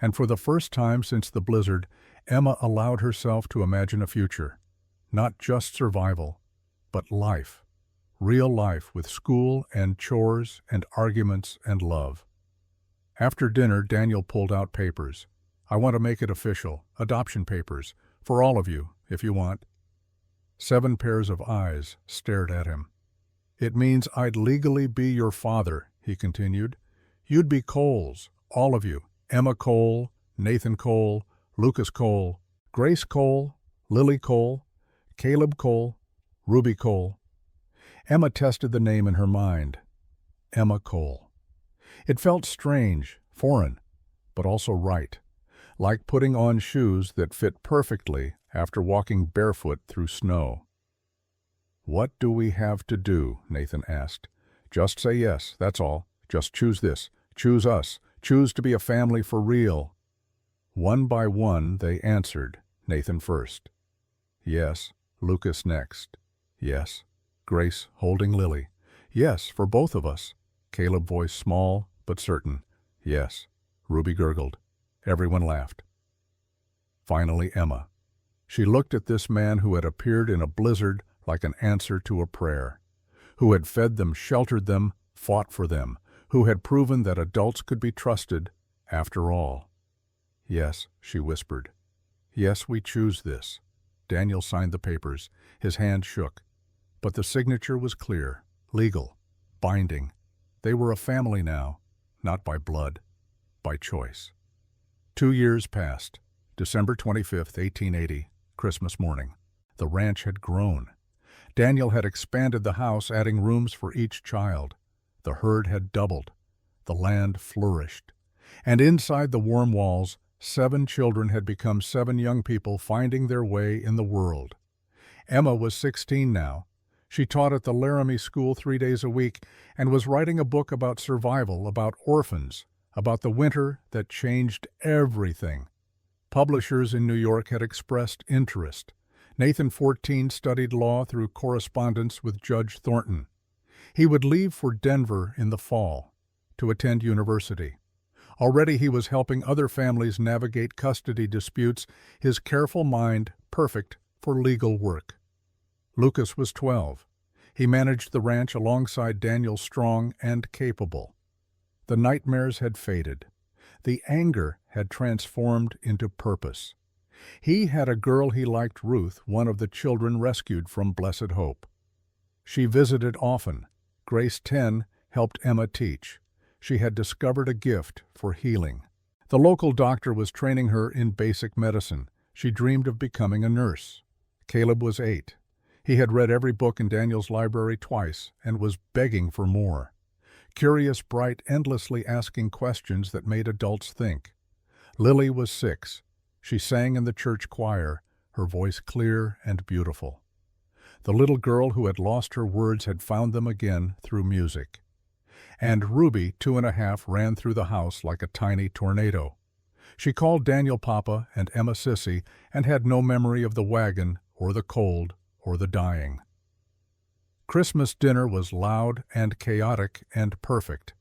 And for the first time since the blizzard, Emma allowed herself to imagine a future. Not just survival, but life. Real life with school and chores and arguments and love. After dinner, Daniel pulled out papers. "I want to make it official. Adoption papers. For all of you, if you want." 7 pairs of eyes stared at him. "It means I'd legally be your father," he continued. "You'd be Coles, all of you. Emma Cole, Nathan Cole, Lucas Cole, Grace Cole, Lily Cole, Caleb Cole, Ruby Cole." Emma tested the name in her mind. Emma Cole. It felt strange, foreign, but also right. Like putting on shoes that fit perfectly after walking barefoot through snow. "What do we have to do?" Nathan asked. "Just say yes, that's all. Just choose this. Choose us. Choose to be a family for real." One by one they answered, Nathan first. "Yes." Lucas next. "Yes." Grace holding Lily. "Yes, for both of us." Caleb voice small but certain. "Yes." Ruby gurgled. Everyone laughed. Finally Emma. She looked at this man who had appeared in a blizzard like an answer to a prayer, who had fed them, sheltered them, fought for them, who had proven that adults could be trusted after all. "Yes," she whispered. "Yes, we choose this." Daniel signed the papers. His hand shook. But the signature was clear, legal, binding. They were a family now, not by blood, by choice. 2 years passed. December 25th, 1880, Christmas morning. The ranch had grown. Daniel had expanded the house, adding rooms for each child. The herd had doubled. The land flourished. And inside the warm walls, 7 children had become 7 young people finding their way in the world. Emma was 16 now. She taught at the Laramie School 3 days a week and was writing a book about survival, about orphans, about the winter that changed everything. Publishers in New York had expressed interest. Nathan, 14, studied law through correspondence with Judge Thornton. He would leave for Denver in the fall to attend university. Already he was helping other families navigate custody disputes, his careful mind perfect for legal work. Lucas was 12. He managed the ranch alongside Daniel, strong and capable. The nightmares had faded. The anger had transformed into purpose. He had a girl he liked, Ruth, one of the children rescued from Blessed Hope. She visited often. Grace, 10, helped Emma teach. She had discovered a gift for healing. The local doctor was training her in basic medicine. She dreamed of becoming a nurse. Caleb was 8. He had read every book in Daniel's library twice and was begging for more. Curious, bright, endlessly asking questions that made adults think. Lily was 6. She sang in the church choir. her voice clear and beautiful. The little girl who had lost her words had found them again through music. And Ruby, 2.5, ran through the house like a tiny tornado. She called Daniel Papa and Emma Sissy and had no memory of the wagon or the cold or the dying. Christmas dinner was loud and chaotic and perfect.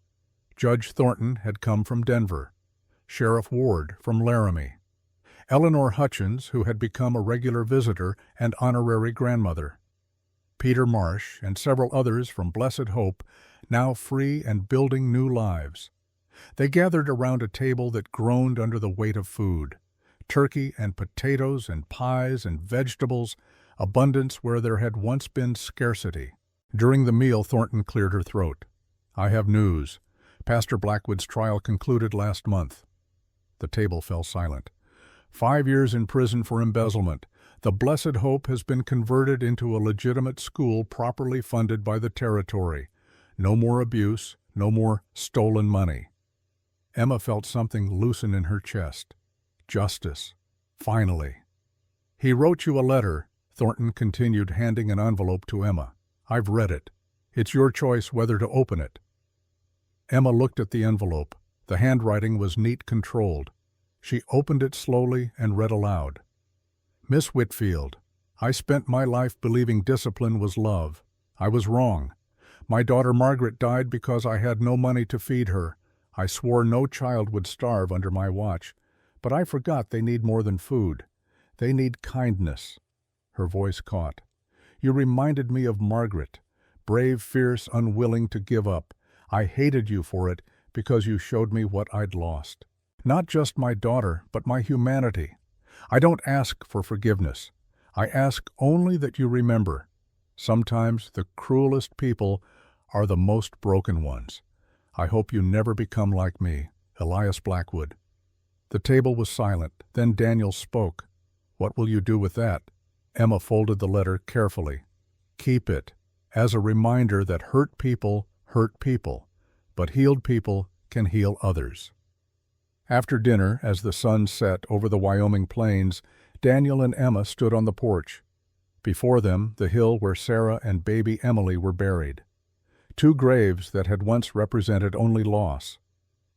Judge Thornton had come from Denver, Sheriff Ward from Laramie, Eleanor Hutchins, who had become a regular visitor and honorary grandmother, Peter Marsh, and several others from Blessed Hope, now free and building new lives. They gathered around a table that groaned under the weight of food, turkey and potatoes and pies and vegetables, abundance where there had once been scarcity. During the meal, Thornton cleared her throat. "I have news. Pastor Blackwood's trial concluded last month." The table fell silent. 5 years in prison for embezzlement. The Blessed Hope has been converted into a legitimate school properly funded by the territory. No more abuse, no more stolen money. Emma felt something loosen in her chest. Justice. Finally. "He wrote you a letter," Thornton continued, handing an envelope to Emma. "I've read it. It's your choice whether to open it." Emma looked at the envelope. The handwriting was neat, controlled. She opened it slowly and read aloud. "Miss Whitfield, I spent my life believing discipline was love. I was wrong. My daughter Margaret died because I had no money to feed her. I swore no child would starve under my watch, but I forgot they need more than food. They need kindness." Her voice caught. "You reminded me of Margaret, brave, fierce, unwilling to give up. I hated you for it because you showed me what I'd lost. Not just my daughter, but my humanity. I don't ask for forgiveness. I ask only that you remember. Sometimes the cruelest people are the most broken ones. I hope you never become like me, Elias Blackwood." The table was silent. Then Daniel spoke. "What will you do with that?" Emma folded the letter carefully. "Keep it, as a reminder that hurt people, but healed people can heal others." After dinner, as the sun set over the Wyoming plains, Daniel and Emma stood on the porch. Before them, the hill where Sarah and baby Emily were buried. 2 graves that had once represented only loss.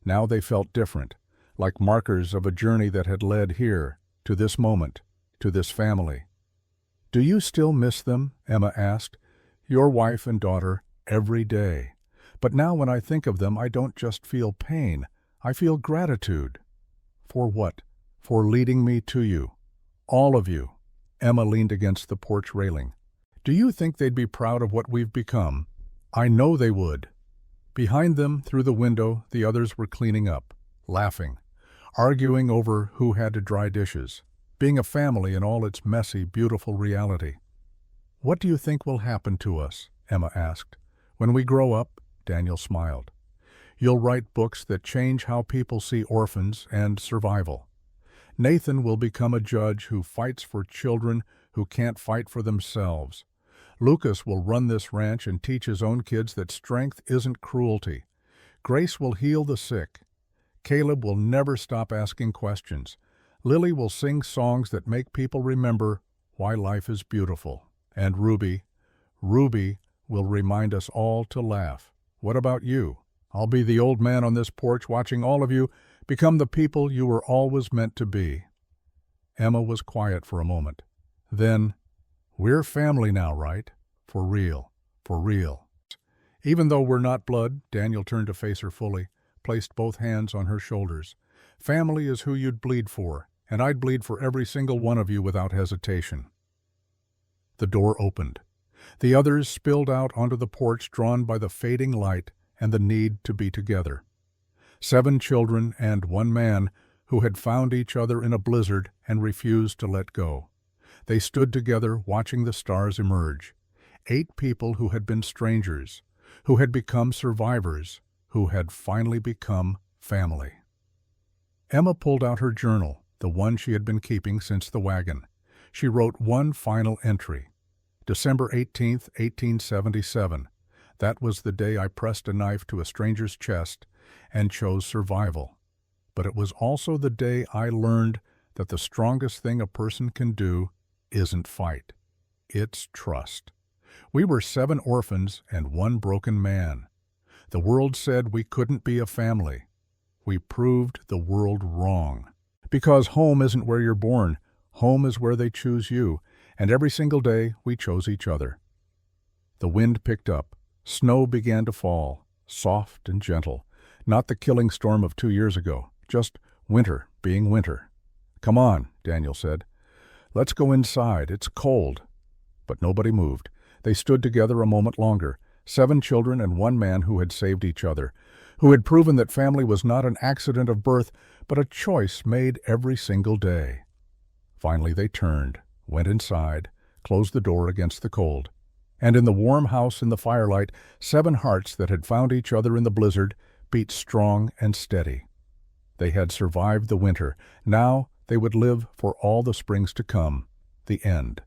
Now they felt different, like markers of a journey that had led here, to this moment, to this family. "Do you still miss them?" Emma asked. "Your wife and daughter, every day. But now when I think of them, I don't just feel pain. I feel gratitude." "For what?" "For leading me to you. All of you." Emma leaned against the porch railing. "Do you think they'd be proud of what we've become?" "I know they would." Behind them, through the window, the others were cleaning up, laughing, arguing over who had to dry dishes, being a family in all its messy, beautiful reality. "What do you think will happen to us?" Emma asked. "When we grow up," Daniel smiled. "You'll write books that change how people see orphans and survival. Nathan will become a judge who fights for children who can't fight for themselves. Lucas will run this ranch and teach his own kids that strength isn't cruelty. Grace will heal the sick. Caleb will never stop asking questions. Lily will sing songs that make people remember why life is beautiful. And Ruby will remind us all to laugh. What about you? I'll be the old man on this porch watching all of you become the people you were always meant to be." Emma was quiet for a moment. Then, "We're family now, right? For real, for real." "Even though we're not blood," Daniel turned to face her fully, placed both hands on her shoulders. "Family is who you'd bleed for, and I'd bleed for every single one of you without hesitation." The door opened. The others spilled out onto the porch, drawn by the fading light and the need to be together. 7 children and 1 man who had found each other in a blizzard and refused to let go. They stood together watching the stars emerge. 8 people who had been strangers, who had become survivors, who had finally become family. Emma pulled out her journal, the one she had been keeping since the wagon. She wrote one final entry. December 18th, 1877. That was the day I pressed a knife to a stranger's chest and chose survival. But it was also the day I learned that the strongest thing a person can do isn't fight. It's trust. We were 7 orphans and 1 broken man. The world said we couldn't be a family. We proved the world wrong. Because home isn't where you're born. Home is where they choose you. And every single day, we chose each other. The wind picked up. Snow began to fall, soft and gentle. Not the killing storm of 2 years ago, just winter being winter. "Come on," Daniel said. "Let's go inside. It's cold." But nobody moved. They stood together a moment longer, 7 children and 1 man who had saved each other, who had proven that family was not an accident of birth, but a choice made every single day. Finally they turned, went inside, closed the door against the cold. And in the warm house in the firelight, 7 hearts that had found each other in the blizzard beat strong and steady. They had survived the winter. Now they would live for all the springs to come. The end.